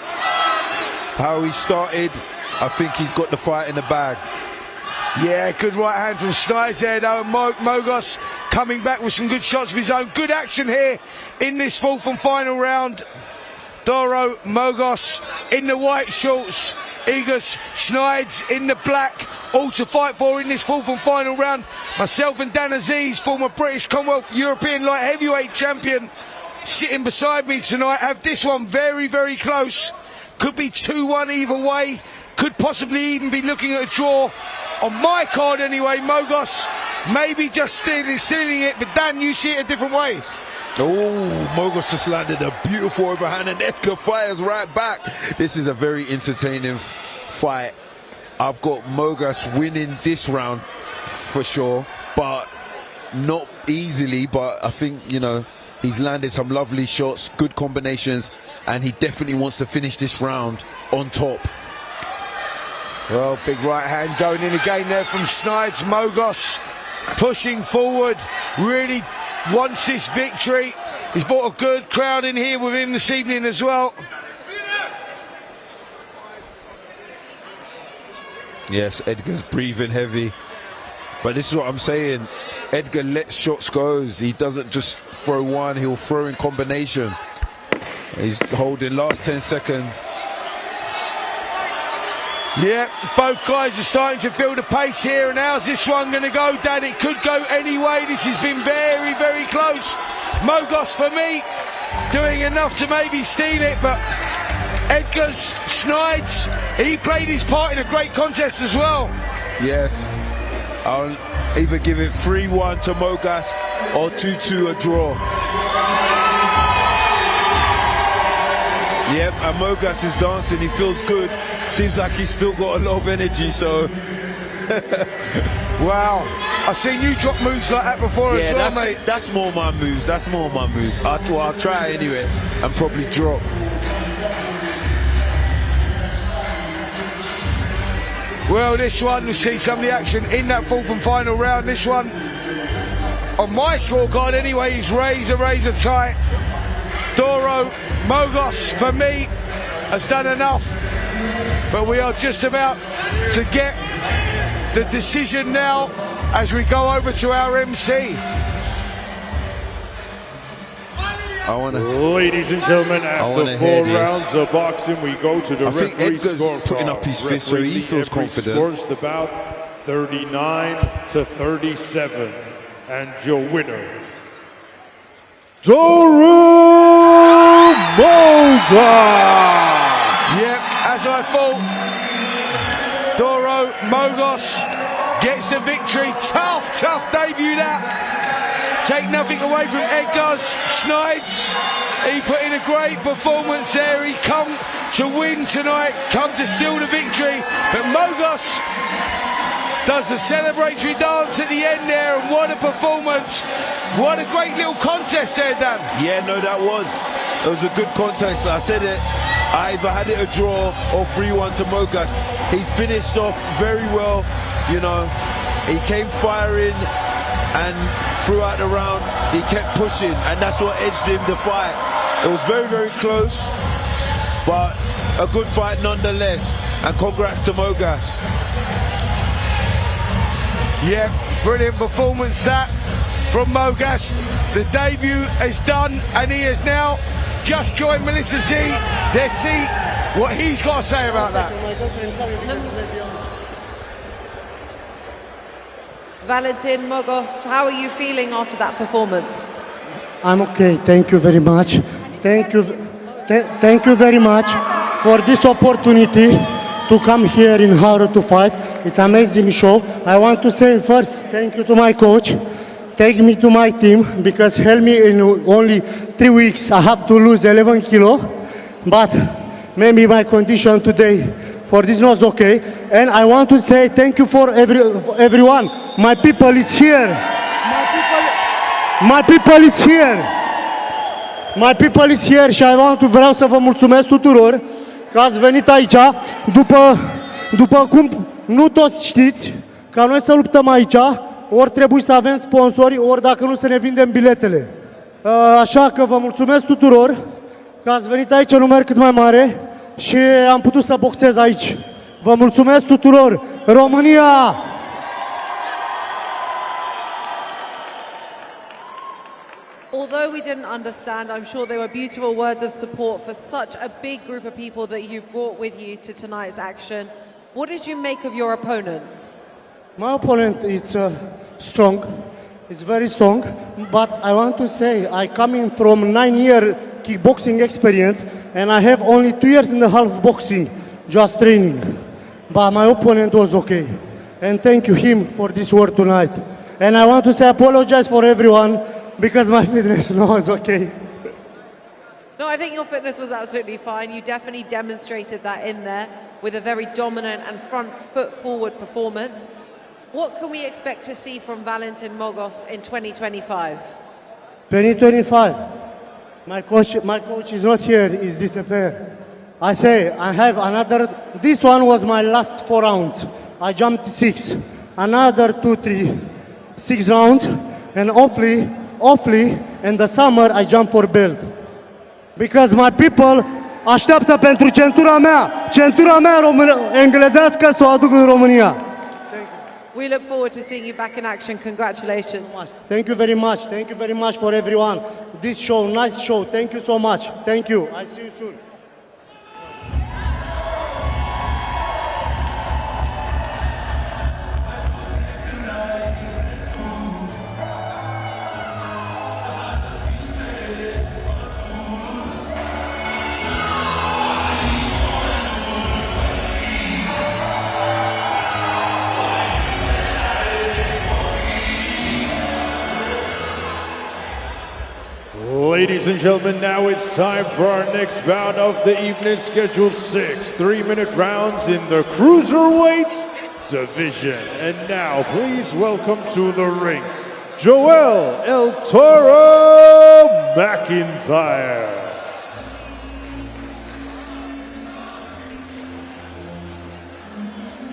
how he started, I think he's got the fight in the bag. Yeah, good right hand from Sniedze there though. Mogos coming back with some good shots of his own. Good action here in this 4th and final round. Doru Mogos in the white shorts, Edgars, Sniedze in the black, all to fight for in this 4th and final round. Myself and Dan Aziz, former British Commonwealth European light heavyweight champion, sitting beside me tonight, have this one very, very close. Could be 2-1 either way, could possibly even be looking at a draw. On my card anyway, Mogos maybe just stealing it, but Dan, you see it a different way. Oh, Mogos just landed a beautiful overhand, and Edgar fires right back. This is a very entertaining fight. I've got Mogos winning this round for sure, but not easily. But I think, you know, he's landed some lovely shots, good combinations, and he definitely wants to finish this round on top. Well, big right hand going in again there from Sniedze. Mogos pushing forward, really wants this victory. He's brought a good crowd in here with him this evening as well. Yes, Edgar's breathing heavy, but this is what I'm saying. Edgar lets shots go. He doesn't just throw one, he'll throw in combination. He's holding last 10 seconds. Yeah, both guys are starting to feel the pace here, and how's this one going to go, Dan? It could go any way. This has been very, very close. Mogos, for me, doing enough to maybe steal it, but Edgars, Sniedze, he played his part in a great contest as well. Yes, I'll either give it 3-1 to Mogos or 2-2 a draw. Yep, and Mogos is dancing, he feels good. Seems like he's still got a lot of energy, so... Wow, I've seen you drop moves like that before as well, mate. That's more my moves, I'll try it anyway and probably drop. Well, this one, we'll see some of the action in that fourth and final round. This one, on my scorecard anyway, is razor tight. Doru, Mogos, for me, has done enough. But we are just about to get the decision now as we go over to our MC. Ladies and gentlemen, after 4 rounds of boxing, we go to the referee scorecard. Putting up his fist, so he feels confident. Scores the bout 39-37, and your winner, Doru Mogos. Yep, as I thought, Doru Mogos gets the victory. Tough debut that. Take nothing away from Edgars, Sniedze. He put in a great performance there. He come to win tonight, come to steal the victory. But Mogos does the celebratory dance at the end there, and what a performance. What a great little contest there, Dan. Yeah, no, that was a good contest. I said it, I either had it a draw or 3-1 to Mogos. He finished off very well, you know. He came firing, and throughout the round he kept pushing, and that's what edged him the fight. It was very close, but a good fight nonetheless, and congrats to Mogos. Yeah, brilliant performance that from Mogos. The debut is done, and he has now just joined Melissa Z. Let's see what he's got to say about that. Valentin Mogos, how are you feeling after that performance? I'm okay, thank you very much. Thank you very much for this opportunity to come here in Harrow to fight. It's an amazing show. I want to say first, thank you to my coach. Take me to my team, because help me in only 3 weeks. I have to lose 11 kilo, but maybe my condition today for this was okay. And I want to say thank you for everyone. My people is here. My people is here. My people is here și vreau să vă mulțumesc tuturor că ați venit aici. După cum nu toți știți, ca noi să luptăm aici, ori trebuie să avem sponsori, ori dacă nu să ne vindem biletele. Așa că vă mulțumesc tuturor că ați venit aici în număr cât mai mare și am putut să boxez aici. Vă mulțumesc tuturor! România! Although we didn't understand, I'm sure they were beautiful words of support for such a big group of people that you've brought with you to tonight's action. What did you make of your opponents? My opponent is strong. It's very strong. But I want to say, I coming from 9-year kickboxing experience, and I have only 2 years and a half boxing, just training. But my opponent was okay. And thank you him for this word tonight. And I want to say, apologize for everyone, because my fitness now is okay. No, I think your fitness was absolutely fine. You definitely demonstrated that in there with a very dominant and front foot forward performance. What can we expect to see from Valentin Mogos in 2025? 2025. My coach is not here, he's disappeared. I say, I have another, this one was my last 4 rounds. I jumped 6. Another 2, 3, 6 rounds, and hopefully, in the summer, I jump for belt. Because my people așteaptă pentru centura mea englezească să o aduc în România. We look forward to seeing you back in action. Congratulations. Thank you very much. Thank you very much for everyone. This show, nice show. Thank you so much. Thank you. I see you soon. Ladies and gentlemen, now it's time for our next bout of the evening, scheduled 6 3-minute rounds in the Cruiserweight division. And now, please welcome to the ring, Joel El Toro McIntyre.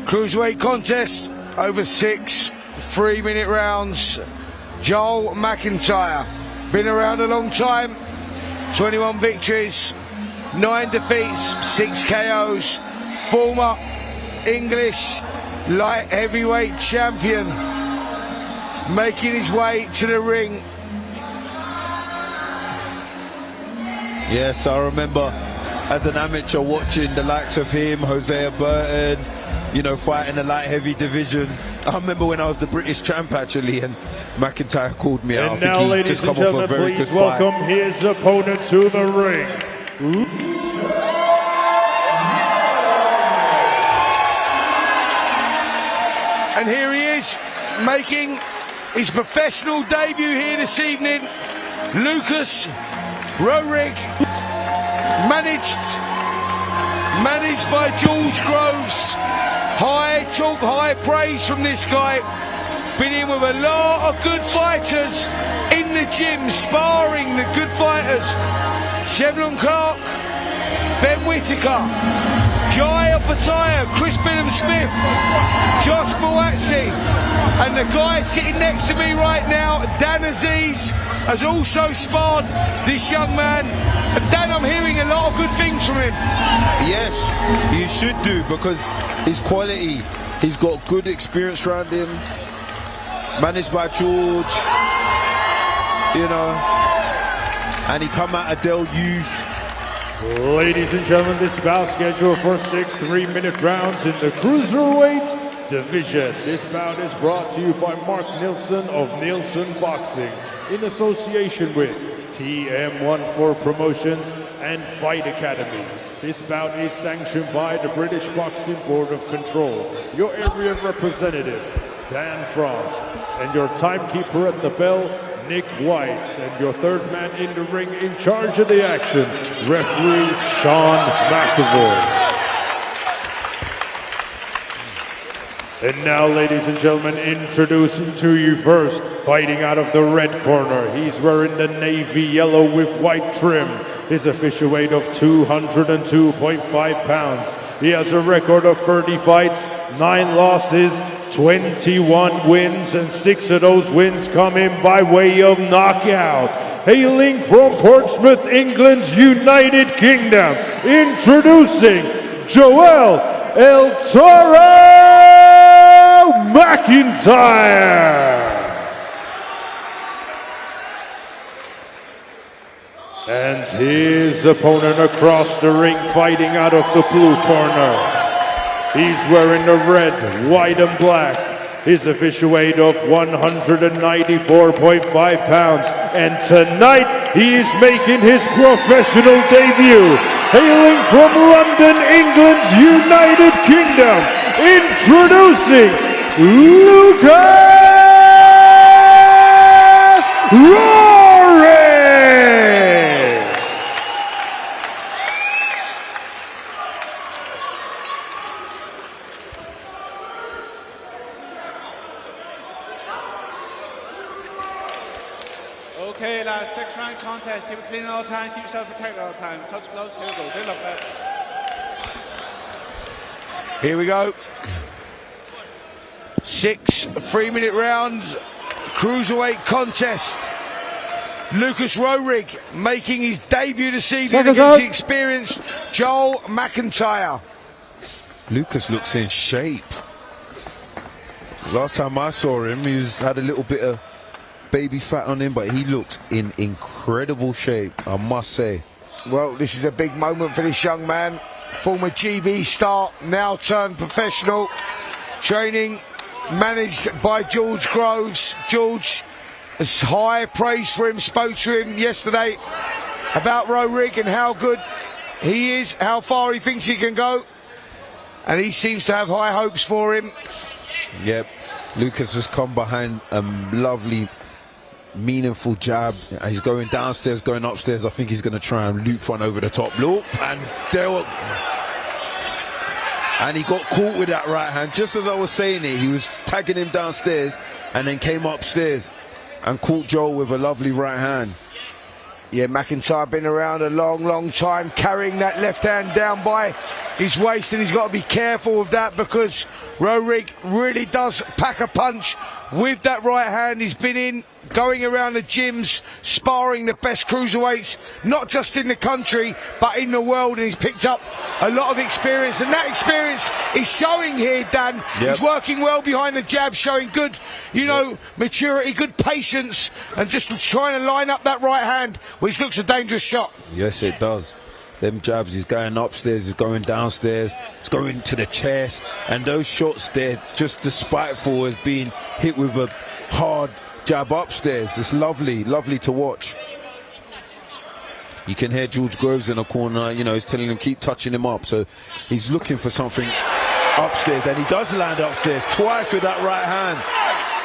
Cruiserweight contest over 6 3-minute rounds. Joel McIntyre, been around a long time, 21 victories, 9 defeats, 6 KOs, former English light heavyweight champion, making his way to the ring. Yes, I remember as an amateur watching the likes of him, Hosea Burton, you know, fighting the light heavy division. I remember when I was the British champ actually, and McIntyre called me out. And now, ladies and gentlemen, please welcome his opponent to the ring. And here he is, making his professional debut here this evening. Lucas Roehrig, managed by George Groves. High talk, high praise from this guy. Been in with a lot of good fighters in the gym, sparring the good fighters. Chevron Clark, Ben Whittaker, Jai Opataya, Chris Billham-Smith, Josh Buatsi, and the guy sitting next to me right now, Dan Aziz, has also sparred this young man. And Dan, I'm hearing a lot of good things from him. Yes, you should do, because his quality, he's got good experience around him, managed by George, you know, and he come out of Dell Youth. Ladies and gentlemen, this bout scheduled for 6 3-minute rounds in the Cruiserweight division. This bout is brought to you by Mark Nilsson of Nilsson Boxing in association with TM14 Promotions and Fight Academy. This bout is sanctioned by the British Boxing Board of Control. Your area representative, Dan Frost, and your timekeeper at the bell, Nick White, and your third man in the ring in charge of the action, referee Sean McAvoy. And now, ladies and gentlemen, introducing to you first, fighting out of the red corner. He's wearing the navy yellow with white trim. His official weight of 202.5 pounds. He has a record of 30 fights, 9 losses, 21 wins, and 6 of those wins come in by way of knockout. Hailing from Portsmouth, England's United Kingdom, introducing Joel El Toro McIntyre. And his opponent across the ring, fighting out of the blue corner. He's wearing the red, white, and black. His official weight of 194.5 pounds. And tonight, he is making his professional debut. Hailing from London, England's United Kingdom, introducing Lucas Roehrig. Okay, lads, 6-round contest. Keep it clean all the time, keep yourself protected all the time. Touch gloves, here we go. Good luck, lads. Here we go. 6 3-minute rounds, Cruiserweight contest. Lucas Roehrig making his debut this evening against the experienced Joel McIntyre. Lucas looks in shape. Last time I saw him, he had a little bit of baby fat on him, but he looks in incredible shape, I must say. Well, this is a big moment for this young man. Former GB star, now turned professional. Training managed by George Groves. George has high praise for him, spoke to him yesterday about Roehrig and how good he is, how far he thinks he can go. And he seems to have high hopes for him. Yep, Lucas has come behind a lovely meaningful jab. He's going downstairs, going upstairs. I think he's going to try and loop one over the top. Loop, and he got caught with that right hand. Just as I was saying it, he was tagging him downstairs and then came upstairs and caught Joel with a lovely right hand. Yeah, McIntyre been around a long time, carrying that left hand down by his waist, and he's got to be careful of that because Roehrig really does pack a punch with that right hand. He's been going around the gyms, sparring the best cruiserweights, not just in the country, but in the world, and he's picked up a lot of experience, and that experience is showing here, Dan. Yep. He's working well behind the jab, showing good, maturity, good patience, and just trying to line up that right hand, which looks a dangerous shot. Yes, it does. Them jabs, he's going upstairs, he's going downstairs, he's going to the chest, and those shots there, just despiteful as being hit with a hard jab upstairs. It's lovely to watch. You can hear George Groves in the corner, he's telling him keep touching him up, so he's looking for something upstairs, and he does land upstairs twice with that right hand.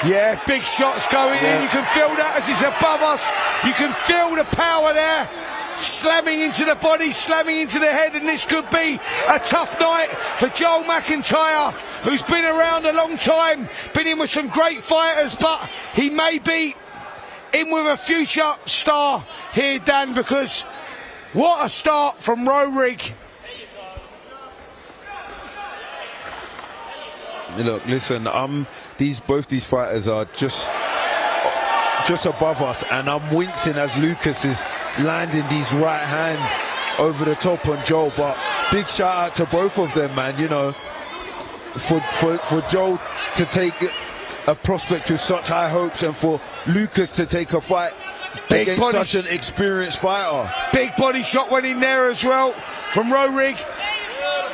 Yeah, big shots going in. You can feel that as it's above us. You can feel the power there. Slamming into the body, slamming into the head, and this could be a tough night for Joel McIntyre, who's been around a long time, been in with some great fighters, but he may be in with a future star here, Dan, because what a start from Roehrig. Look, listen, both these fighters are just above us, and I'm wincing as Lucas is landing these right hands over the top on Joel. But big shout out to both of them, man. For Joel to take a prospect with such high hopes, and for Lucas to take a fight against such an experienced fighter. Big body shot went in there as well from Roehrig.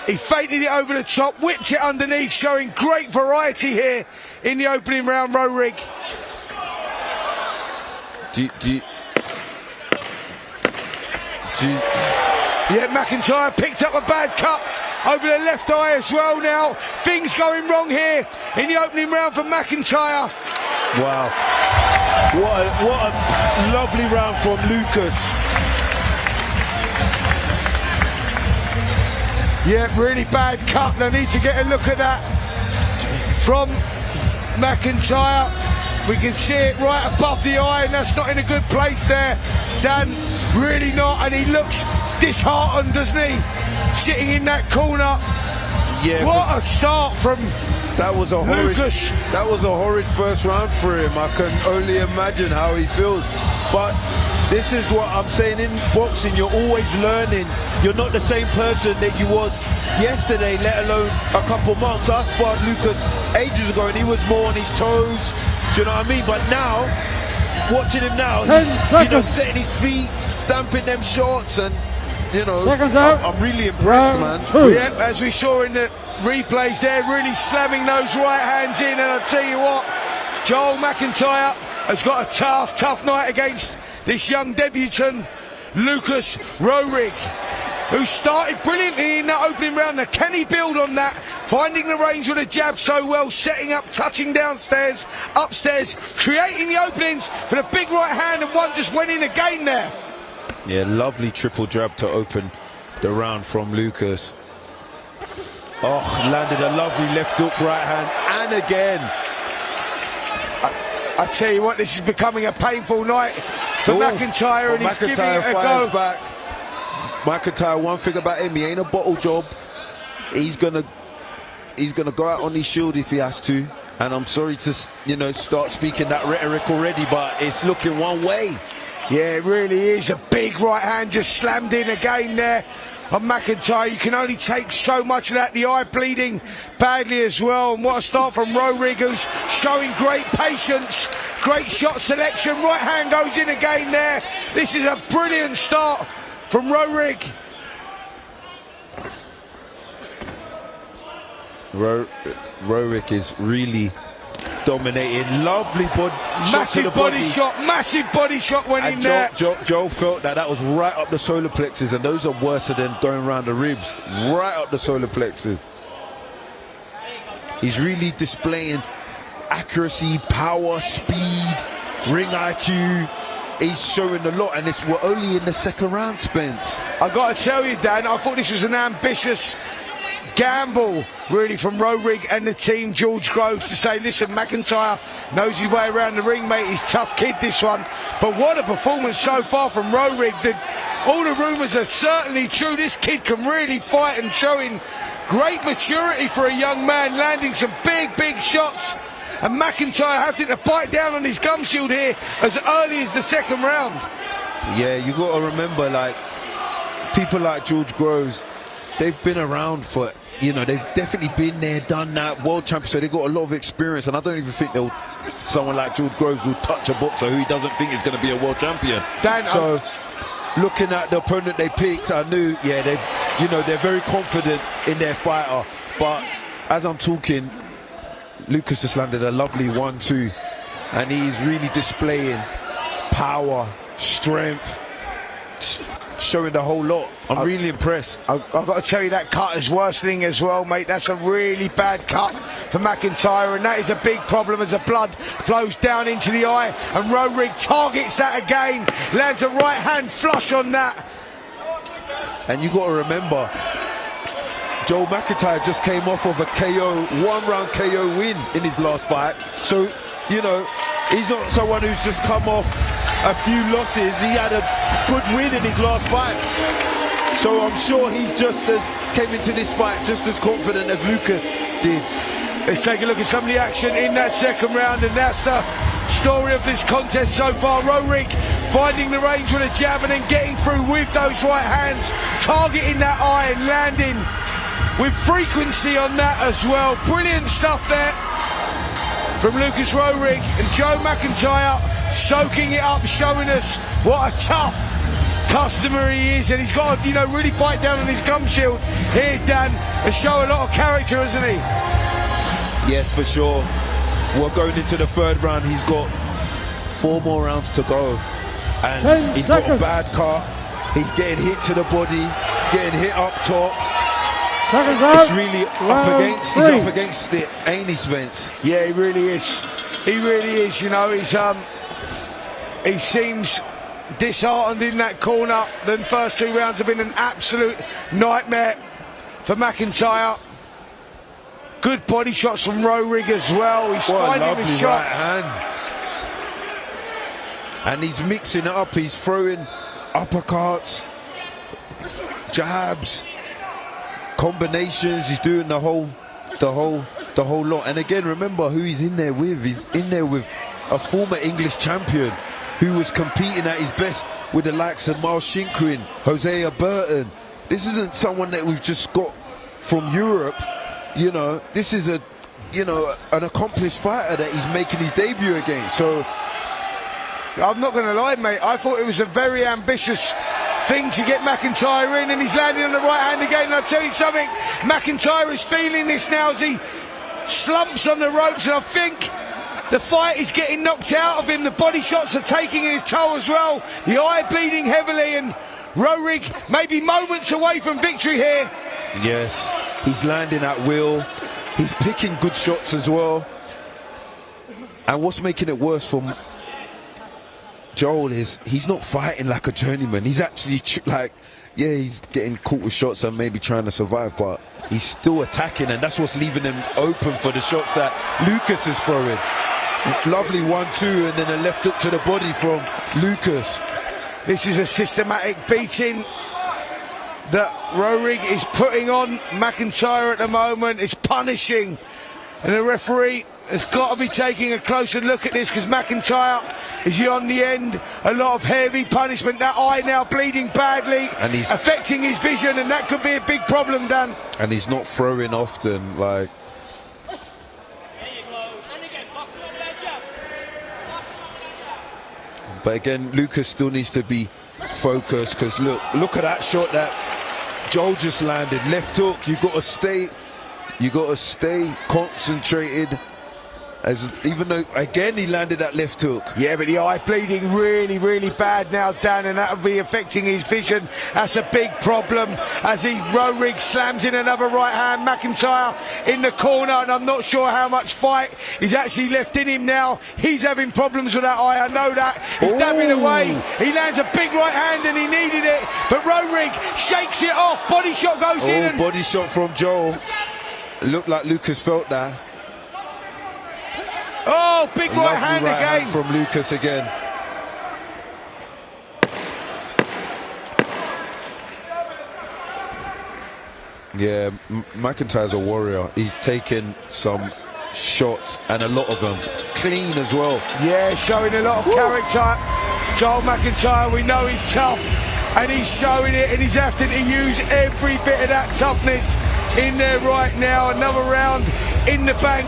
He feinted it over the top, whipped it underneath, showing great variety here in the opening round, Roehrig. Yeah, McIntyre picked up a bad cut over the left eye as well now. Things going wrong here in the opening round for McIntyre. Wow. What a lovely round from Lucas. Yeah, really bad cut. I need to get a look at that from McIntyre. We can see it right above the eye, and that's not in a good place there, Dan. Really not, and he looks disheartened, doesn't he? Sitting in that corner. Yeah. What a start from Lucas. That was a horrid first round for him. I can only imagine how he feels. But this is what I'm saying, in boxing, you're always learning. You're not the same person that you was yesterday, let alone a couple months. I sparred Lucas ages ago and he was more on his toes. Do you know what I mean? But now, watching him now, he's setting his feet, stamping them shots, and Seconds out. I'm really impressed, man. Yeah, as we saw in the replays there, really slamming those right hands in, and I'll tell you what, Joel McIntyre has got a tough night against this young debutant, Lucas Roehrig, who started brilliantly in that opening round. Now, can he build on that? Finding the range with a jab so well, setting up, touching downstairs, upstairs, creating the openings for the big right hand, and one just went in again there. Yeah, lovely triple jab to open the round from Lucas. Oh, landed a lovely left hook right hand, and again. I tell you what, this is becoming a painful night for McIntyre, and he's giving it a go. Back. McIntyre, one thing about him, he ain't a bottle job. He's gonna go out on his shield if he has to. And I'm sorry to start speaking that rhetoric already, but it's looking one way. Yeah, it really is. A big right hand just slammed in again there on McIntyre. You can only take so much of that. The eye bleeding badly as well. And what a start from Roehrig, who's showing great patience, great shot selection. Right hand goes in again there. This is a brilliant start from Roehrig. Roehrig is really dominating. Lovely massive body shot went in there. Joe felt that was right up the solar plexus, and those are worse than going around the ribs. Right up the solar plexus. He's really displaying accuracy, power, speed, ring IQ. He's showing a lot, and we're only in the second round, Spence. I got to tell you, Dan, I thought this was an ambitious gamble, really, from Roehrig and the team, George Groves, to say, listen, McIntyre knows his way around the ring, mate. He's a tough kid, this one. But what a performance so far from Roehrig. All the rumours are certainly true. This kid can really fight and showing great maturity for a young man, landing some big shots. And McIntyre having to bite down on his gum shield here as early as the second round. Yeah, you got to remember, like, people like George Groves, they've been around for, they've definitely been there, done that, world champion, so they've got a lot of experience, and I don't even think someone like George Groves will touch a boxer who he doesn't think is going to be a world champion. Dan, so, looking at the opponent they picked, I knew, they're very confident in their fighter, but as I'm talking, Lucas just landed a lovely 1-2, and he's really displaying power, strength, showing the whole lot. I'm really impressed. I've got to tell you, that cut is worsening as well, mate. That's a really bad cut for McIntyre, and that is a big problem as the blood flows down into the eye, and Roehrig targets that again, lands a right hand flush on that. And you got to remember, Joe McIntyre just came off of a one-round KO win in his last fight. So, he's not someone who's just come off a few losses. He had a good win in his last fight. So I'm sure he's came into this fight just as confident as Lucas did. Let's take a look at some of the action in that second round, and that's the story of this contest so far. Roehrig finding the range with a jab and then getting through with those right hands, targeting that eye and landing with frequency on that as well. Brilliant stuff there from Lucas Roehrig, and Joe McIntyre soaking it up, showing us what a tough customer he is, and he's got to, really bite down on his gum shield here, Dan, and show a lot of character, isn't he? Yes, for sure. We're going into the third round. He's got 4 more rounds to go, and he's got a bad cut. He's getting hit to the body. He's getting hit up top. Seconds out. It's really he's up against it, ain't he, Spence? Yeah, he really is. He really is. He seems disheartened in that corner. The first 2 rounds have been an absolute nightmare for McIntyre. Good body shots from Roehrig as well. He's finding the shots. Right hand. And he's mixing it up. He's throwing uppercuts, jabs, combinations. He's doing the whole lot. And again, remember who he's in there with. He's in there with a former English champion who was competing at his best with the likes of Miles Shinkwin, Hosea Burton. This isn't someone that we've just got from Europe. This is an accomplished fighter that he's making his debut against. So I'm not going to lie, mate, I thought it was a very ambitious thing to get McIntyre in, and he's landing on the right hand again. And I'll tell you something, McIntyre is feeling this now as he slumps on the ropes, and I think the fight is getting knocked out of him. The body shots are taking his toll as well. The eye bleeding heavily, and Roehrig maybe moments away from victory here. Yes, he's landing at will. He's picking good shots as well. And what's making it worse for Joel is he's not fighting like a journeyman. He's actually he's getting caught with shots and maybe trying to survive, but he's still attacking, and that's what's leaving him open for the shots that Lucas is throwing. Lovely 1-2, and then a left hook to the body from Lucas. This is a systematic beating that Roehrig is putting on McIntyre at the moment. It's punishing, and the referee has got to be taking a closer look at this, because McIntyre is on the end. A lot of heavy punishment. That eye now bleeding badly, and he's affecting his vision, and that could be a big problem, Dan. And he's not throwing often, like. But again, Lucas still needs to be focused, because look at that shot that Joel just landed. Left hook. You got to stay concentrated. Even though, again, he landed that left hook. Yeah, but the eye bleeding really, really bad now, Dan, and that'll be affecting his vision. That's a big problem as Roehrig slams in another right hand. McIntyre in the corner, and I'm not sure how much fight he's actually left in him now. He's having problems with that eye, I know that. He's dabbing away. He lands a big right hand and he needed it, but Roehrig shakes it off. Body shot goes in. And body shot from Joel. Looked like Lucas felt that. Oh, big right hand again. Hand from Lucas again. Yeah, McIntyre's a warrior. He's taken some shots and a lot of them clean as well. Yeah, showing a lot of character. Joel McIntyre, we know he's tough and he's showing it, and he's having to use every bit of that toughness in there right now. Another round in the bank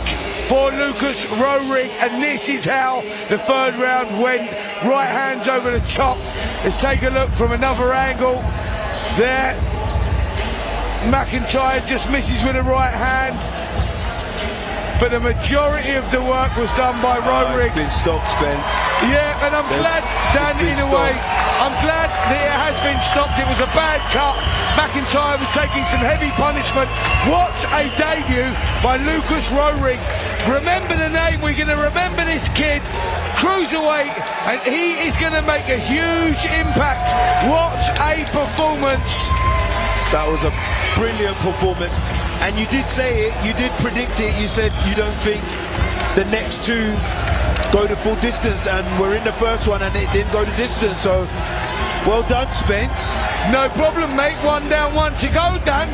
for Lucas Roehrig, and this is how the third round went. Right hands over the top. Let's take a look from another angle. There, McIntyre just misses with a right hand, but the majority of the work was done by Roehrig. It's been stopped, Spence. Yeah, and I'm glad, Dan, in a way, I'm glad that it has been stopped. It was a bad cut. McIntyre was taking some heavy punishment. What a debut by Lucas Roehrig. Remember the name, we're going to remember this kid, Cruiserweight, and he is going to make a huge impact. What a performance. That was a brilliant performance, and you did say it, you did predict it. You said you don't think the next two go the full distance, and we're in the first one and it didn't go the distance, so well done, Spence. No problem, mate. One down, one to go, Dan.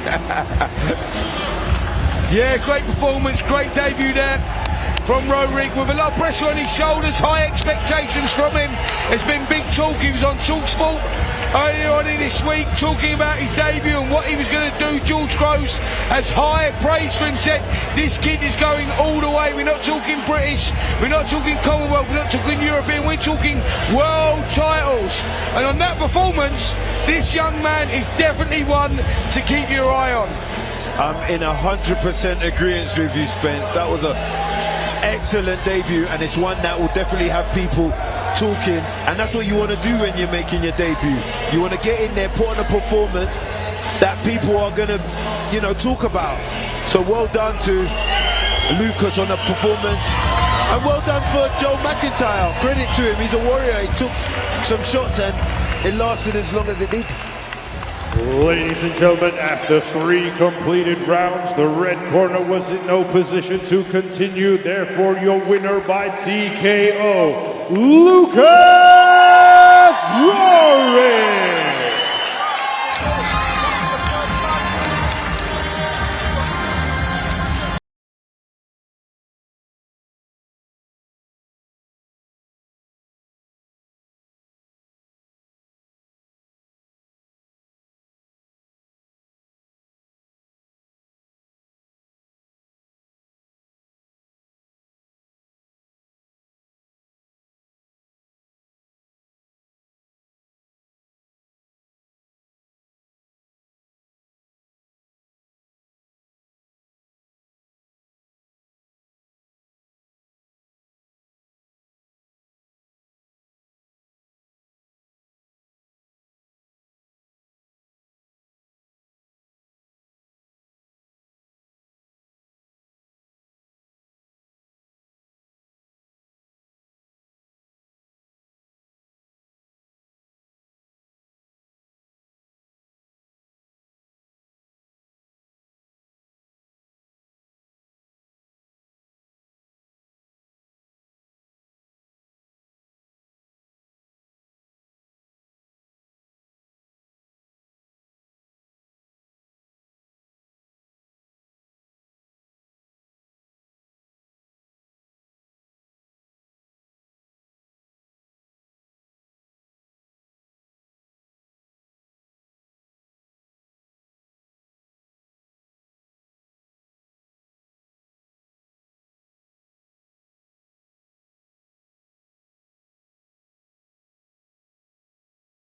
Yeah, great performance, great debut there from Roehrig, with a lot of pressure on his shoulders, high expectations from him. There's been big talk. He was on TalkSport earlier on in this week talking about his debut and what he was going to do. George Groves has high praise for him, said this kid is going all the way. We're not talking British, we're not talking Commonwealth, we're not talking European, we're talking world titles. And on that performance, this young man is definitely one to keep your eye on. I'm in 100% agreement with you, Spence. That was an excellent debut, and it's one that will definitely have people talking, and that's what you want to do when you're making your debut. You want to get in there, put on a performance that people are going to, you know, talk about. So well done to Lucas on the performance, and well done for Joel McIntyre. Credit to him, he's a warrior. He took some shots and it lasted as long as it did. Ladies and gentlemen, after 3 completed rounds, the red corner was in no position to continue. Therefore, your winner by TKO, Lucas Roehrig.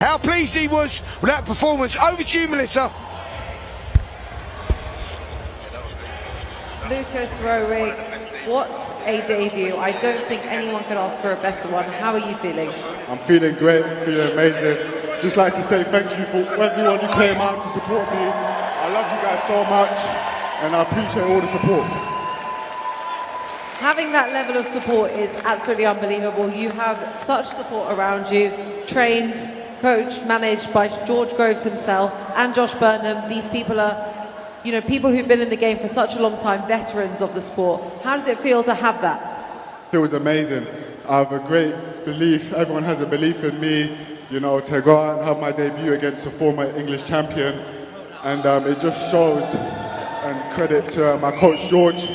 How pleased he was with that performance. Over to you, Melissa. Lucas Roehrig What a debut. I don't think anyone could ask for a better one. How are you feeling? I'm feeling great, feeling amazing. Just like to say thank you for everyone who came out to support me. I love you guys so much, and I appreciate all the support. Having that level of support is absolutely unbelievable. You have such support around you, trained, coached, managed by George Groves himself and Josh Burnham. These people are, you know, people who've been in the game for such a long time, veterans of the sport. How does it feel to have that? It feels amazing. I have a great belief, everyone has a belief in me, you know, to go out and have my debut against a former English champion. And it just shows, and credit to my coach George.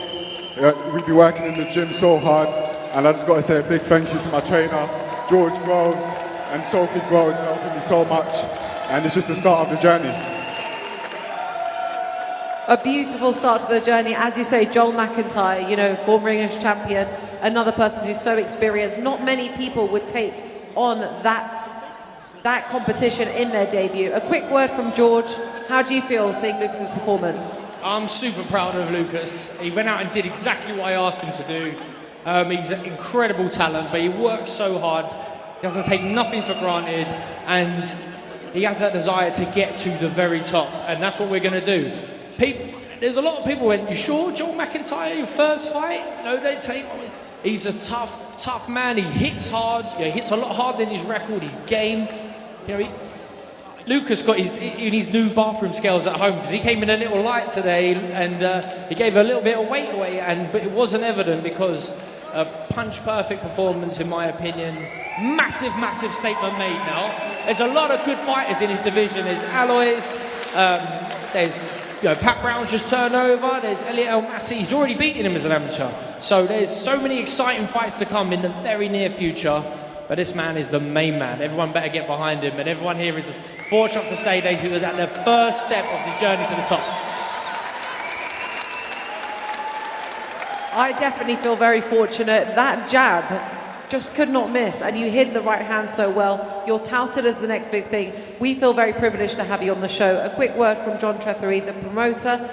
We've been working in the gym so hard, and I just got to say a big thank you to my trainer, George Groves, and Sophie Groves for helping me so much. And it's just the start of the journey. A beautiful start to the journey. As you say, Joel McIntyre, you know, former English champion, another person who's so experienced. Not many people would take on that competition in their debut. A quick word from George. How do you feel seeing Lucas's performance? I'm super proud of Lucas. He went out and did exactly what I asked him to do. He's an incredible talent, but he works so hard. He doesn't take nothing for granted, and he has that desire to get to the very top, and that's what we're going to do. There's a lot of people went, you sure, Joel McIntyre, your first fight? You know, they'd say, oh, he's a tough man. He hits hard. You know, he hits a lot harder than his record, his game. You know, Lucas got his new bathroom scales at home because he came in a little light today, and he gave a little bit of weight away, but it wasn't evident because a punch-perfect performance, in my opinion. Massive statement made now. There's a lot of good fighters in his division. There's Alois, there's Pat Brown's just turned over, there's Elliot El Massi, he's already beaten him as an amateur. So there's so many exciting fights to come in the very near future. But this man is the main man. Everyone better get behind him, and everyone here is fortunate to say they were at the first step of the journey to the top. I definitely feel very fortunate. That jab just could not miss, and you hit the right hand so well. You're touted as the next big thing. We feel very privileged to have you on the show. A quick word from John Trethery, the promoter.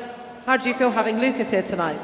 How do you feel having Lucas here tonight?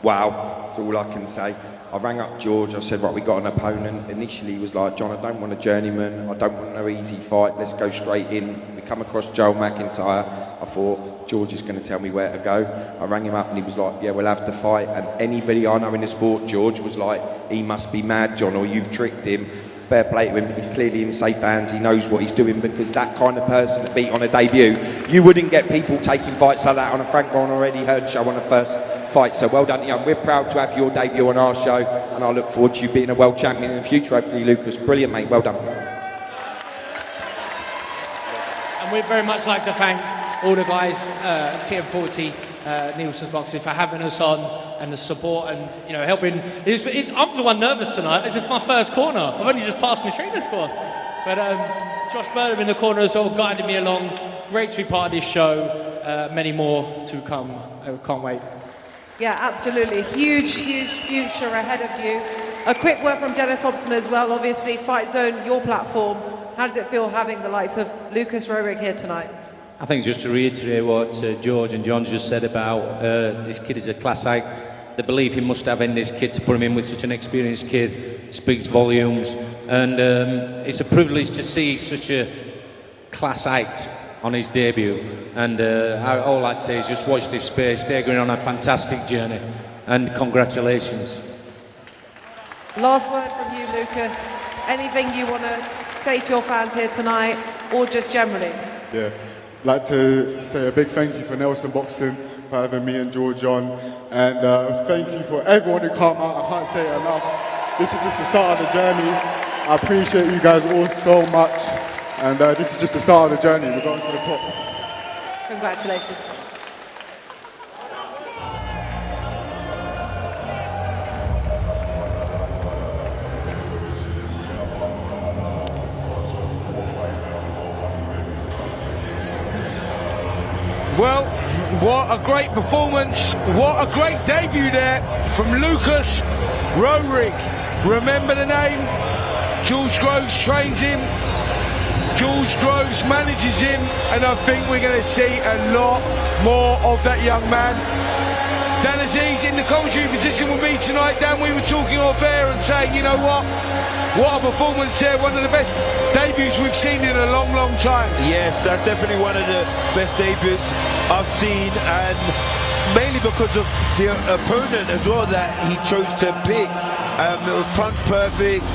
Wow, that's all I can say. I rang up George, I said, right, we got an opponent. Initially he was like, John, I don't want a journeyman, I don't want no easy fight, let's go straight in. We come across Joel McIntyre, I thought, George is going to tell me where to go. I rang him up and he was like, yeah, we'll have the fight. And anybody I know in the sport, George, was like, he must be mad, John, or you've tricked him. Fair play to him, he's clearly in safe hands, he knows what he's doing, because that kind of person to beat on a debut, you wouldn't get people taking fights like that on a Frank Ron already heard show on the first fight. So well done, young. We're proud to have your debut on our show, and I look forward to you being a world champion in the future, hopefully, Lucas. Brilliant, mate. Well done. And we'd very much like to thank all the guys, TM40, Nielsen's Boxing, for having us on, and the support, and helping. I'm the one nervous tonight. This is my first corner. I've only just passed my trainer's course, but Josh Burnham in the corner as well, guided me along. Great to be part of this show. Many more to come. I can't wait. Yeah, absolutely. Huge future ahead of you. A quick word from Dennis Hobson as well. Obviously, Fight Zone, your platform. How does it feel having the likes of Lucas Roehrig here tonight? I think just to reiterate what George and John just said about this kid is a class act. The belief he must have in this kid to put him in with such an experienced kid speaks volumes. And it's a privilege to see such a class act on his debut, and all I'd say is just watch this space. They're going on a fantastic journey, and congratulations. Last word from you, Lucas. Anything you want to say to your fans here tonight, or just generally? Yeah, I'd like to say a big thank you for Nelson Boxing for having me and George on, and thank you for everyone who came out. I can't say it enough. This is just the start of the journey. I appreciate you guys all so much. And this is just the start of the journey. We're going to the top. Congratulations. Well, what a great performance. What a great debut there from Lucas Roehrig. Remember the name? George Groves trains him. George Groves manages him, and I think we're going to see a lot more of that young man. Dan Aziz in the commentary position with me tonight. Dan, we were talking off air and saying, you know what a performance there, one of the best debuts we've seen in a long, long time. Yes, that's definitely one of the best debuts I've seen, and mainly because of the opponent as well that he chose to pick. It was punch perfect,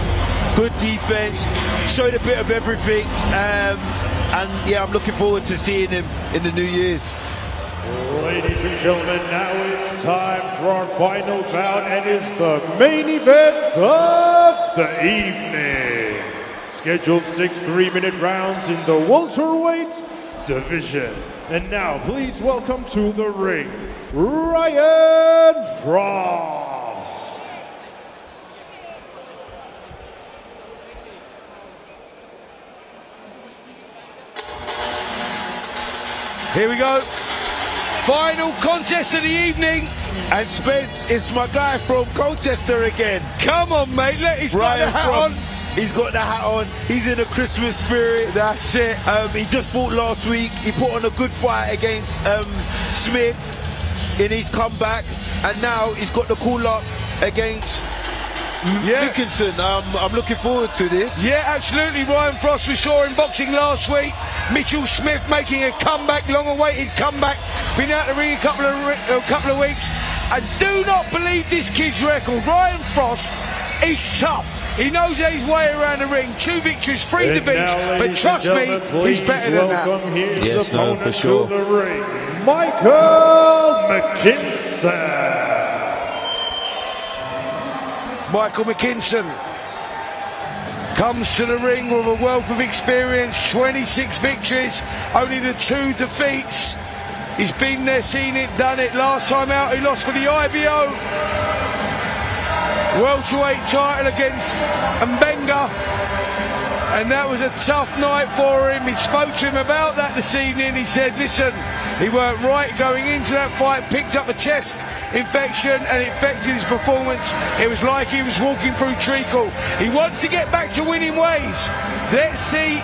good defense, showed a bit of everything, and yeah, I'm looking forward to seeing him in the New Year's. Ladies and gentlemen, now it's time for our final bout, and it's the main event of the evening. Scheduled 6 3-minute rounds in the welterweight division. And now, please welcome to the ring, Ryan Frost. Here we go. Final contest of the evening. And Spence, it's my guy from Colchester again. Come on, mate. He's got the hat on. He's got the hat on. He's in a Christmas spirit. That's it. He just fought last week. He put on a good fight against Smith in his comeback. And now he's got the call up against McKinson. I'm looking forward to this. Yeah, absolutely. Ryan Frost, we saw in boxing last week. Mitchell Smith making a comeback, long-awaited comeback. Been out the ring a couple of weeks. I do not believe this kid's record. Ryan Frost, he's tough. He knows his way around the ring. 2 victories, 3 defeats. But trust me, he's better than that. Yes, no, for sure. To the ring, Michael McKinson. Michael McKinson comes to the ring with a wealth of experience, 26 victories, only the 2 defeats. He's been there, seen it, done it. Last time out, he lost for the IBO welterweight title against Mbenga, and that was a tough night for him. He spoke to him about that this evening. He said, listen, he weren't right going into that fight, picked up a chest infection and it affected his performance. It was like he was walking through treacle. He wants to get back to winning ways. Let's see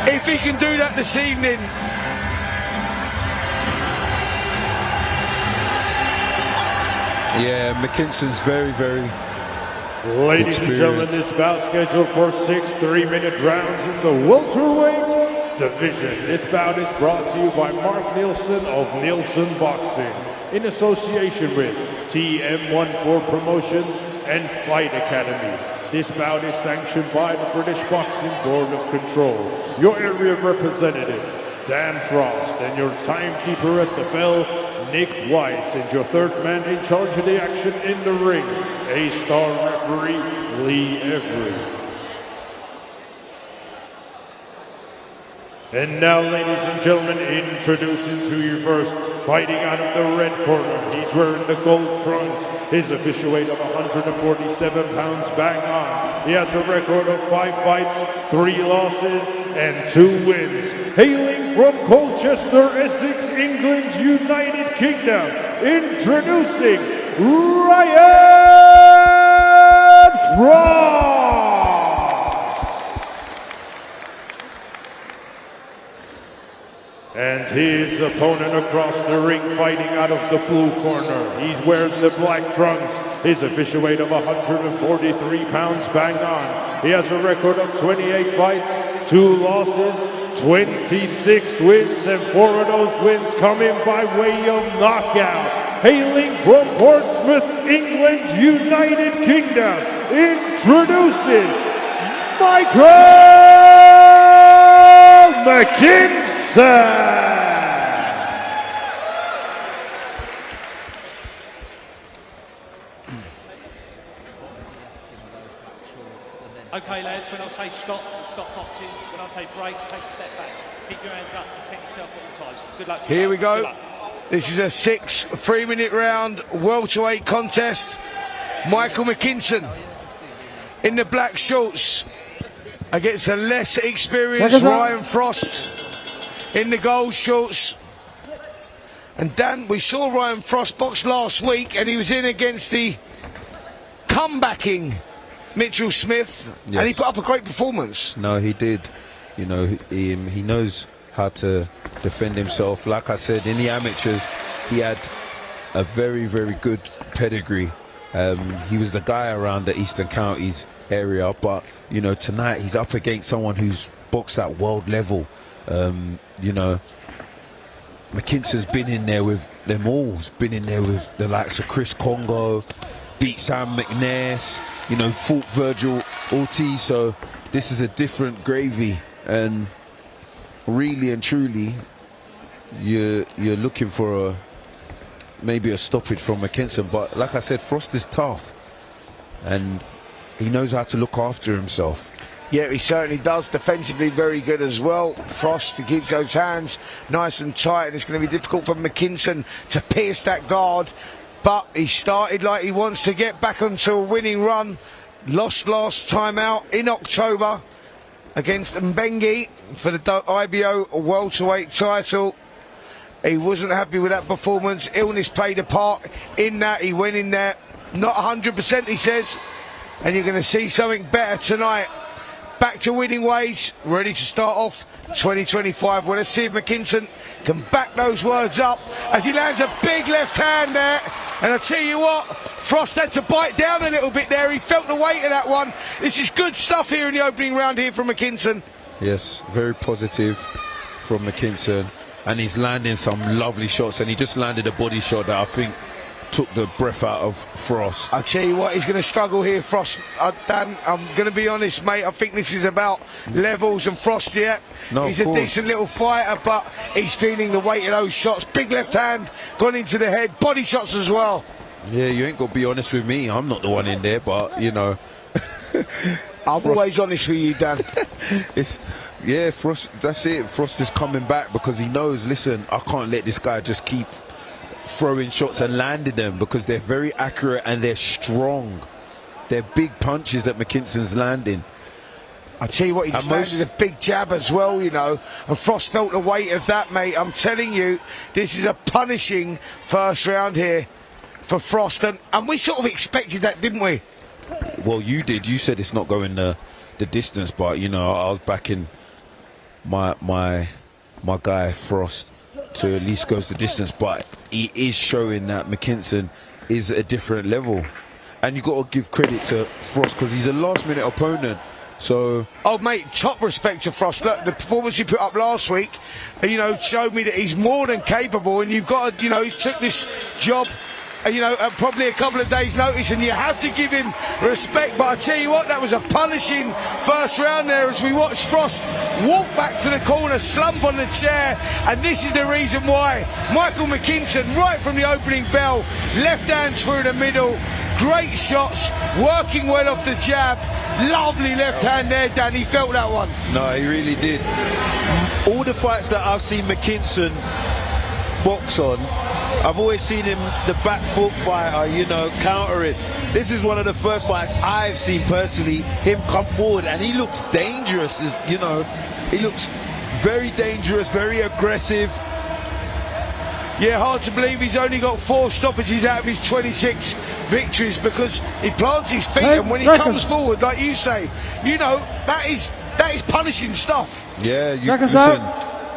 if he can do that this evening. Yeah, McKinson's very, very Ladies and gentlemen, this bout scheduled for 6 3-minute rounds in the welterweight division. This bout is brought to you by Mark Nielsen of Nielsen Boxing, in association with TM14 Promotions and Fight Academy. This bout is sanctioned by the British Boxing Board of Control. Your area representative, Dan Frost, and your timekeeper at the bell, Nick White, and your 3rd man in charge of the action in the ring, A-star referee Lee Every. And now, ladies and gentlemen, introducing to you first, fighting out of the red corner. He's wearing the gold trunks. His official weight of 147 pounds bang on. He has a record of 5 fights, 3 losses, and 2 wins. Hailing from Colchester, Essex, England, United Kingdom, introducing Ryan Frost. And his opponent across the ring, fighting out of the blue corner. He's wearing the black trunks. His official weight of 143 pounds bang on. He has a record of 28 fights, 2 losses, 26 wins, and 4 of those wins coming by way of knockout. Hailing from Portsmouth, England, United Kingdom, introducing Michael McKinson. Okay, lads, when I say stop, stop boxing. When I say break, take a step back. Keep your hands up, protect yourself at all times. Good luck to you. Here we go. This is a 6 3-minute round welterweight contest. Michael McKinson in the black shorts against a less experienced Ryan Frost in the gold shorts. And Dan, we saw Ryan Frost box last week and he was in against the comebacking Mitchell Smith, yes. And he put up a great performance. No, he did. You know, he knows how to defend himself. Like I said, in the amateurs, he had a very, very good pedigree. He was the guy around the Eastern Counties area, but you know, tonight he's up against someone who's boxed at world level. You know, McKinson's been in there with them all. He's been in there with the likes of Chris Congo, beat Sam McNair, you know, fought Virgil Ortiz. So this is a different gravy, and really and truly, you're looking for maybe a stoppage from McKinson. But like I said, Frost is tough, and he knows how to look after himself. Yeah, he certainly does. Defensively very good as well. Frost keeps those hands nice and tight, and it's going to be difficult for McKinson to pierce that guard. But he started like he wants to get back onto a winning run. Lost last time out in October against Mbengi for the IBO welterweight title. He wasn't happy with that performance. Illness played a part in that. He went in there not 100%, he says, and you're going to see something better tonight. Back to winning ways, ready to start off 2025. Well, let's see if McKinson can back those words up as he lands a big left hand there. And I tell you what, Frost had to bite down a little bit there. He felt the weight of that one. This is good stuff here in the opening round here from McKinson. Yes, very positive from McKinson, and he's landing some lovely shots, and he just landed a body shot that I think took the breath out of Frost. I tell you what, he's going to struggle here, Frost. Dan, I'm going to be honest, mate. I think this is about levels, and Frost, yeah, no, he's a decent little fighter, but he's feeling the weight of those shots. Big left hand gone into the head, body shots as well. Yeah, you ain't got to be honest with me. I'm not the one in there, but you know. I'm always honest with you, Dan. Yeah, Frost, that's it. Frost is coming back because he knows, listen, I can't let this guy just keep throwing shots and landing them, because they're very accurate and they're strong. They're big punches that McKinson's landing. I tell you what, he just landed a big jab as well, you know, and Frost felt the weight of that, mate. I'm telling you, this is a punishing first round here for Frost, and we sort of expected that, didn't we? Well, you did. You said it's not going the distance, but you know, I was backing my guy Frost to at least goes the distance, but he is showing that McKinson is a different level, and you got to give credit to Frost because he's a last-minute opponent. So, oh mate, top respect to Frost. Look, the performance he put up last week, you know, showed me that he's more than capable, and you've got to, you know, he took this job, you know, at probably a couple of days' notice, and you have to give him respect. But I tell you what, that was a punishing first round there as we watched Frost walk back to the corner, slump on the chair, and this is the reason why. Michael McKinson, right from the opening bell, left hand through the middle, great shots, working well off the jab, lovely left hand there, Dan. He felt that one. No, he really did. All the fights that I've seen McKinson box on, I've always seen him the back foot fighter, you know, counter it. This is one of the first fights I've seen personally him come forward, and he looks dangerous, you know. He looks very dangerous, very aggressive. Yeah, hard to believe he's only got 4 stoppages out of his 26 victories, because he plants his feet, and when he comes forward, like you say, you know, that is punishing stuff. Yeah, you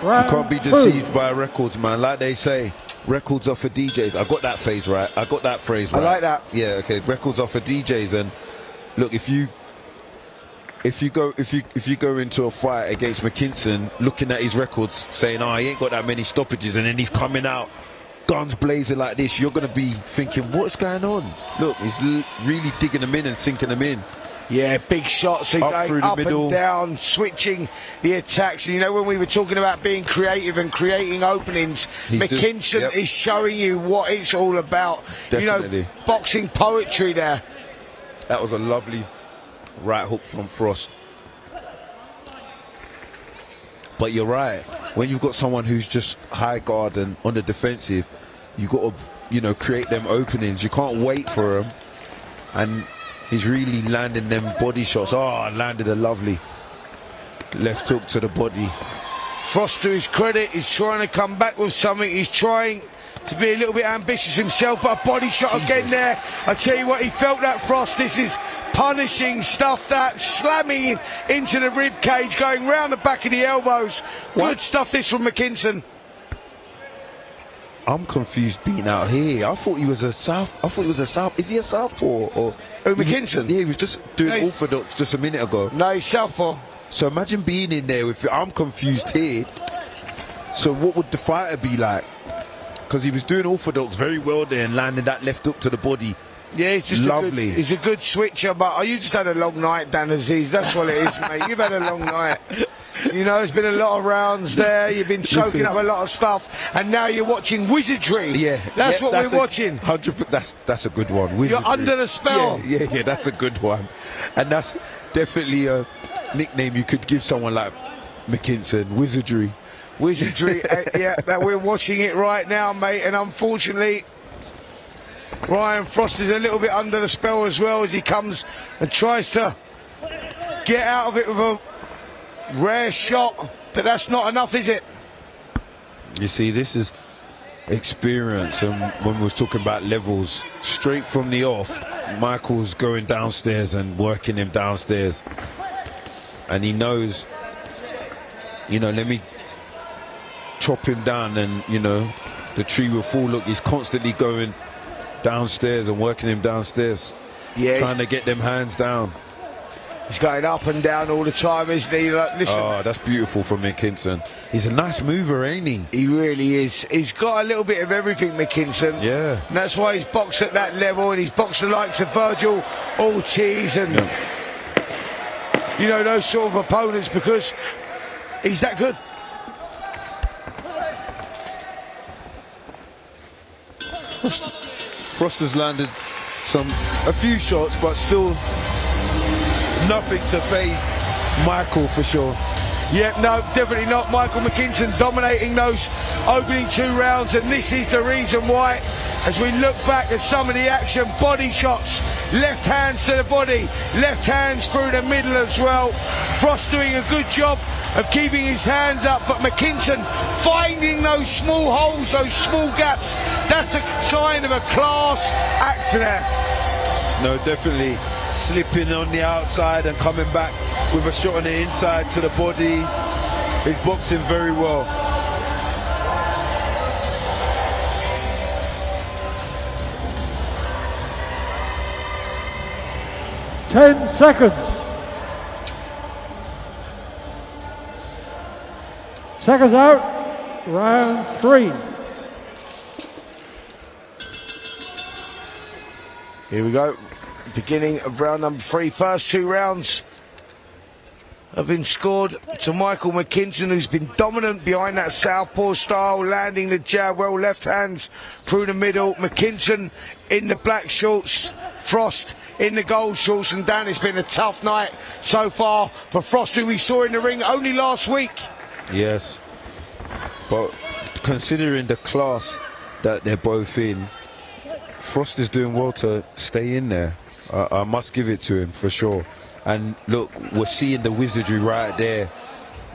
can't be deceived by records, man. Like they say, records are for DJs. I got that phrase right. I like that. Yeah, okay. Records are for DJs, and look, if you go into a fight against McKinson looking at his records saying, oh, he ain't got that many stoppages, and then he's coming out guns blazing like this, you're going to be thinking, what's going on? Look, he's really digging them in and sinking them in. Yeah, big shots, so going up and down, switching the attacks. And you know, when we were talking about being creative and creating openings, McKinson is showing you what it's all about. Definitely. You know, boxing poetry there. That was a lovely right hook from Frost. But you're right, when you've got someone who's just high guard and on the defensive, you got to, you know, create them openings. You can't wait for them, and he's really landing them body shots. Oh, landed a lovely left hook to the body. Frost, to his credit, is trying to come back with something. He's trying to be a little bit ambitious himself, but a body shot again there. I tell you what, he felt that, Frost. This is punishing stuff, that slamming into the rib cage, going round the back of the elbows. Good stuff this from McKinson. I'm confused being out here. I thought he was a south. Is he a southpaw or? Oh, McKinson. Yeah, he was just doing orthodox just a minute ago. No, he's southpaw. So imagine being in there with. I'm confused here. So what would the fighter be like? Because he was doing orthodox very well there and landing that left hook to the body. Yeah, he's just lovely. He's a good switcher, but you just had a long night, Dan Aziz. That's what it is, mate. You've had a long night. You know, there's been a lot of rounds there. You've been soaking up a lot of stuff, and now you're watching wizardry. Yeah, that's what we're watching. 100%. That's a good one. Wizardry. You're under the spell. Yeah. That's a good one, and that's definitely a nickname you could give someone like McKinson. Wizardry. Yeah, that we're watching it right now, mate, and unfortunately Ryan Frost is a little bit under the spell as well as he comes and tries to get out of it with a rare shot, but that's not enough, is it? You see, this is experience, and when we was talking about levels, straight from the off, Michael's going downstairs and working him downstairs, and he knows, you know, let me chop him down and, you know, the tree will fall. Look, he's constantly going downstairs and working him downstairs, trying to get them hands down. He's going up and down all the time, isn't he? Like, listen. Oh, that's beautiful from McKinson. He's a nice mover, ain't he? He really is. He's got a little bit of everything, McKinson. Yeah. And that's why he's boxed at that level, and he's boxed the likes of Virgil Ortiz and, you know, those sort of opponents, because he's that good. Frost has landed a few shots, but still nothing to phase Michael for sure. Yeah, no, definitely not. Michael McKinson dominating those opening 2 rounds, and this is the reason why. As we look back at some of the action, body shots, left hands to the body, left hands through the middle as well. Frost doing a good job of keeping his hands up, but McKinson finding those small holes, those small gaps. That's a sign of a class act there. No, definitely slipping on the outside and coming back with a shot on the inside to the body. He's boxing very well. Ten seconds. Seconds out. Round 3. Here we go. Beginning of round number 3. First 2 rounds have been scored to Michael McKinson, who's been dominant behind that southpaw style, landing the jab well, left hands through the middle. McKinson in the black shorts, Frost in the gold shorts, and Dan, it's been a tough night so far for Frost, who we saw in the ring only last week. Yes, but considering the class that they're both in, Frost is doing well to stay in there. I must give it to him for sure. And look, we're seeing the wizardry right there.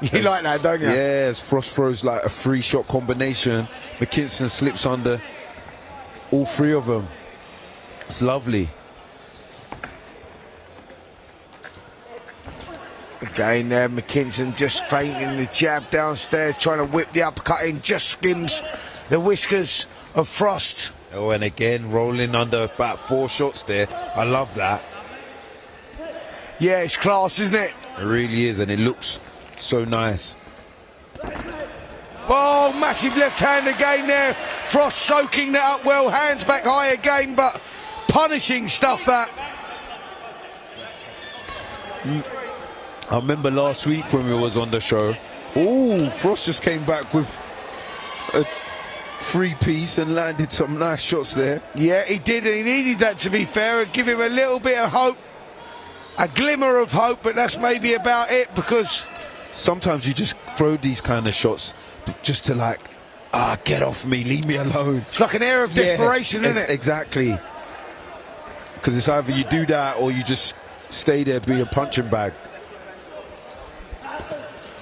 You like that, don't you? Yes, Frost throws like a 3-shot combination. McKinson slips under all 3 of them. It's lovely. Again there, McKinson just feinting the jab downstairs, trying to whip the uppercut in, just skims the whiskers of Frost. Oh, and again, rolling under about 4 shots there. I love that. Yeah, it's class, isn't it? It really is, and it looks so nice. Oh, massive left hand again there. Frost soaking that up well, hands back high again, but punishing stuff that. I remember last week when we was on the show, Frost just came back with a 3-piece and landed some nice shots there. Yeah, he did, and he needed that, to be fair, and give him a little bit of hope, a glimmer of hope, but that's maybe about it, because sometimes you just throw these kind of shots just to like, get off me, leave me alone. It's like an air of desperation, isn't it? Exactly. Because it's either you do that or you just stay there, be a punching bag.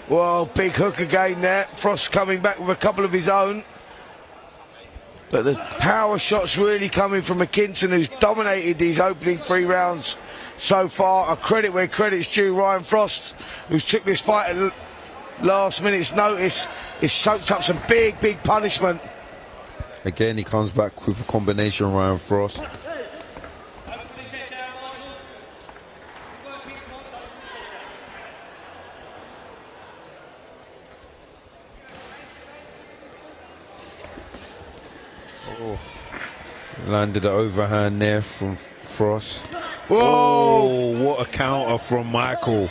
Well, big hook again there. Frost coming back with a couple of his own. But the power shots really coming from McKinson, who's dominated these opening 3 rounds so far. A credit where credit's due. Ryan Frost, who's took this fight at last minute's notice, is soaked up some big punishment. Again, he comes back with a combination, Ryan Frost. Oh, landed an overhand there from Frost. Whoa! Oh, what a counter from Michael.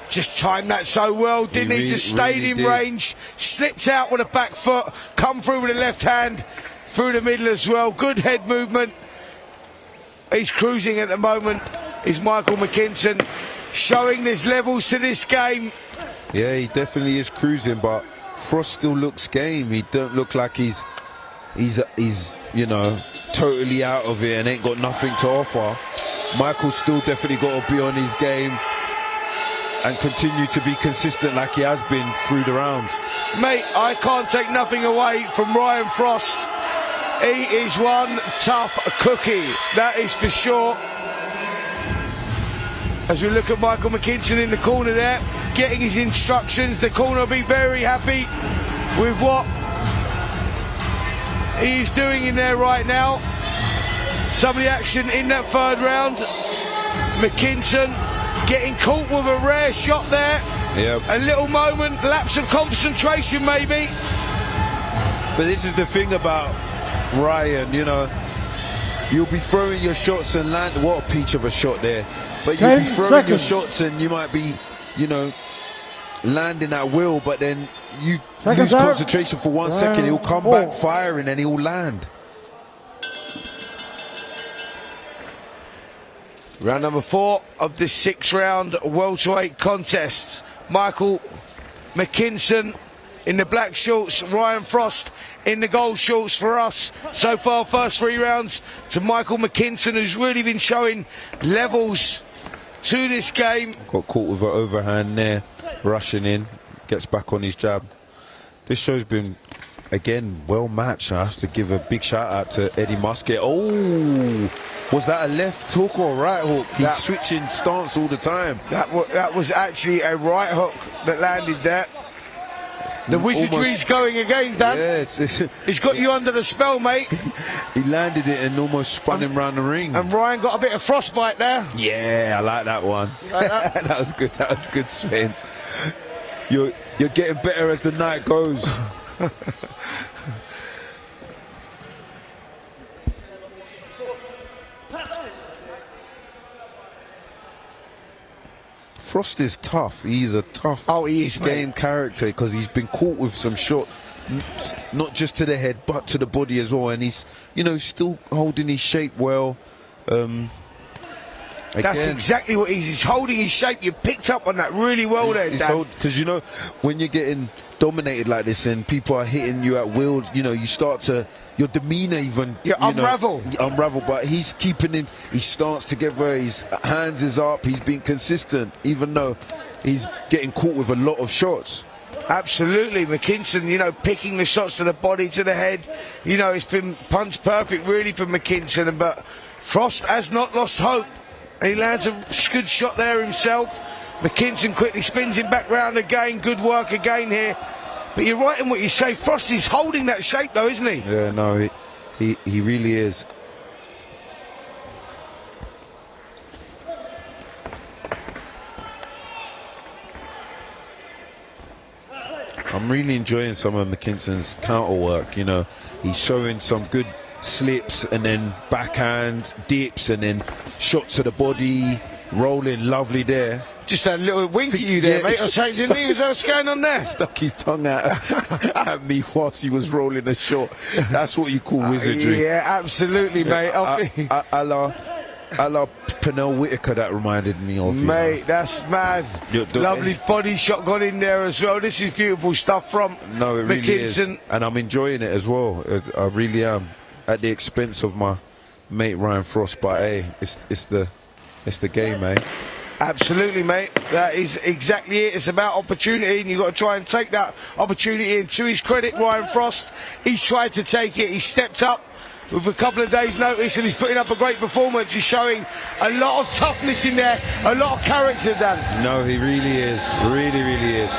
Just timed that so well, didn't he? Just stayed in range, slipped out with a back foot, come through with a left hand, through the middle as well. Good head movement. He's cruising at the moment, is Michael McKinson, showing there's levels to this game. Yeah, he definitely is cruising, but Frost still looks game. He don't look like he's you know, totally out of it and ain't got nothing to offer. Michael's still definitely got to be on his game and continue to be consistent like he has been through the rounds. Mate, I can't take nothing away from Ryan Frost. He is one tough cookie, that is for sure. As we look at Michael McKinson in the corner there, getting his instructions, the corner will be very happy with what he's doing in there right now. Some of the action in that third round. McKinson getting caught with a rare shot there. Yep. A little moment, lapse of concentration maybe. But this is the thing about Ryan, you know, you'll be throwing your shots and land. What a peach of a shot there. But you'll be throwing your shots and you might be, you know, landing at will, but then you lose concentration for 1 second. He'll come back firing and he'll land. Round number 4 of the 6-round welterweight contest. Michael McKinson in the black shorts, Ryan Frost in the gold shorts for us. So far, first 3 rounds to Michael McKinson, who's really been showing levels to this game. Got caught with an overhand there, rushing in, gets back on his jab. This show's been, again, well matched. I have to give a big shout out to Eddie Musket. Oh, was that a left hook or a right hook? He's switching stance all the time. That was actually a right hook that landed there. The wizardry's going again, Dan. Yeah, he's got you under the spell, mate. He landed it and almost spun him round the ring. And Ryan got a bit of frostbite there. Yeah, I like that one. Like that? That was good. That was good, Spence. You're getting better as the night goes. Frost is tough. He's a tough game character because he's been caught with some shot, not just to the head but to the body as well, and he's, you know, still holding his shape well. That's exactly what he's holding his shape. You picked up on that really well there, Dan. Because, you know, when you're getting dominated like this and people are hitting you at will, you know, you start to, your demeanor even, unravel. Unravel, but he's keeping his stance together, his hands is up, he's been consistent, even though he's getting caught with a lot of shots. Absolutely, McKinson, you know, picking the shots to the body, to the head. You know, it's been punch perfect really for McKinson, but Frost has not lost hope. And he lands a good shot there himself. McKinson quickly spins him back round again. Good work again here. But you're right in what you say. Frost is holding that shape though, isn't he? Yeah, no, he really is. I'm really enjoying some of McKinson's counter work. You know, he's showing some good slips and then backhand dips and then shots to the body, rolling lovely there. Just a little wink at you there, mate. I was saying, didn't he? What's going on there? Stuck his tongue out at me whilst he was rolling a shot. That's what you call wizardry. Yeah, absolutely, mate. A la Pernell Whitaker, that reminded me of. Mate, that's mad. Lovely body shot got in there as well. This is beautiful stuff from No, it really McKinson. is. And I'm enjoying it as well. I really am. At the expense of my mate Ryan Frost, but hey, it's the game, mate. Absolutely, mate. That is exactly it. It's about opportunity, and you've got to try and take that opportunity. And to his credit, Ryan Frost, he's tried to take it. He stepped up with a couple of days' notice, and he's putting up a great performance. He's showing a lot of toughness in there, a lot of character, Dan. No, he really is. Really, really is.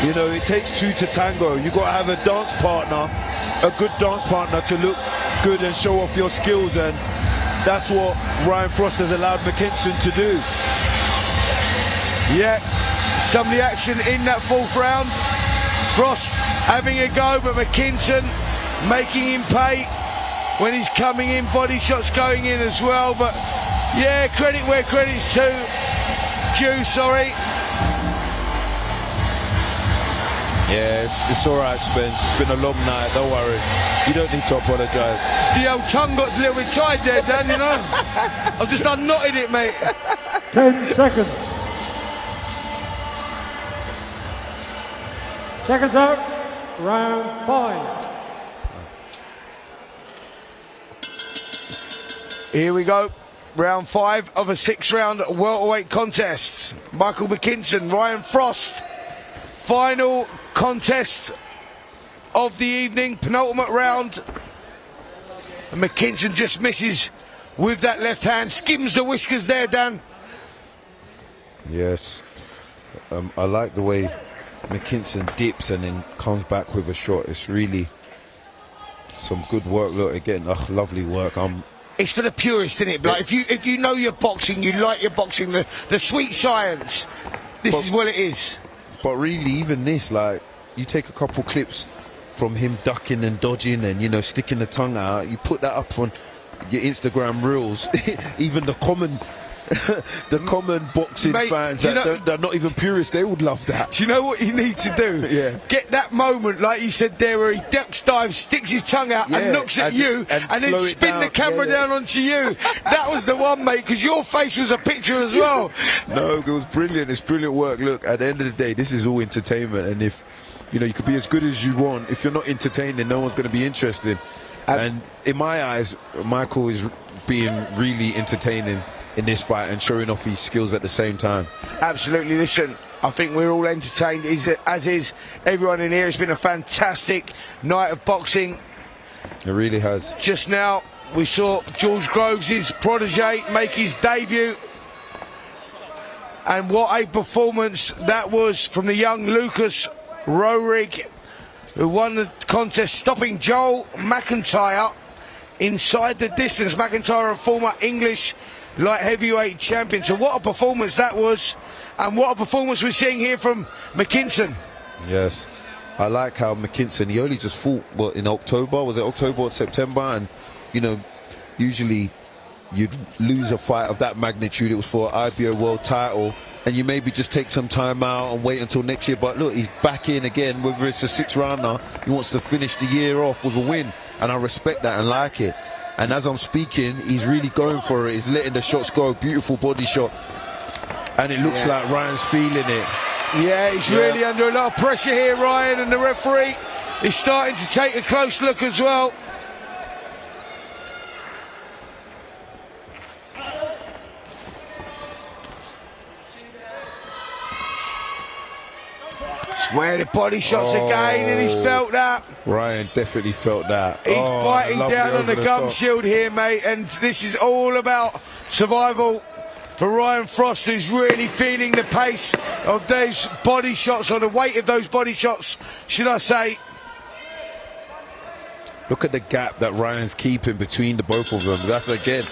You know, it takes two to tango. You got to have a dance partner, a good dance partner to look good and show off your skills, and that's what Ryan Frost has allowed McKinson to do. Yeah, some of the action in that fourth round. Frost having a go, but McKinson making him pay when he's coming in, body shots going in as well. But yeah, credit where credit's due, sorry. Yeah, it's all right, Spence. It's been a long night, don't worry. You don't need to apologise. The old tongue got a little bit tied there, Dan, you know. I've just unknotted it, mate. 10 seconds. Seconds out, round 5. Here we go, round 5 of a 6-round welterweight contest. Michael McKinson, Ryan Frost, final contest of the evening, penultimate round. And McKinson just misses with that left hand, skims the whiskers there, Dan. Yes, I like the way McKinson dips and then comes back with a shot. It's really some good work. Look again, lovely work. It's for the purist, isn't it? Like if you know your boxing, you like your boxing, the sweet science. This is what it is. But really, even this, like, you take a couple clips from him ducking and dodging and, you know, sticking the tongue out. You put that up on your Instagram reels. Even the common boxing fans that are not even purists, they would love that. Do you know what you need to do? Yeah. Get that moment, like you said there, where he ducks, dives, sticks his tongue out and knocks at you, and then spin the camera down onto you. That was the one, mate, because your face was a picture as well. No, it was brilliant. It's brilliant work. Look, at the end of the day, this is all entertainment, and if you know, you could be as good as you want. If you're not entertaining, no one's going to be interested. And in my eyes, Michael is being really entertaining in this fight and showing off his skills at the same time. Absolutely. Listen, I think we're all entertained, as is everyone in here. It's been a fantastic night of boxing. It really has. Just now we saw George Groves' protege make his debut, and what a performance that was from the young Lucas Roehrig, who won the contest, stopping Joel McIntyre inside the distance. McIntyre, a former English light heavyweight champion. So what a performance that was, and what a performance we're seeing here from McKinson. Yes, I like how McKinson, he only just fought in October, was it October or September? And you know, usually you'd lose a fight of that magnitude, it was for an IBO world title, and you maybe just take some time out and wait until next year. But look, he's back in again, whether it's a 6-rounder, he wants to finish the year off with a win, and I respect that and like it. And as I'm speaking, he's really going for it. He's letting the shots go. Beautiful body shot. And it looks like Ryan's feeling it. Yeah, he's really under a lot of pressure here, Ryan, and the referee is starting to take a close look as well. Where the body shots again, and he's felt that. Ryan definitely felt that. He's biting down on the gum shield here, mate, and this is all about survival for Ryan Frost, who's really feeling the pace of those body shots, or the weight of those body shots, should I say. Look at the gap that Ryan's keeping between the both of them. That's, again,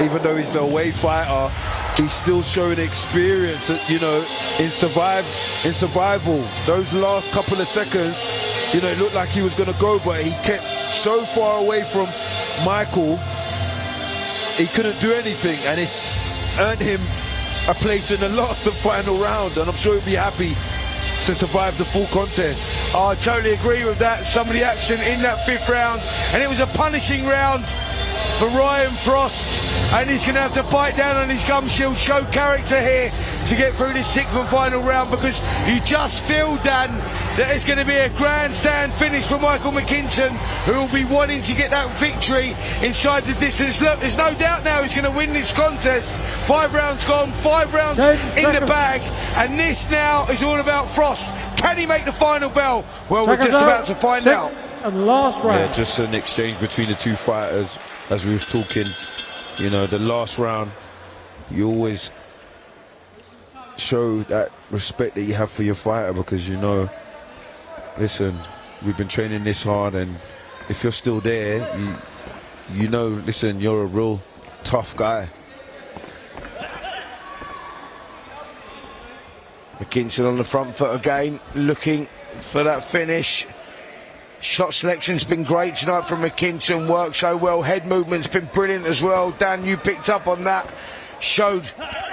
even though he's the away fighter, he's still showing experience, you know, in survival. Those last couple of seconds, you know, it looked like he was going to go, but he kept so far away from Michael, he couldn't do anything, and it's earned him a place in the last and final round, and I'm sure he'll be happy to survive the full contest. I totally agree with that. Some of the action in that 5th round, and it was a punishing round for Ryan Frost, and he's going to have to bite down on his gum shield, show character here to get through this 6th and final round, because you just feel, Dan, that it's going to be a grandstand finish for Michael McKinson, who will be wanting to get that victory inside the distance. Look, there's no doubt now he's going to win this contest. 5 rounds gone, 5 rounds in the bag, and this now is all about Frost. Can he make the final bell? Well, we're just about to find out. And last round. Yeah, just an exchange between the two fighters. As we was talking, you know, the last round, you always show that respect that you have for your fighter, because you know listen, we've been training this hard, and if you're still there, you know, listen, you're a real tough guy. McKinson on the front foot again, looking for that finish. Shot selection's been great tonight from McKinson, worked so well, head movement's been brilliant as well. Dan, you picked up on that, showed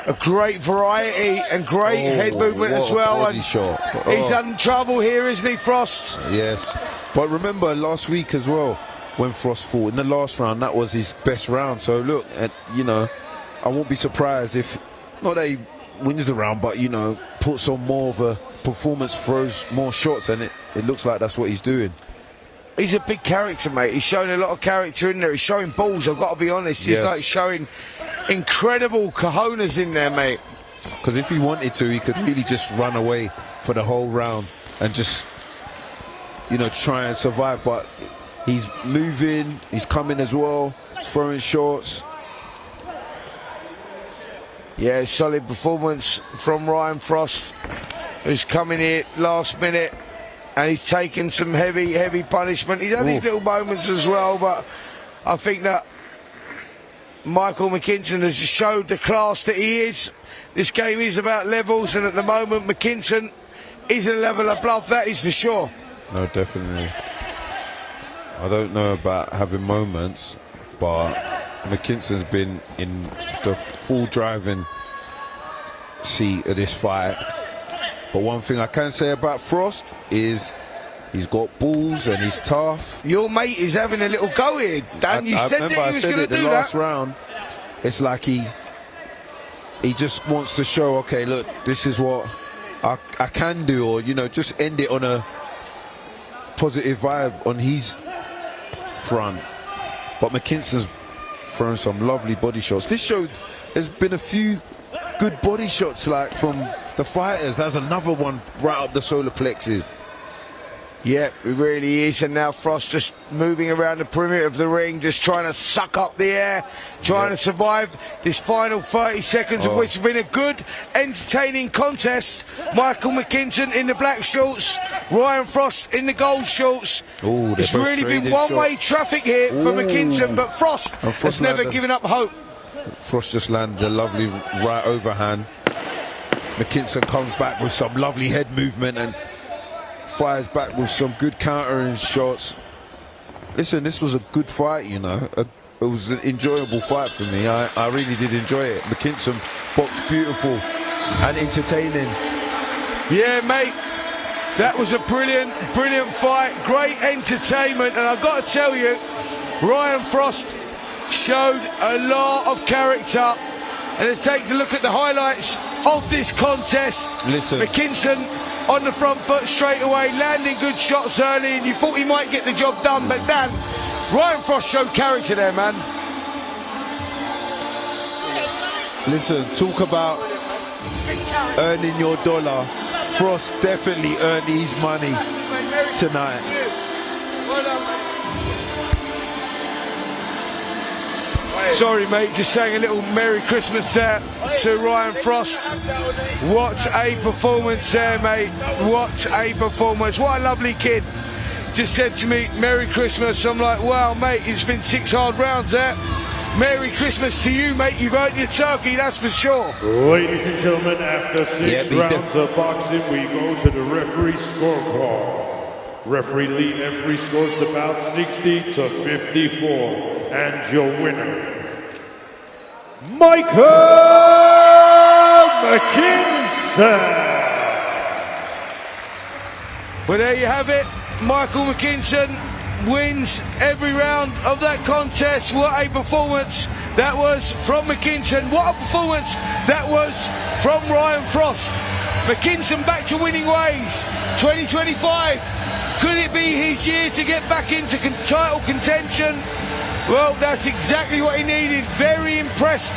a great variety and great head movement as well. Body shot. He's had trouble here, isn't he, Frost? Yes, but remember last week as well, when Frost fought in the last round, that was his best round. So look, you know, I won't be surprised if, not that he wins the round, but, you know, puts on more of a performance, throws more shots, and it looks like that's what he's doing. He's a big character, mate. He's showing a lot of character in there. He's showing balls, I've got to be honest. He's like showing incredible cojones in there, mate. Because if he wanted to, he could really just run away for the whole round and just, you know, try and survive. But he's moving, he's coming as well, throwing shots. Yeah, solid performance from Ryan Frost, who's coming here last minute, and he's taken some heavy punishment. He's had these little moments as well, but I think that Michael McKinson has showed the class that he is. This game is about levels, and at the moment McKinson is a level above, that is for sure. No, definitely. I don't know about having moments, but McKinson's been in the full driving seat of this fight. But one thing I can say about Frost is he's got balls and he's tough. Your mate is having a little go here, Dan. You said that he was going to do that. The last round, it's like he just wants to show, okay, look, this is what I can do, or, you know, just end it on a positive vibe on his front. But McKinson's throwing some lovely body shots. This show, there's been a few good body shots, like from the fighters. That's another one right up the solar plexus. Yeah, it really is. And now Frost just moving around the perimeter of the ring, just trying to suck up the air, trying to survive this final 30 seconds of which has been a good, entertaining contest. Michael McKinson in the black shorts, Ryan Frost in the gold shorts. It's really been one-way traffic here for McKinson, but Frost has never given up hope. Frost just landed a lovely right overhand. McKinson comes back with some lovely head movement and fires back with some good countering shots. Listen, this was a good fight, you know. It was an enjoyable fight for me. I really did enjoy it. McKinson boxed beautiful and entertaining. Yeah, mate. That was a brilliant fight. Great entertainment. And I've got to tell you, Ryan Frost showed a lot of character. And let's take a look at the highlights of this contest. Listen, McKinson on the front foot straight away, landing good shots early, and you thought he might get the job done, but Dan, Ryan Frost showed character there, man. Listen, talk about earning your dollar. Frost definitely earned his money tonight. Sorry, mate, just saying a little Merry Christmas there to Ryan Frost. What a performance there, mate. What a performance. What a lovely kid. Just said to me, Merry Christmas. I'm like, wow, mate, it's been 6 hard rounds there. Merry Christmas to you, mate. You've earned your turkey, that's for sure. Ladies and gentlemen, after 6 rounds of boxing, we go to the referee scorecard. Referee Lee Every scores the bout 60 to 54. And your winner, Michael McKinson. Well, there you have it. Michael McKinson wins every round of that contest. What a performance that was from McKinson. What a performance that was from Ryan Frost. McKinson back to winning ways. 2025. Could it be his year to get back into title contention? Well, that's exactly what he needed. Very impressed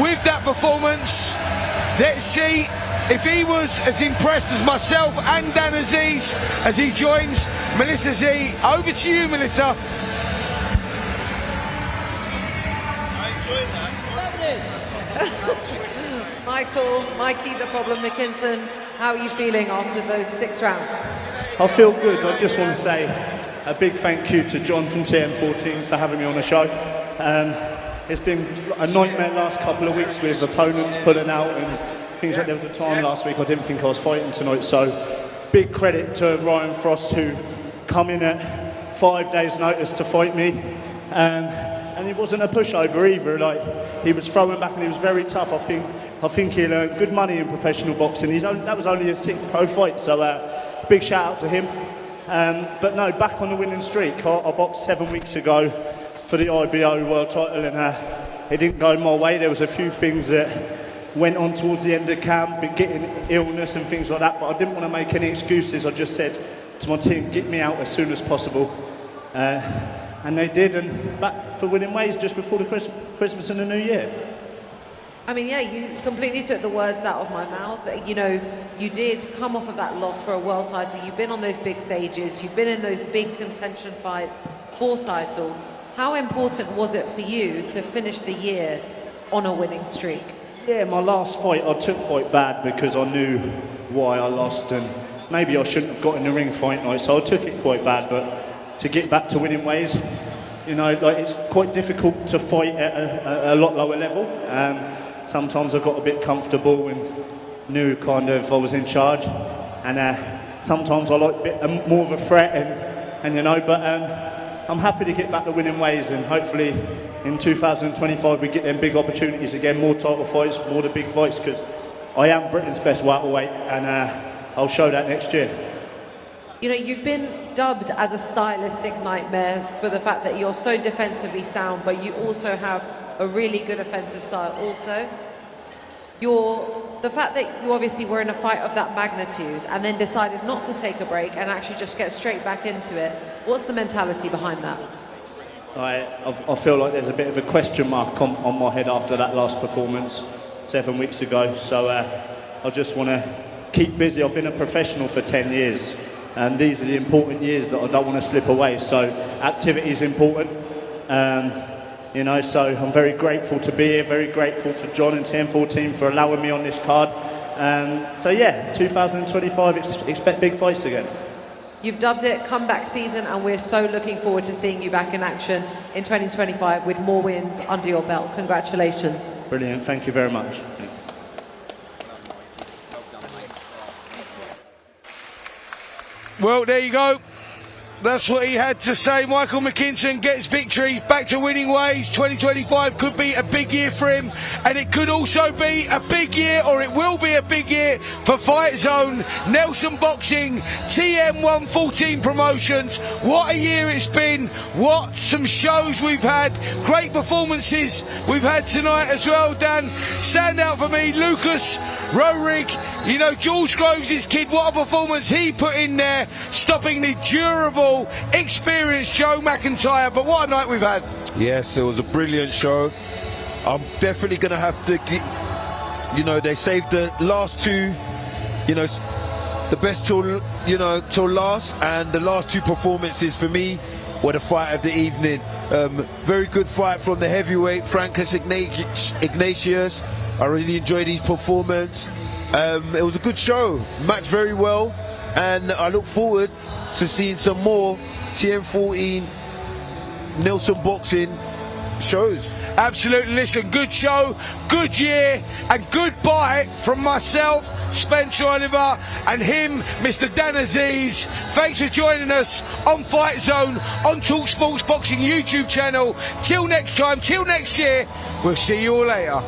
with that performance. Let's see if he was as impressed as myself and Dan Aziz as he joins Melissa Z. Over to you, Melissa. Michael, Mikey, the problem, McKinson, how are you feeling after those 6 rounds? I feel good. I just want to say a big thank you to John from TM14 for having me on the show. It's been a nightmare last couple of weeks with opponents pulling out and things like. There was a time last week I didn't think I was fighting tonight, so big credit to Ryan Frost, who come in at 5 days' notice to fight me, and he wasn't a pushover either. Like, he was throwing back and he was very tough. I think he'll earn good money in professional boxing. That was only his 6th pro fight, so big shout out to him. But no, back on the winning streak. I boxed 7 weeks ago for the IBO world title, and it didn't go my way. There was a few things that went on towards the end of camp, getting illness and things like that, but I didn't want to make any excuses. I just said to my team, get me out as soon as possible. And they did, and back for winning ways just before the Christmas and the New Year. I mean, yeah, you completely took the words out of my mouth. You know, you did come off of that loss for a world title. You've been on those big stages. You've been in those big contention fights for titles. How important was it for you to finish the year on a winning streak? Yeah, my last fight I took quite bad because I knew why I lost, and maybe I shouldn't have got in the ring fight night, so I took it quite bad. But to get back to winning ways, you know, like, it's quite difficult to fight at a lot lower level. Sometimes I got a bit comfortable and knew kind of I was in charge, and sometimes I like a bit more of a threat, and you know, but I'm happy to get back to winning ways, and hopefully in 2025 we get them big opportunities again, more title fights, more the big fights, because I am Britain's best welterweight, and I'll show that next year. You know, you've been dubbed as a stylistic nightmare for the fact that you're so defensively sound, but you also have a really good offensive style also. The fact that you obviously were in a fight of that magnitude and then decided not to take a break and actually just get straight back into it, what's the mentality behind that? I feel like there's a bit of a question mark on my head after that last performance 7 weeks ago, so I just want to keep busy. I've been a professional for 10 years, and these are the important years that I don't want to slip away, so activity is important. You know, so I'm very grateful to be here, very grateful to John and TM14 for allowing me on this card. So yeah, 2025, expect big fights again. You've dubbed it comeback season, and we're so looking forward to seeing you back in action in 2025 with more wins under your belt. Congratulations. Brilliant, thank you very much. Thanks. Well, there you go. That's what he had to say. Michael McKinson gets victory, back to winning ways. 2025 could be a big year for him, and it could also be a big year, or it will be a big year for Fight Zone, Nelson Boxing, TM114 Promotions. What a year it's been. What some shows we've had. Great performances we've had tonight as well, Dan. Stand out for me, Lucas Roehrig. You know, Jules Groves' kid, what a performance he put in there, stopping the durable, experienced Joe McIntyre. But what a night we've had. Yes, it was a brilliant show. I'm definitely going to have to give, you know, they saved the last two, you know, the best till last, and the last two performances for me were the fight of the evening. Very good fight from the heavyweight, Francis Ignatius. I really enjoyed his performance. It was a good show, matched very well, and I look forward to seeing some more TM14 Nelson Boxing shows. Absolutely. Listen, good show, good year, and goodbye from myself, Spencer Oliver, and him, Mr. Dan Aziz. Thanks for joining us on Fight Zone, on Talk Sports Boxing YouTube channel. Till next time, till next year, we'll see you all later.